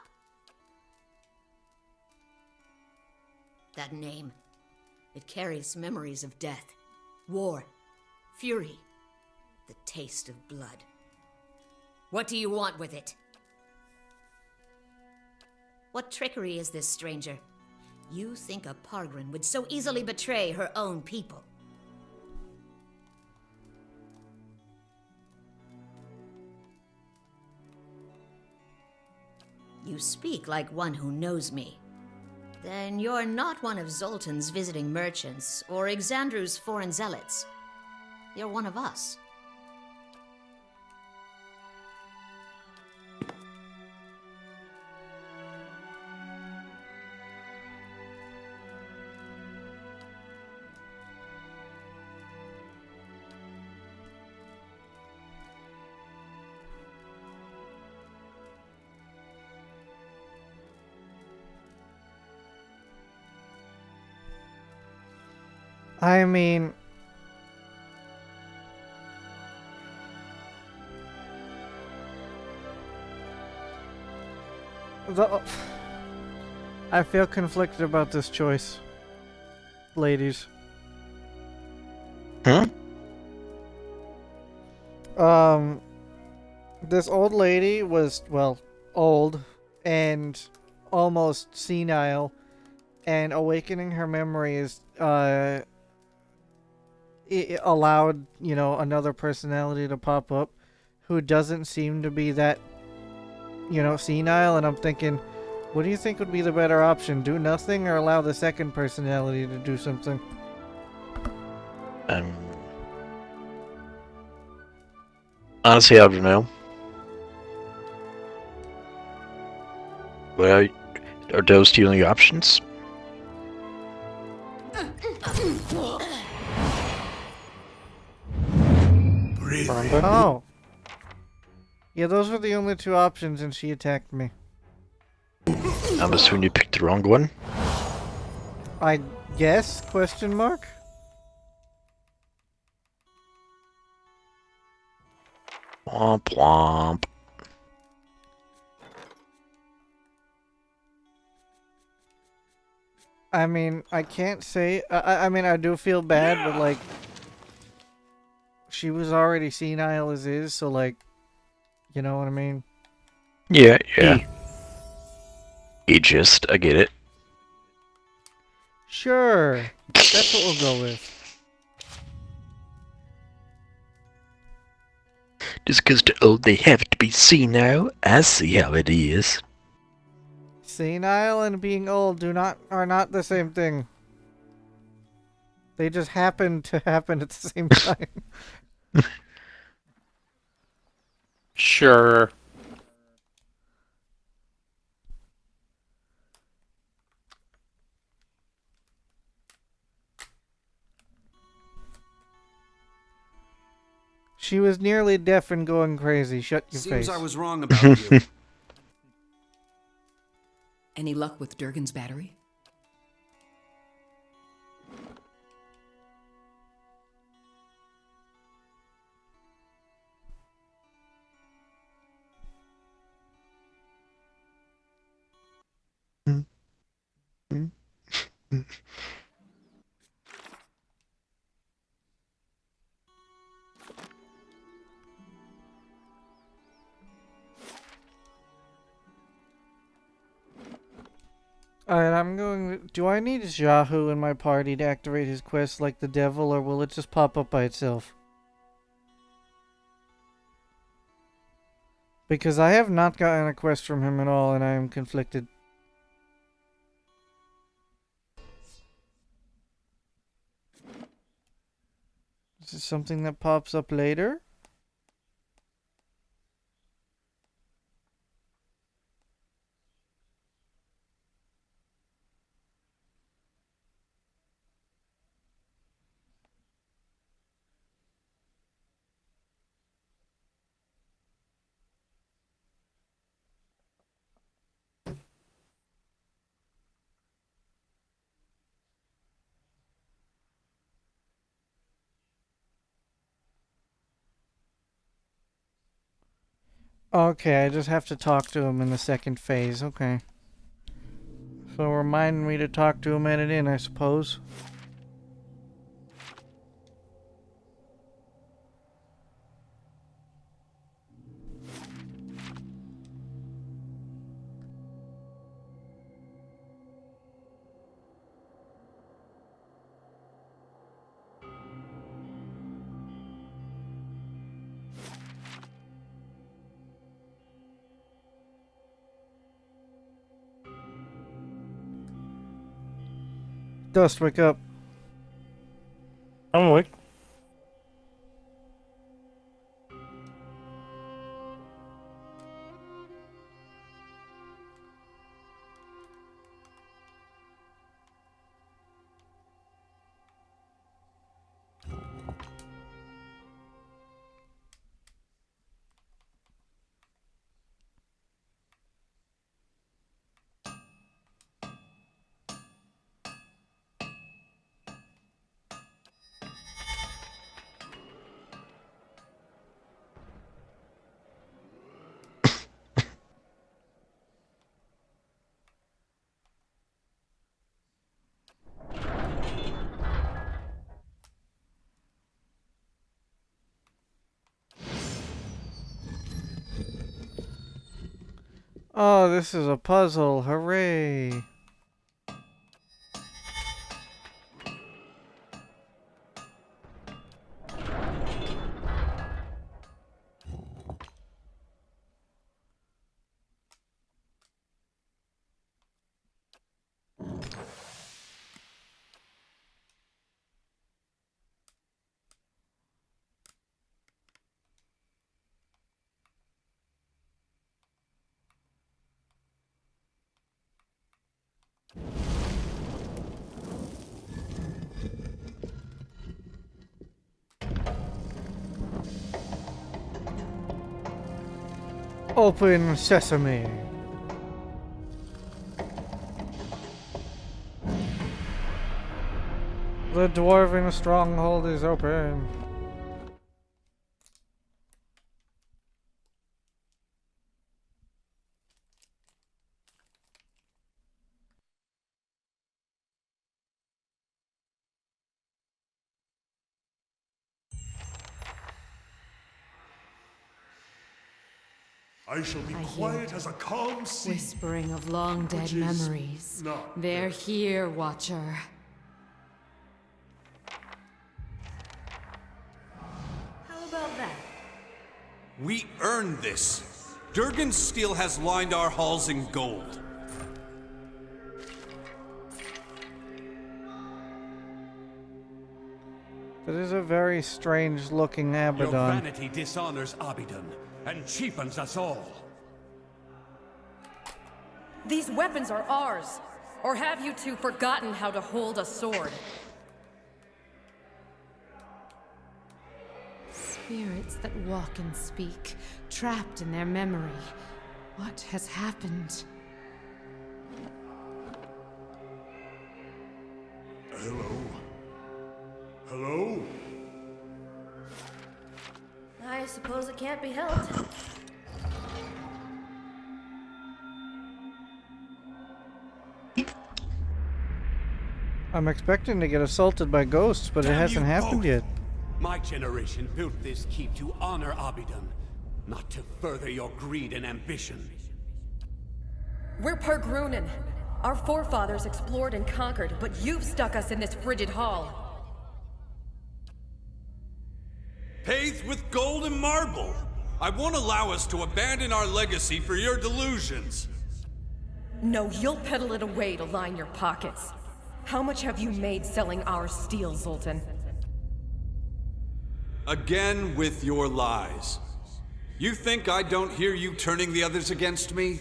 K: That name. It carries memories of death, war, fury, the taste of blood. What do you want with it? What trickery is this, stranger? You think a Pargrin would so easily betray her own people? You speak like one who knows me. Then you're not one of Zoltan's visiting merchants or Exandru's foreign zealots. You're one of us.
A: I mean, I feel conflicted about this choice, ladies.
E: Huh?
A: This old lady was, well, old and almost senile, and awakening her memories, it allowed, you know, another personality to pop up who doesn't seem to be that, you know, senile, and I'm thinking, what do you think would be the better option? Do nothing or allow the second personality to do something?
E: Honestly, I don't know. Well, are those the only options?
A: Oh. Yeah, those were the only two options, and she attacked me.
E: I'm assuming you picked the wrong one.
A: I guess? Question mark?
E: Womp womp.
A: I mean, I can't say... I mean, I do feel bad, but, like... She was already senile as is, so, like... You know what I mean?
E: Yeah. Ageist, I get it.
A: Sure. That's what we'll go with.
E: Just because they're old, they have to be senile. I see how it is.
A: Senile and being old are not the same thing. They just happen to happen at the same time.
B: Sure.
A: She was nearly deaf and going crazy. Shut your face.
P: Seems I was wrong about you.
I: Any luck with Durgan's battery?
A: Alright, I'm going... Do I need Jahu in my party to activate his quest like the devil, or will it just pop up by itself? Because I have not gotten a quest from him at all, and I am conflicted. Is this something that pops up later? Okay, I just have to talk to him in the second phase. Okay. So remind me to talk to him at it in, I suppose. Dust, wake up.
B: I'm awake.
A: Oh, this is a puzzle. Hooray. Open sesame. The dwarven stronghold is open.
H: I shall be quiet as a calm sea.
D: Whispering of long dead
H: Which is
D: memories.
H: not
D: They're here, Watcher.
O: How about that?
S: We earned this. Durgan's steel has lined our halls in gold.
A: That is a very strange looking
F: Your
A: Abaddon.
F: vanity dishonors Abidan and cheapens us all.
T: These weapons are ours. Or have you two forgotten how to hold a sword?
D: Spirits that walk and speak, trapped in their memory. What has happened?
H: Hello? Hello?
O: I suppose it can't be helped.
A: I'm expecting to get assaulted by ghosts, but it hasn't happened yet.
F: My generation built this keep to honor Abidan, not to further your greed and ambition.
T: We're Pergrunin. Our forefathers explored and conquered, but you've stuck us in this frigid hall.
S: Paved with gold and marble. I won't allow us to abandon our legacy for your delusions.
T: No, you'll peddle it away to line your pockets. How much have you made selling our steel, Zoltan?
S: Again with your lies. You think I don't hear you turning the others against me?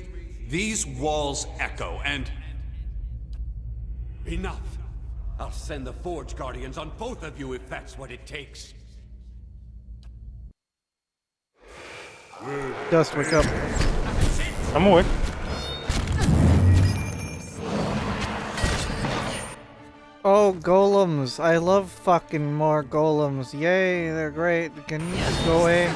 S: These walls echo, and...
F: Enough! I'll send the Forge Guardians on both of you if that's what it takes.
A: Dust, wake up.
B: I'm awake.
A: Oh, golems. I love fucking more golems. Yay, they're great. Can you just go away?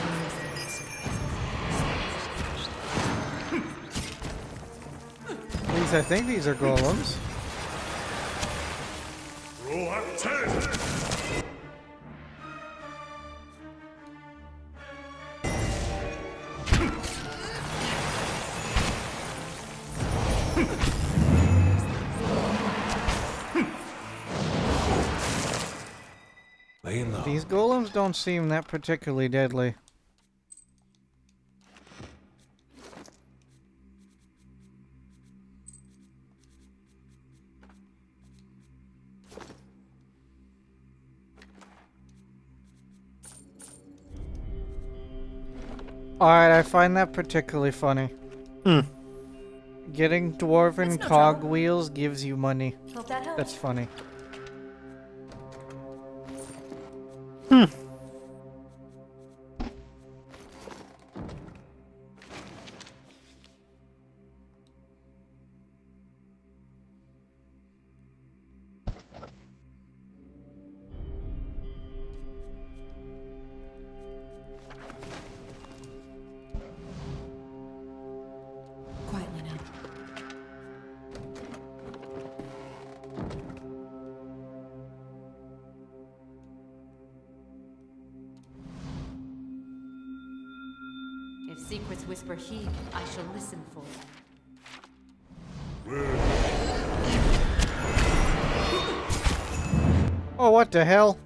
A: At least I think these are golems.
H: Roll up 10!
A: These golems don't seem that particularly deadly. Alright, I find that particularly funny. Getting dwarven cogwheels gives you money.
O: Hope that helps.
A: That's funny.
G: Quietly now.
L: If secrets whisper he, I shall listen for.
A: Oh, what the hell?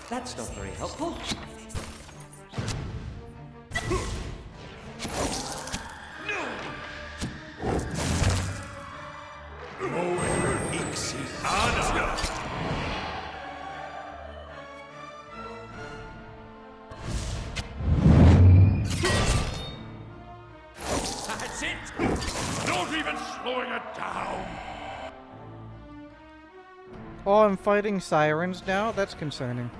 M: That's not very helpful.
H: That's it! Not even slowing it down!
A: Oh, I'm fighting sirens now? That's concerning.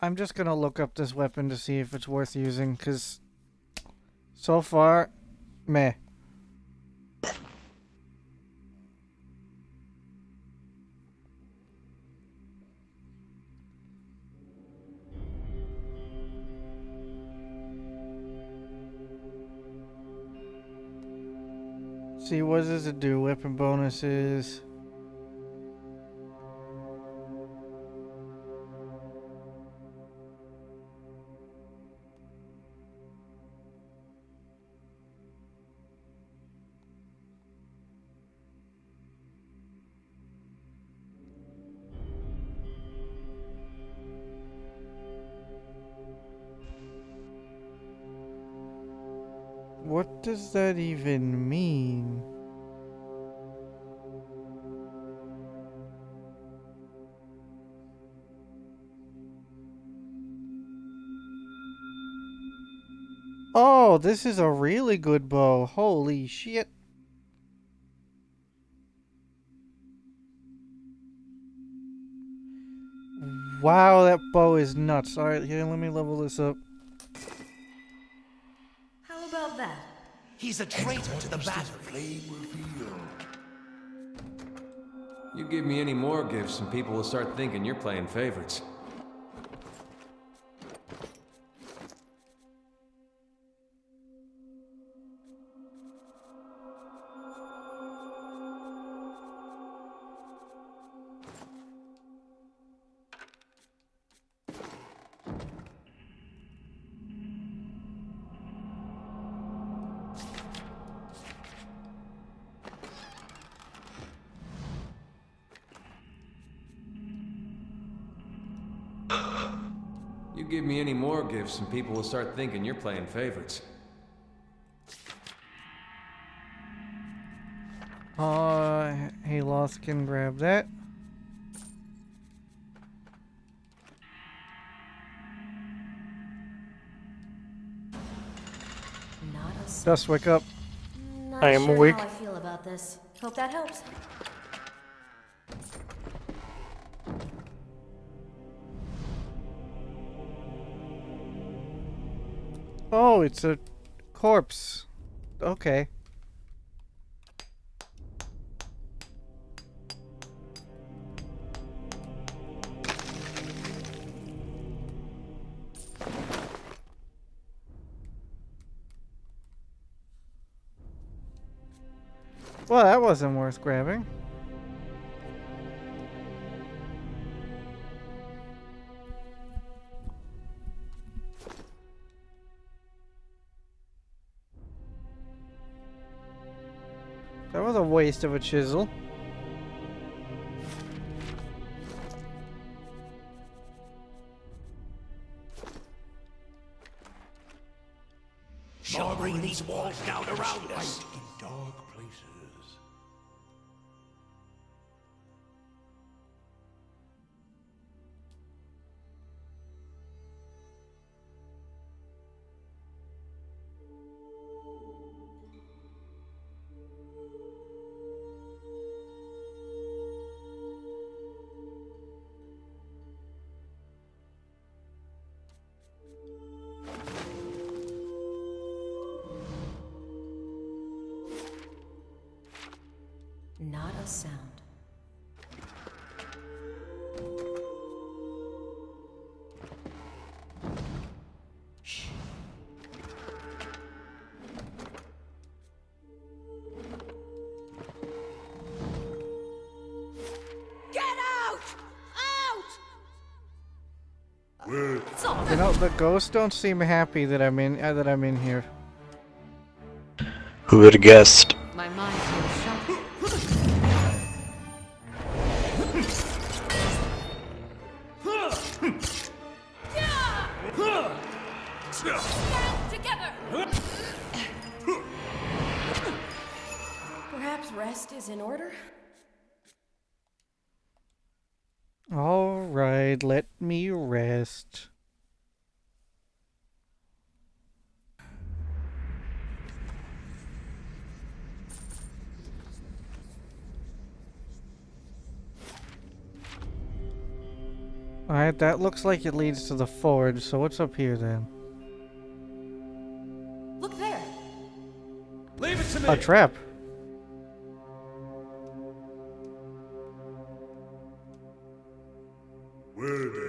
A: I'm just gonna look up this weapon to see if it's worth using, because so far, meh. See, what does it do? Weapon bonuses. What does that even mean? Oh, this is a really good bow. Holy shit. Wow, that bow is nuts. Alright, here, let me level this up.
O: How about that?
H: He's a traitor to the battery.
R: You give me any more gifts and people will start thinking you're playing favorites. You give me any more gifts and people will start thinking you're playing favorites.
A: Hey, Lost can grab that. Just wake up.
O: Not
B: I am
O: sure
B: awake.
O: how I feel about this. Hope that helps.
A: Oh, it's a corpse. Okay. Well, that wasn't worth grabbing. That was a waste of a chisel.
H: She'll bring these walls down around us.
C: In dark places.
O: Not a sound. Shh.
K: Get out! Out!
A: You know, the ghosts don't seem happy that I'm in here.
E: Who would have guessed?
L: My mind feels shut.
K: Stand together!
T: Perhaps rest is in order?
A: All right, let me rest. Alright, that looks like it leads to the forge, so what's up here then?
T: Look there.
J: Leave it to me.
A: A trap.
H: Where are they?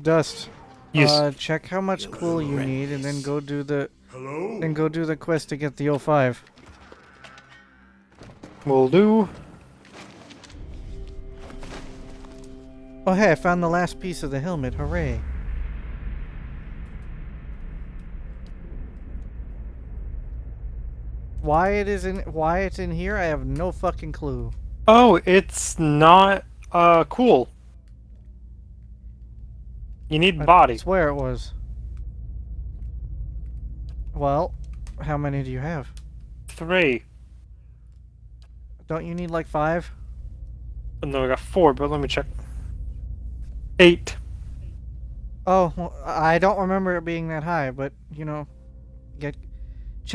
A: Dust.
B: Yes.
A: Check how much cool you need, and then go do the.
H: Hello?
A: Then go do the quest to get the 05.
B: Will do.
A: Oh hey, I found the last piece of the helmet. Hooray! Why it's in here, I have no fucking clue.
B: Oh, it's not cool. You need body.
A: I swear it was. Well, how many do you have?
B: 3.
A: Don't you need like 5?
B: No, I got 4, but let me check. 8.
A: Oh, well, I don't remember it being that high, but you know,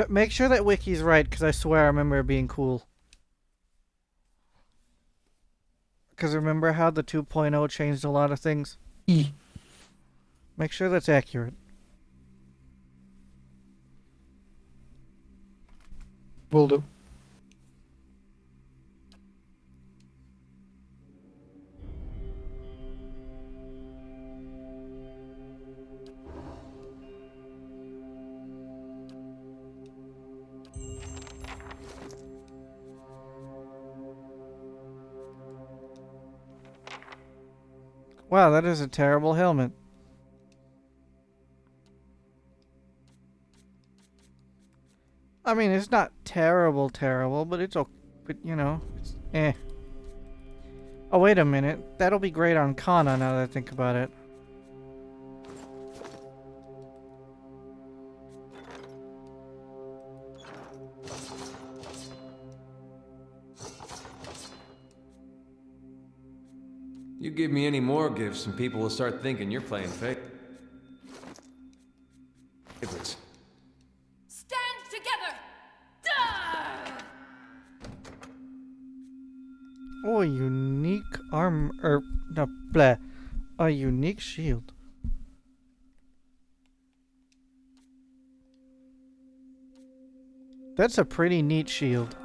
A: make sure that wiki's right, because I swear I remember it being cool. Because remember how the 2.0 changed a lot of things? Make sure that's accurate.
B: Will do.
A: Wow, that is a terrible helmet. I mean, it's not terrible, but it's okay. But, you know, it's eh. Oh, wait a minute. That'll be great on Kana now that I think about it.
R: You give me any more gifts and people will start thinking you're playing favorites.
D: Stand together! Duh!
A: Oh, a unique arm, no, blah. A unique shield. That's a pretty neat shield.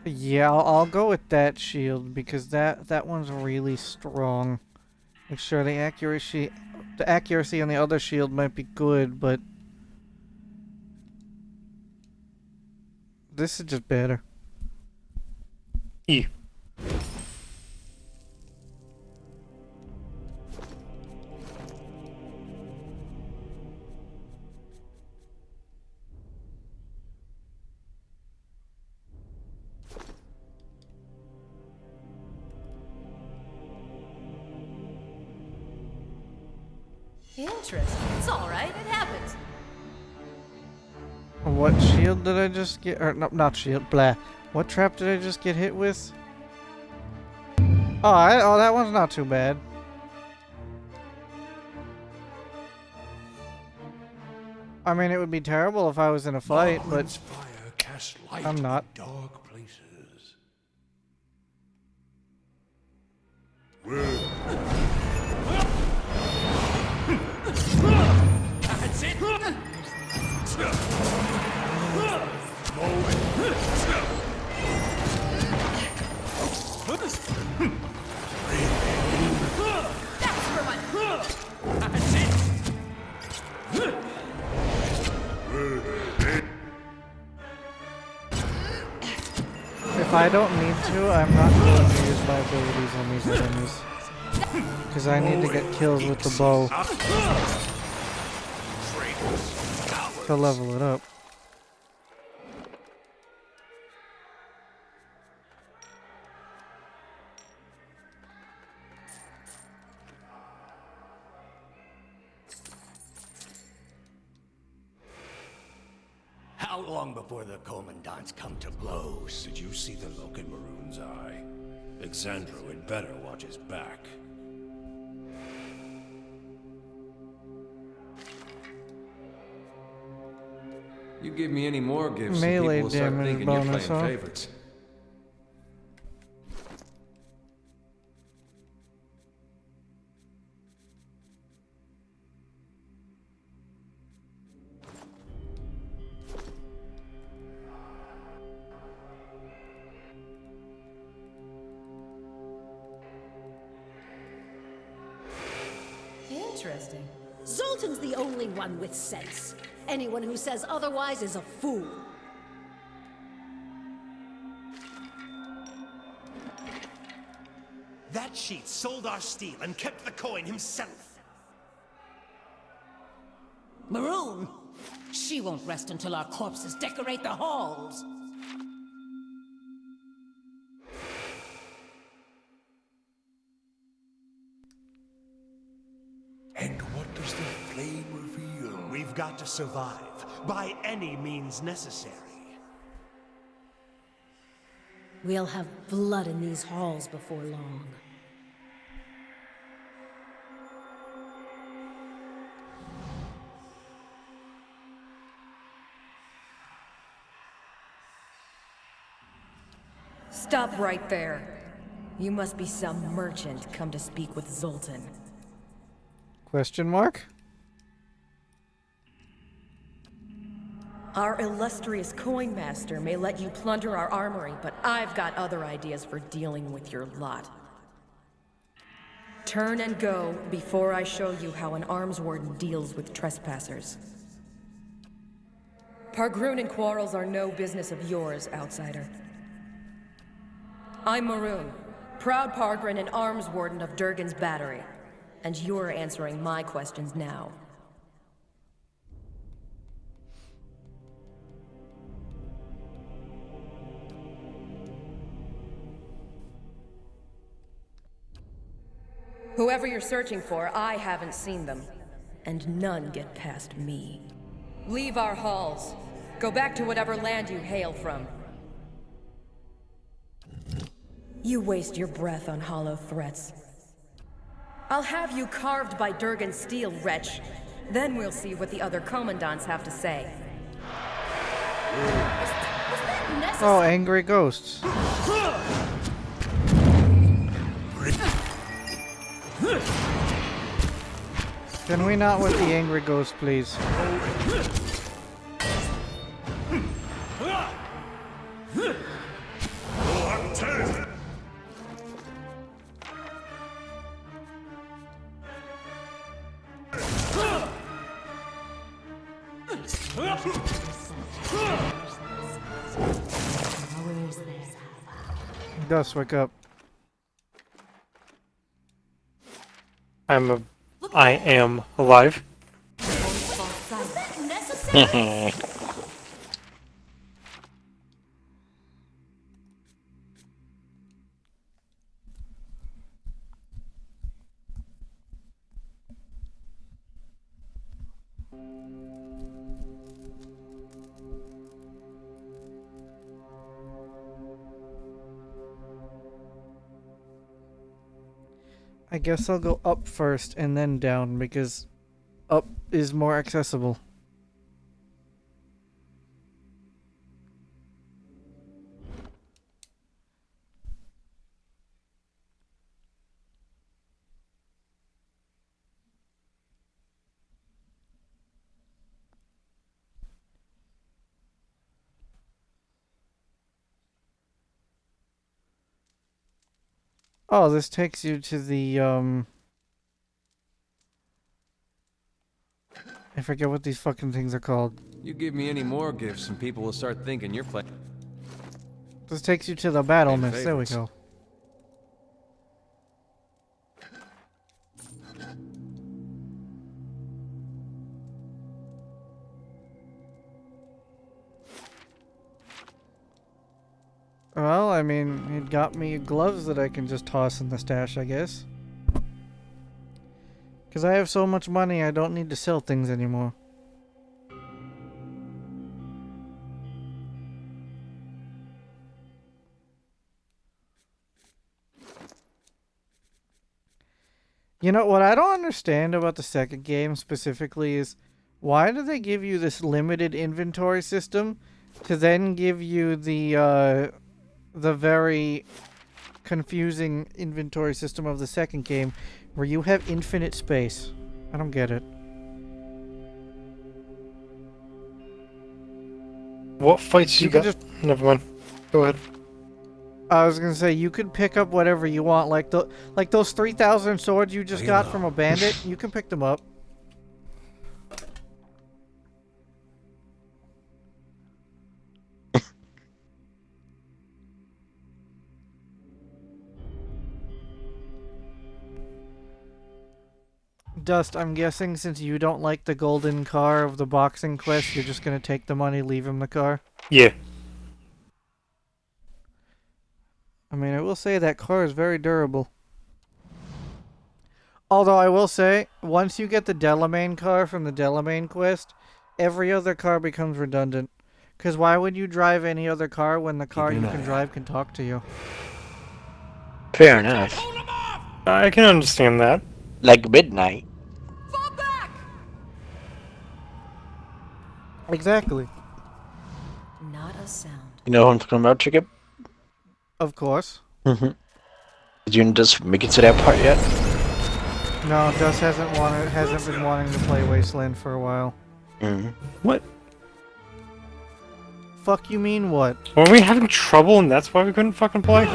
A: Yeah, I'll go with that shield because that one's really strong. Like, sure, the accuracy on the other shield might be good, but this is just better.
B: E.
O: Interesting. It's alright, it happens.
A: What shield did I just get? Or, no, not shield, blah. What trap did I just get hit with? Oh, that one's not too bad. I mean, it would be terrible if I was in a fight, but
H: Margaret's fire casts light
A: I'm not.
H: in dark places.
N: That's it!
K: That's for one!
N: That's it!
A: If I don't need to, I'm not going to use my abilities on these enemies. Because I need to get kills with the bow to level it up.
N: How long before the commandants come to blows?
H: Did you see the look in Maroon's eye? Exandro had better watch his back.
R: You give me any more gifts, and people
A: Melee
R: will start
A: damage
R: thinking you're
A: bonus,
R: playing
A: huh?
R: favorites.
K: Interesting. Zoltan's the only one with sense. Anyone who says otherwise is a fool.
Q: That cheat sold our steel and kept the coin himself.
K: Maroon? She won't rest until our corpses decorate the halls.
H: And what does the flame reveal?
Q: We've got to survive, by any means necessary.
K: We'll have blood in these halls before long.
T: Stop right there. You must be some merchant come to speak with Zoltan.
A: Question mark?
T: Our illustrious coin master may let you plunder our armory, but I've got other ideas for dealing with your lot. Turn and go before I show you how an arms warden deals with trespassers. Pargrunin quarrels are no business of yours, outsider. I'm Maroon, proud Pargrin and arms warden of Durgan's Battery, and you're answering my questions now. Whoever you're searching for, I haven't seen them, and none get past me. Leave our halls. Go back to whatever land you hail from. You waste your breath on hollow threats. I'll have you carved by Durgan's steel, wretch. Then we'll see what the other commandants have to say.
A: Oh, angry ghosts. Can we not with the angry ghost, please? Gus, wake up.
B: I am alive.
A: I guess I'll go up first and then down because up is more accessible. Oh, this takes you to the, I forget what these fucking things are called.
R: You give me any more gifts and people will start thinking you're playing.
A: This takes you to the battle mist. There we
R: favorites.
A: go. Well, I mean, it got me gloves that I can just toss in the stash, I guess. Because I have so much money, I don't need to sell things anymore. You know, what I don't understand about the second game specifically is why do they give you this limited inventory system to then give you the very confusing inventory system of the second game where you have infinite space? I don't get it.
B: What fights you got? Never mind. Go ahead.
A: I was gonna say you could pick up whatever you want, like those 3,000 swords you just got from a bandit. You can pick them up. Dust, I'm guessing since you don't like the golden car of the boxing quest, you're just gonna take the money, leave him the car?
B: Yeah.
A: I mean, I will say that car is very durable. Although I will say, once you get the Delamain car from the Delamain quest, every other car becomes redundant. Because why would you drive any other car when the car you can drive can talk to you?
E: Fair enough.
B: I can understand that.
E: Like midnight.
A: Exactly.
T: Not a sound.
E: You know who I'm talking about, Jacob?
A: Of course.
E: Mm-hmm. Did you just make it to that part yet?
A: No, Dust hasn't been wanting to play Wasteland for a while.
E: Mm-hmm.
B: What?
A: Fuck you mean what?
B: Were we having trouble and that's why we couldn't fucking play?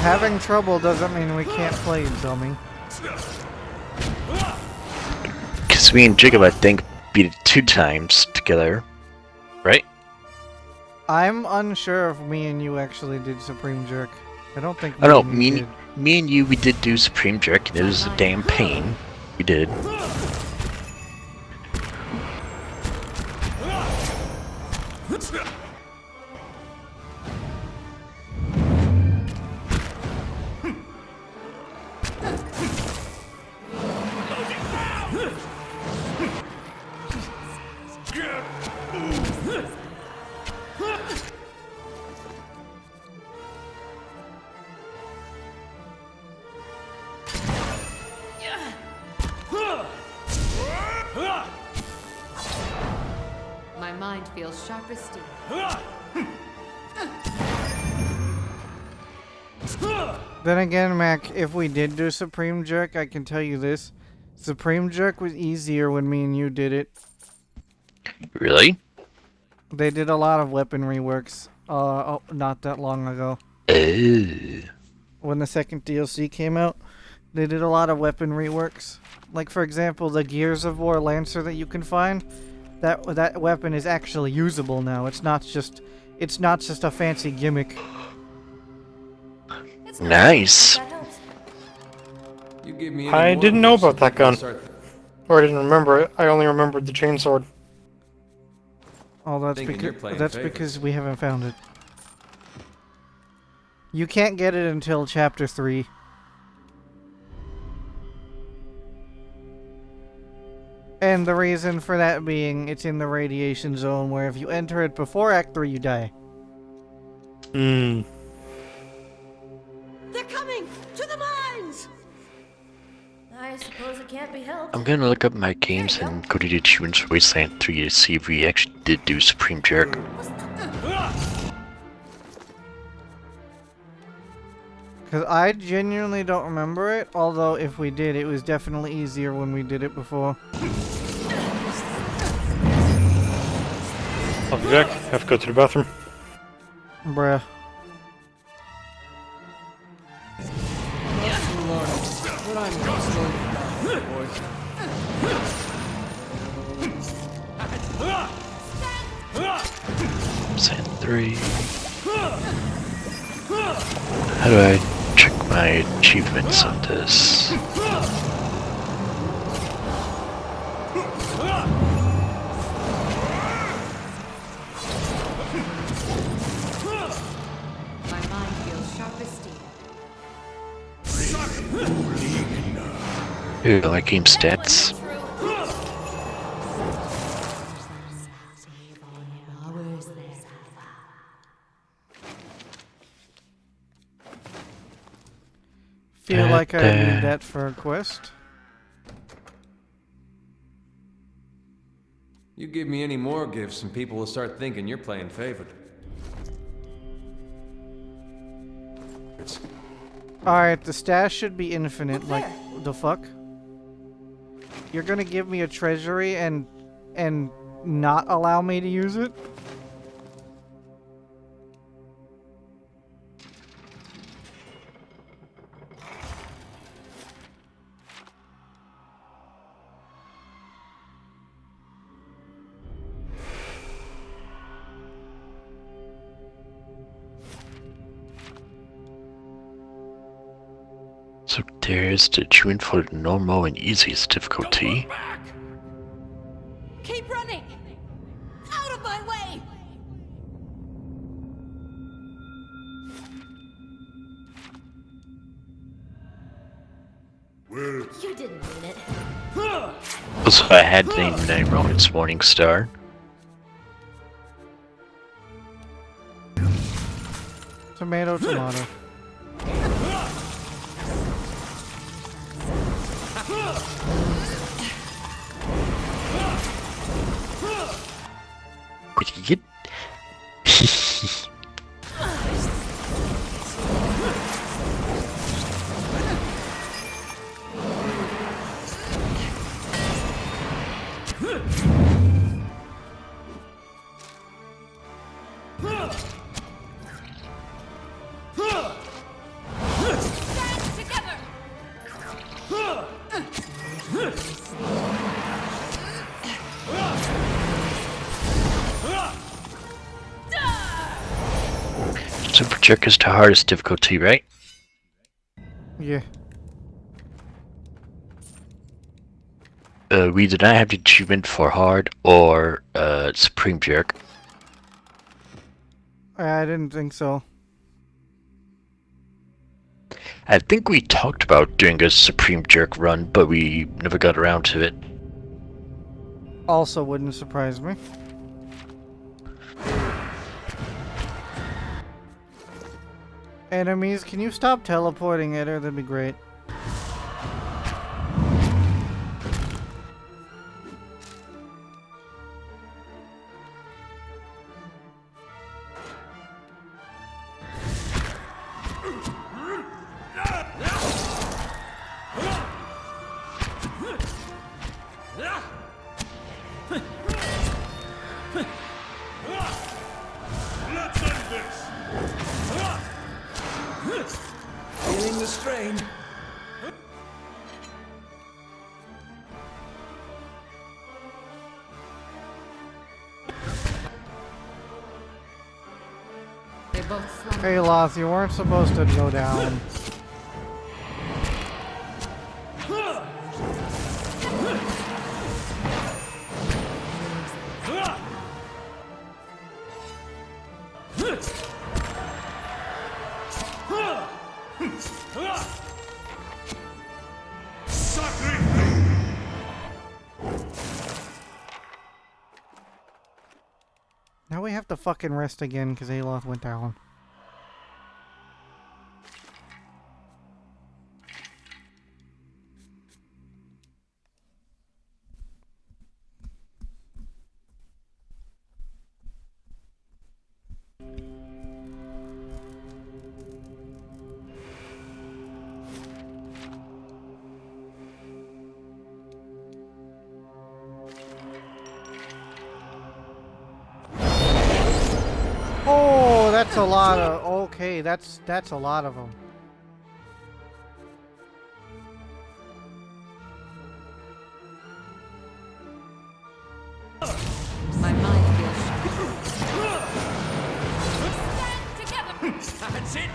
A: Having trouble doesn't mean we can't play, dummy.
E: Because me and Jacob, I think, beat it 2 times together. Right?
A: I'm unsure if me and you actually did Supreme Jerk. I don't think
E: Oh no,
A: me and you did.
E: me and you, we did do Supreme Jerk, and it was a damn pain. We did.
D: My mind feels sharp as steel.
A: Then again, Mac, if we did do Supreme Jerk, I can tell you this. Supreme Jerk was easier when me and you did it.
E: Really?
A: They did a lot of weapon reworks, not that long ago. When the second DLC came out, they did a lot of weapon reworks. Like, for example, the Gears of War Lancer that you can find, that weapon is actually usable now. It's not just a fancy gimmick.
E: Nice.
R: You give me
B: I didn't know about that gun. Or I didn't remember it. I only remembered the chainsword.
A: Oh, that's because we haven't found it. You can't get it until Chapter 3. And the reason for that being, it's in the radiation zone, where if you enter it before Act 3, you die.
B: Hmm.
O: They're coming! To the mines! I suppose it can't be helped.
E: I'm gonna look up my games and go to the achievements for Wasteland 3 to see if we actually did do Supreme Jerk.
A: Because I genuinely don't remember it, although if we did, it was definitely easier when we did it before.
B: I'll be back. I have to go to the bathroom.
A: Bruh.
M: But I'm not slowing down, boy.
E: Sand 3. How do I check my achievements on this?
G: My mind feels sharp as steel.
E: Ooh, like game stats.
A: Feel like I need that for a quest.
R: You give me any more gifts and people will start thinking you're playing favorite.
A: Alright, the stash should be infinite. Like, the fuck? You're gonna give me a treasury and not allow me to use it?
E: So there's the achievement for the normal and easiest difficulty.
D: Keep running! Out of my way!
L: You didn't mean it.
E: Also, I had the name Night Romance Morning Star.
A: Tomato, tomato.
E: Get Super Jerk is the hardest difficulty, right?
A: Yeah.
E: We did not have the achievement for hard or Supreme Jerk.
A: I didn't think so.
E: I think we talked about doing a Supreme Jerk run, but we never got around to it.
A: Also wouldn't surprise me. Enemies, can you stop teleporting at her? That'd be great.
F: Feeling the strain.
G: They both slumber.
A: Hey, Loth, you weren't supposed to go down. Now we have to fucking rest again because Aloth went down. Oh, that's a lot of... Okay, that's a lot of them.
N: That's it!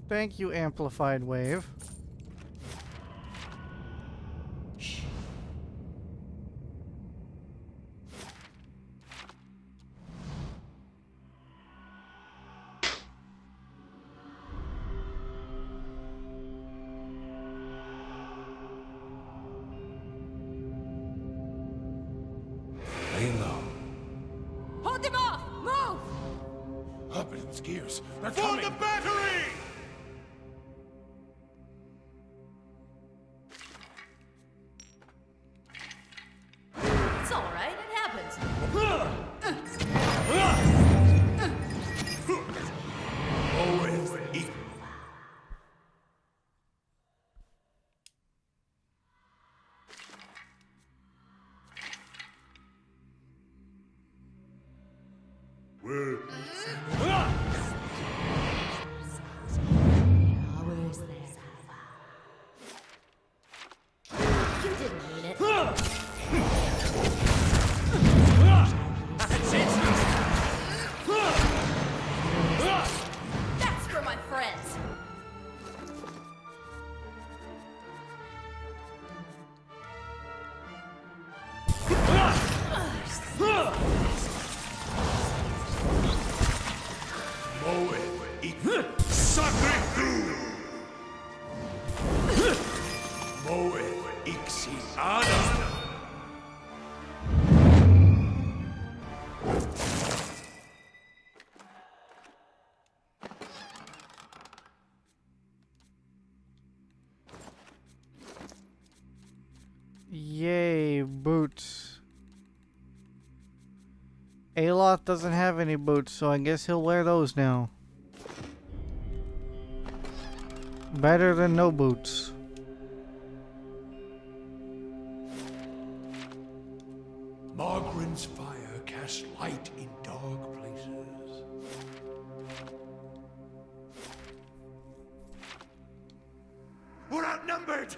A: Thank you, amplified wave.
F: Lay low.
D: Hold them off! Move!
H: Up in its gears. They're
Q: For
H: coming!
Q: the battery!
D: It's alright, it happens.
L: You didn't mean it.
N: That's it!
D: That's for my friends.
H: Sacre tú! Moe ixi ana!
A: Yay, boots. Aloth doesn't have any boots, so I guess he'll wear those now. Better than no boots.
H: Margaren's fire casts light in dark places. We're outnumbered!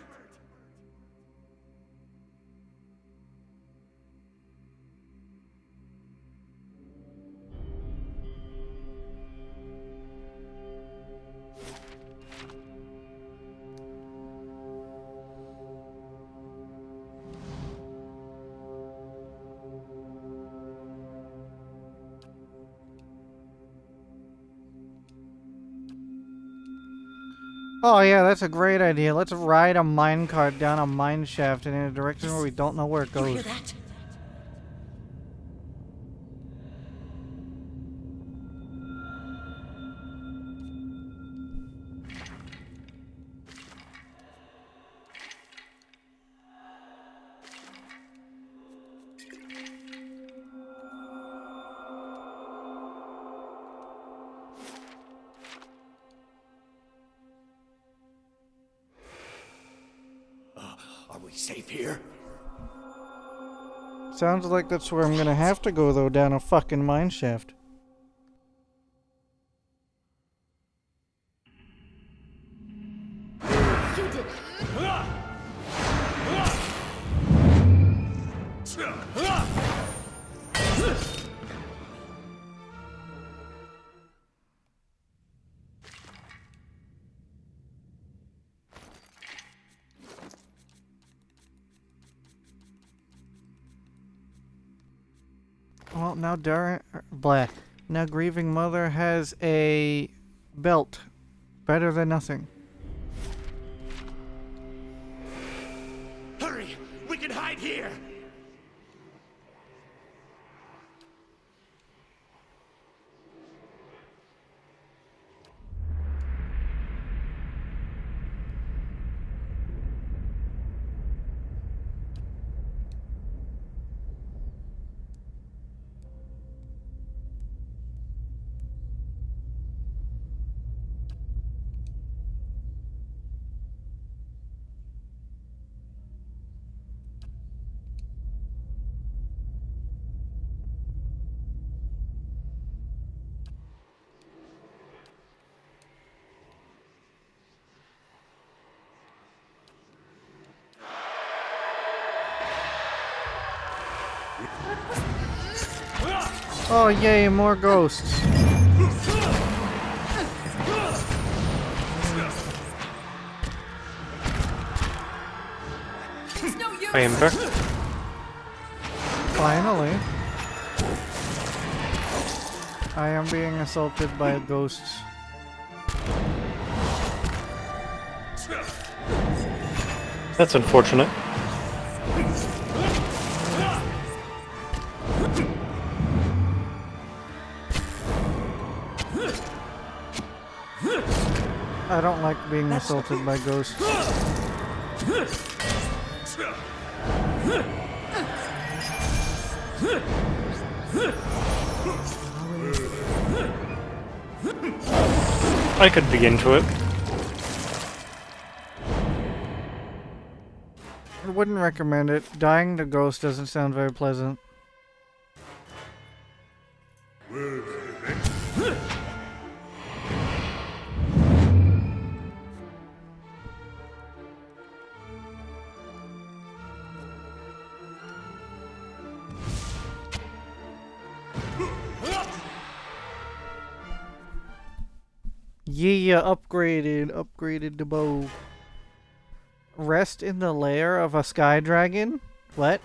A: Oh yeah, that's a great idea. Let's ride a minecart down a mine shaft in a direction where we don't know where it
K: You hear
A: goes.
K: that?
H: Are we safe here?
A: Sounds like that's where I'm gonna have to go though, down a fucking mine shaft.
L: You did.
A: Well, now Now grieving mother has a belt. Better than nothing.
H: Hurry! We can hide here!
A: Oh yay, more ghosts.
B: I am back.
A: Finally. I am being assaulted by ghosts.
B: That's unfortunate.
A: I don't like being assaulted by ghosts.
B: I could be into it.
A: I wouldn't recommend it. Dying to ghost doesn't sound very pleasant. Yeah, upgraded the bow. Rest in the lair of a sky dragon? What?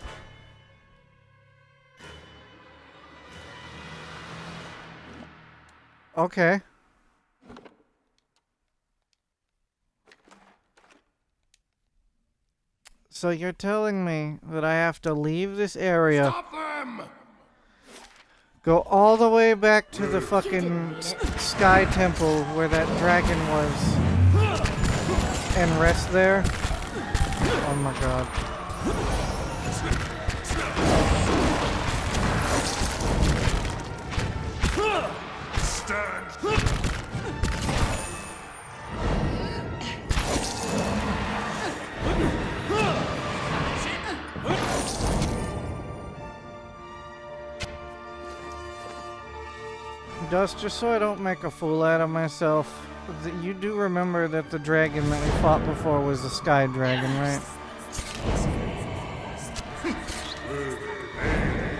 A: Okay. So you're telling me that I have to leave this area,
H: Stop them!
A: go all the way back to the fucking sky temple where that dragon was, and rest there? Oh my god.
H: Stand!
A: Dust, just so I don't make a fool out of myself, you do remember that the dragon that we fought before was the sky dragon, right?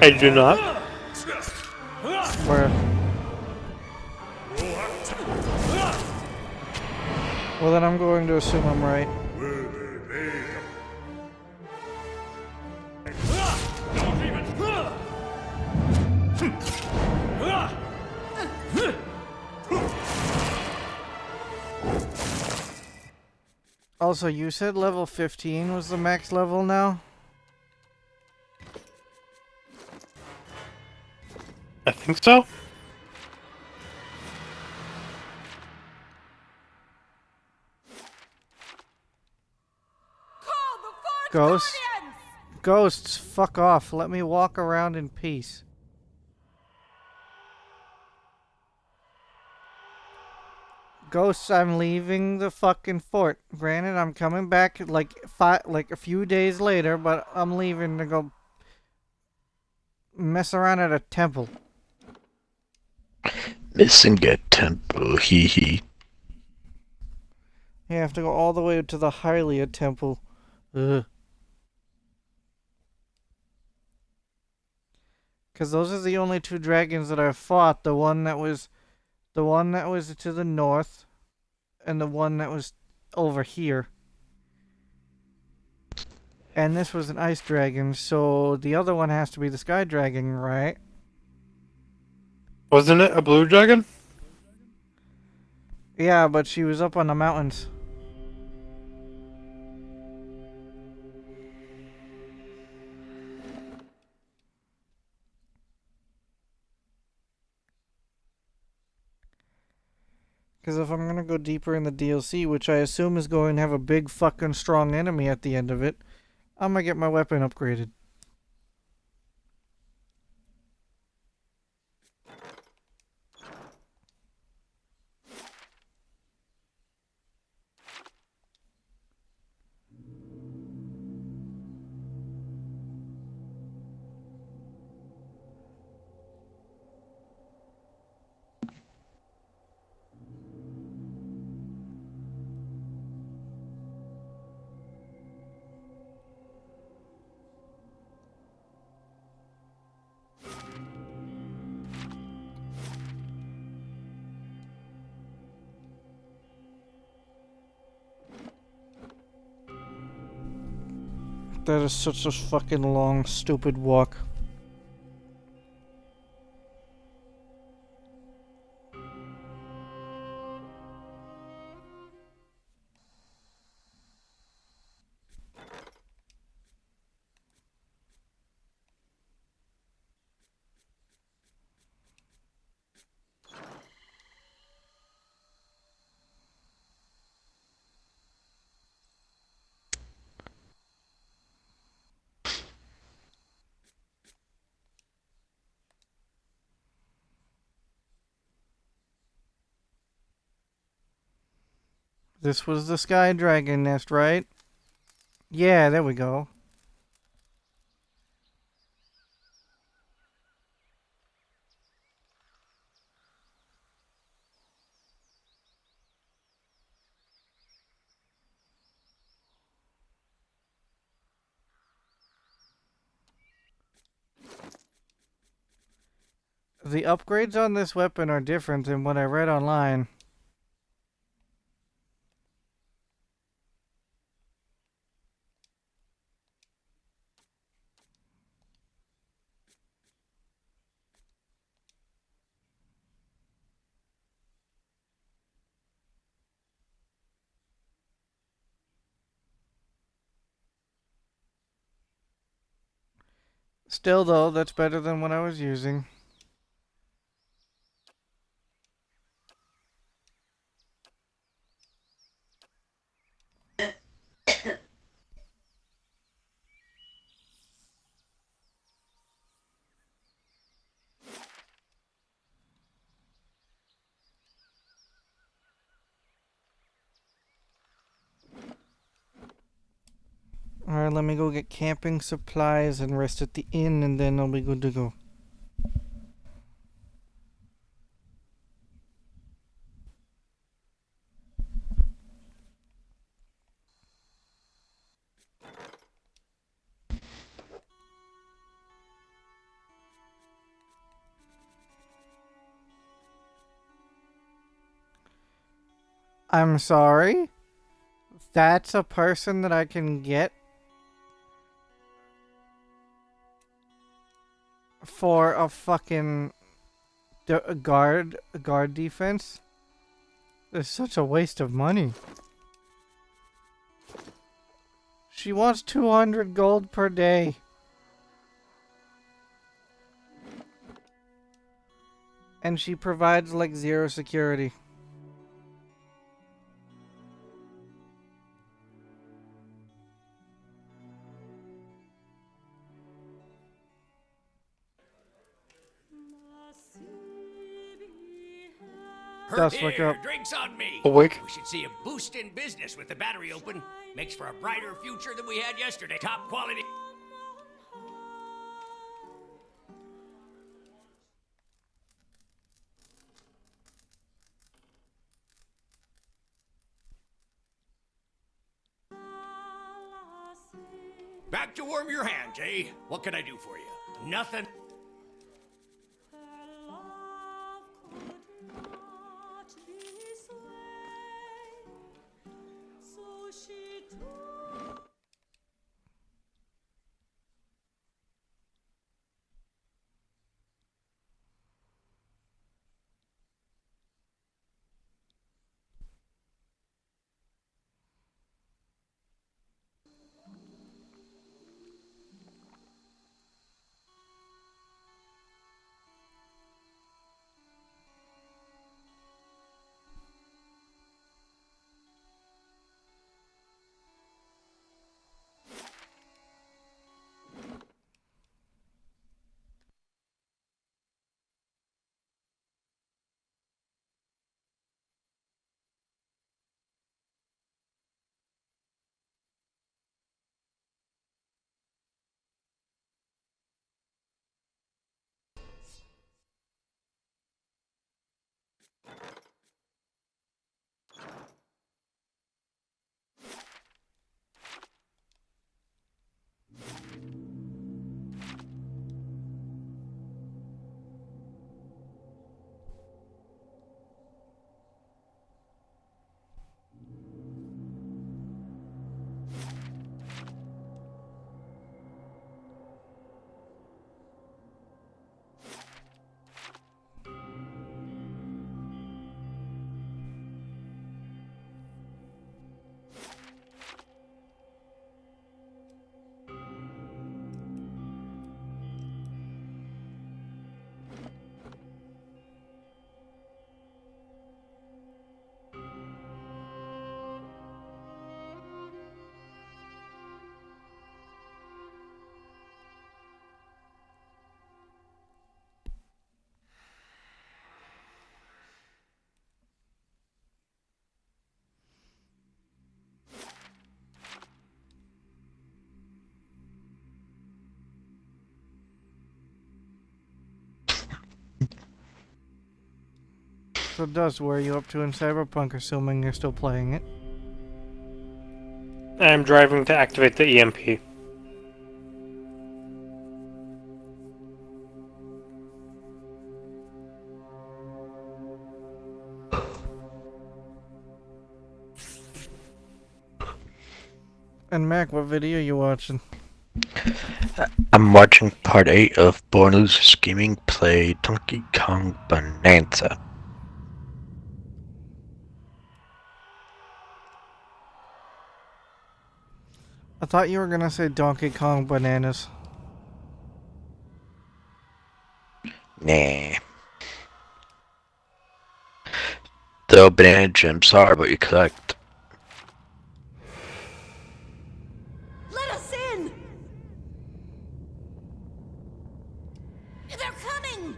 B: I do not.
A: Where? Well, then I'm going to assume I'm right. Also, you said level 15 was the max level now?
B: I think so.
A: Ghosts? Ghosts, fuck off. Let me walk around in peace. Ghosts, I'm leaving the fucking fort. Granted, I'm coming back like a few days later, but I'm leaving to go mess around at a temple.
E: Missing a temple, hee hee.
A: You have to go all the way to the Hylia temple. Ugh. Because those are the only two dragons that I've fought. The one that was to the north, and the one that was over here. And this was an ice dragon, so the other one has to be the sky dragon, right?
B: Wasn't it a blue dragon?
A: Yeah, but she was up on the mountains. Because if I'm going to go deeper in the DLC, which I assume is going to have a big fucking strong enemy at the end of it, I'm going to get my weapon upgraded. That is such a fucking long, stupid walk. This was the sky dragon nest, right? Yeah, there we go. The upgrades on this weapon are different than what I read online. Still, though, that's better than what I was using. Alright, let me go get camping supplies and rest at the inn, and then I'll be good to go. I'm sorry? That's a person that I can get for a fucking guard defense? It's such a waste of money. She wants 200 gold per day. And she provides like 0 security. Just look up.
N: Drinks on me.
B: Awake.
N: We should see a boost in business with the battery open. Makes for a brighter future than we had yesterday. Top quality. Back to warm your hands, eh? What can I do for you? Nothing.
A: So Dust, where are you up to in Cyberpunk, assuming you're still playing it?
B: I'm driving to activate the EMP.
A: And Mac, what video are you watching?
E: I'm watching part 8 of Born Loser Scheming play Donkey Kong Bonanza.
A: I thought you were gonna say Donkey Kong Bananas.
E: Nah. Though banana gems are what you collect.
K: Let us in! They're coming!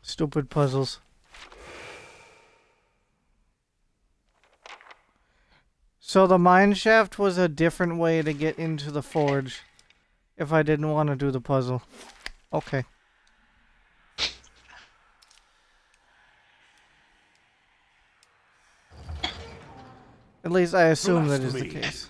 A: Stupid puzzles. So the mine shaft was a different way to get into the forge if I didn't want to do the puzzle. Okay. At least I assume that is the case.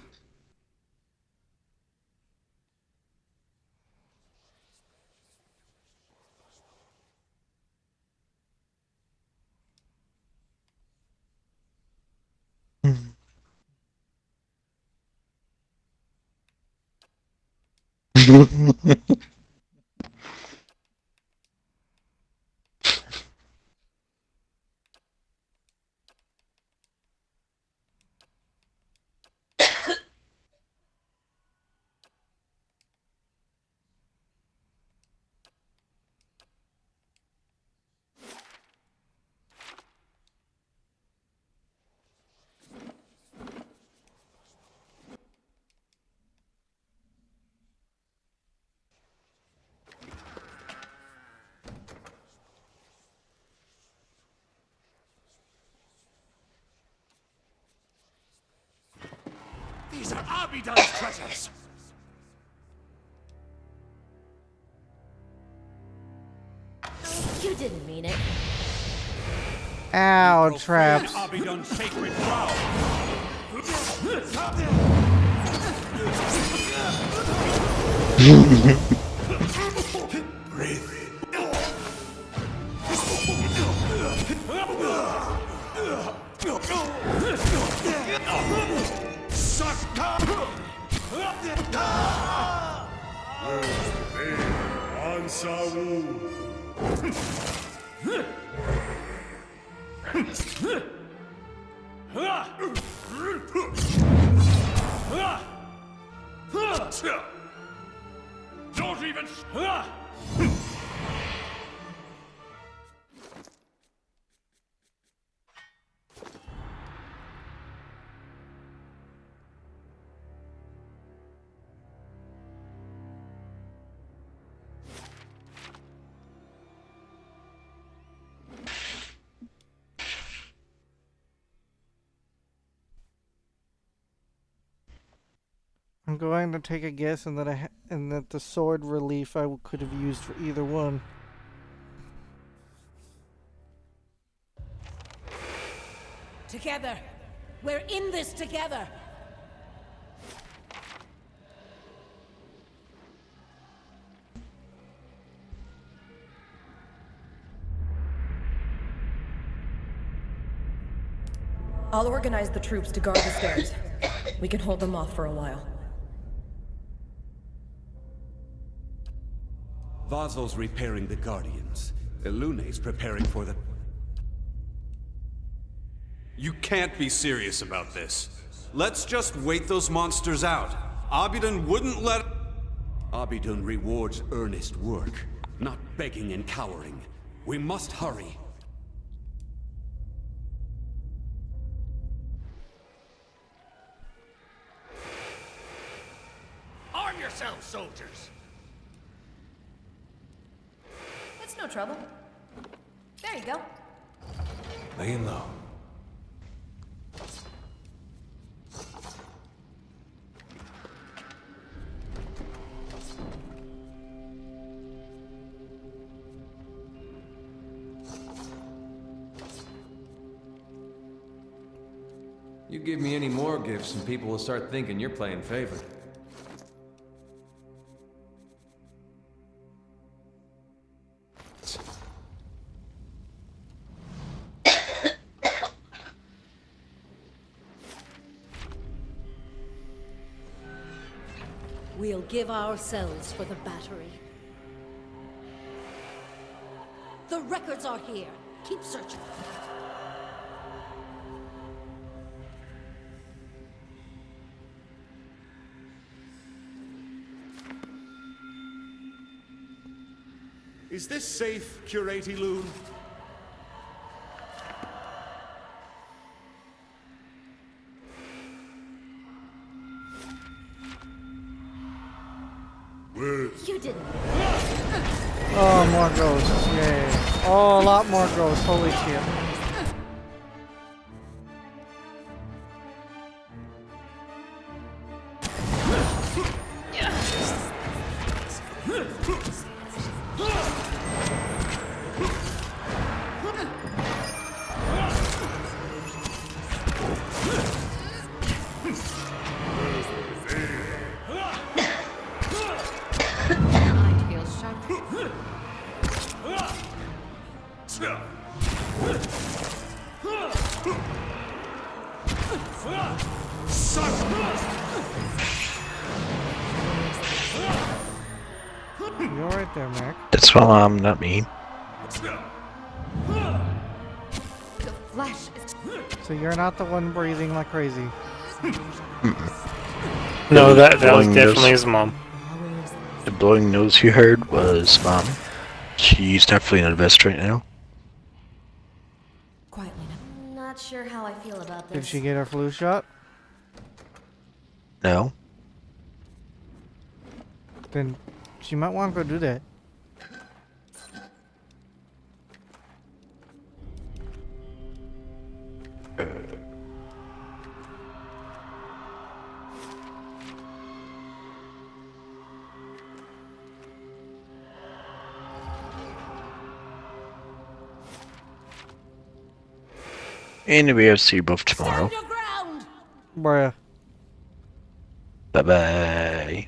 H: These are Abidon's treasures!
L: You didn't mean it.
A: Ow, traps.
H: Abidon's sacred ground! Breathe. Don't even.
A: I'm going to take a guess and that the sword relief I could have used for either one.
K: Together! We're in this together!
T: I'll organize the troops to guard the stairs. We can hold them off for a while.
F: Vazo's repairing the Guardians. Lune's preparing for the...
S: You can't be serious about this. Let's just wait those monsters out. Abidun wouldn't let...
F: Abidun rewards earnest work, not begging and cowering. We must hurry.
N: Arm yourselves, soldiers!
T: It's no trouble. There you go.
F: Laying low.
R: You give me any more gifts and people will start thinking you're playing favorite.
K: We'll give ourselves for the battery. The records are here. Keep searching.
Q: Is this safe, Curate Loon?
K: You didn't.
A: Oh, more ghosts. Yay. Oh, a lot more ghosts. Holy shit. You're right there, Mac.
E: That's why I'm not me.
K: The flash is...
A: So you're not the one breathing like crazy.
B: No, that was
E: blowing
B: definitely
E: nose.
B: his mom.
E: The blowing nose you heard was Mom. She's definitely not the best right now.
L: Quietly now. Not sure how I feel about this.
A: Did she get her flu shot?
E: No.
A: Then she might want to go do that.
E: Anyway, I'll see you both tomorrow.
A: Bruh.
E: Bye bye.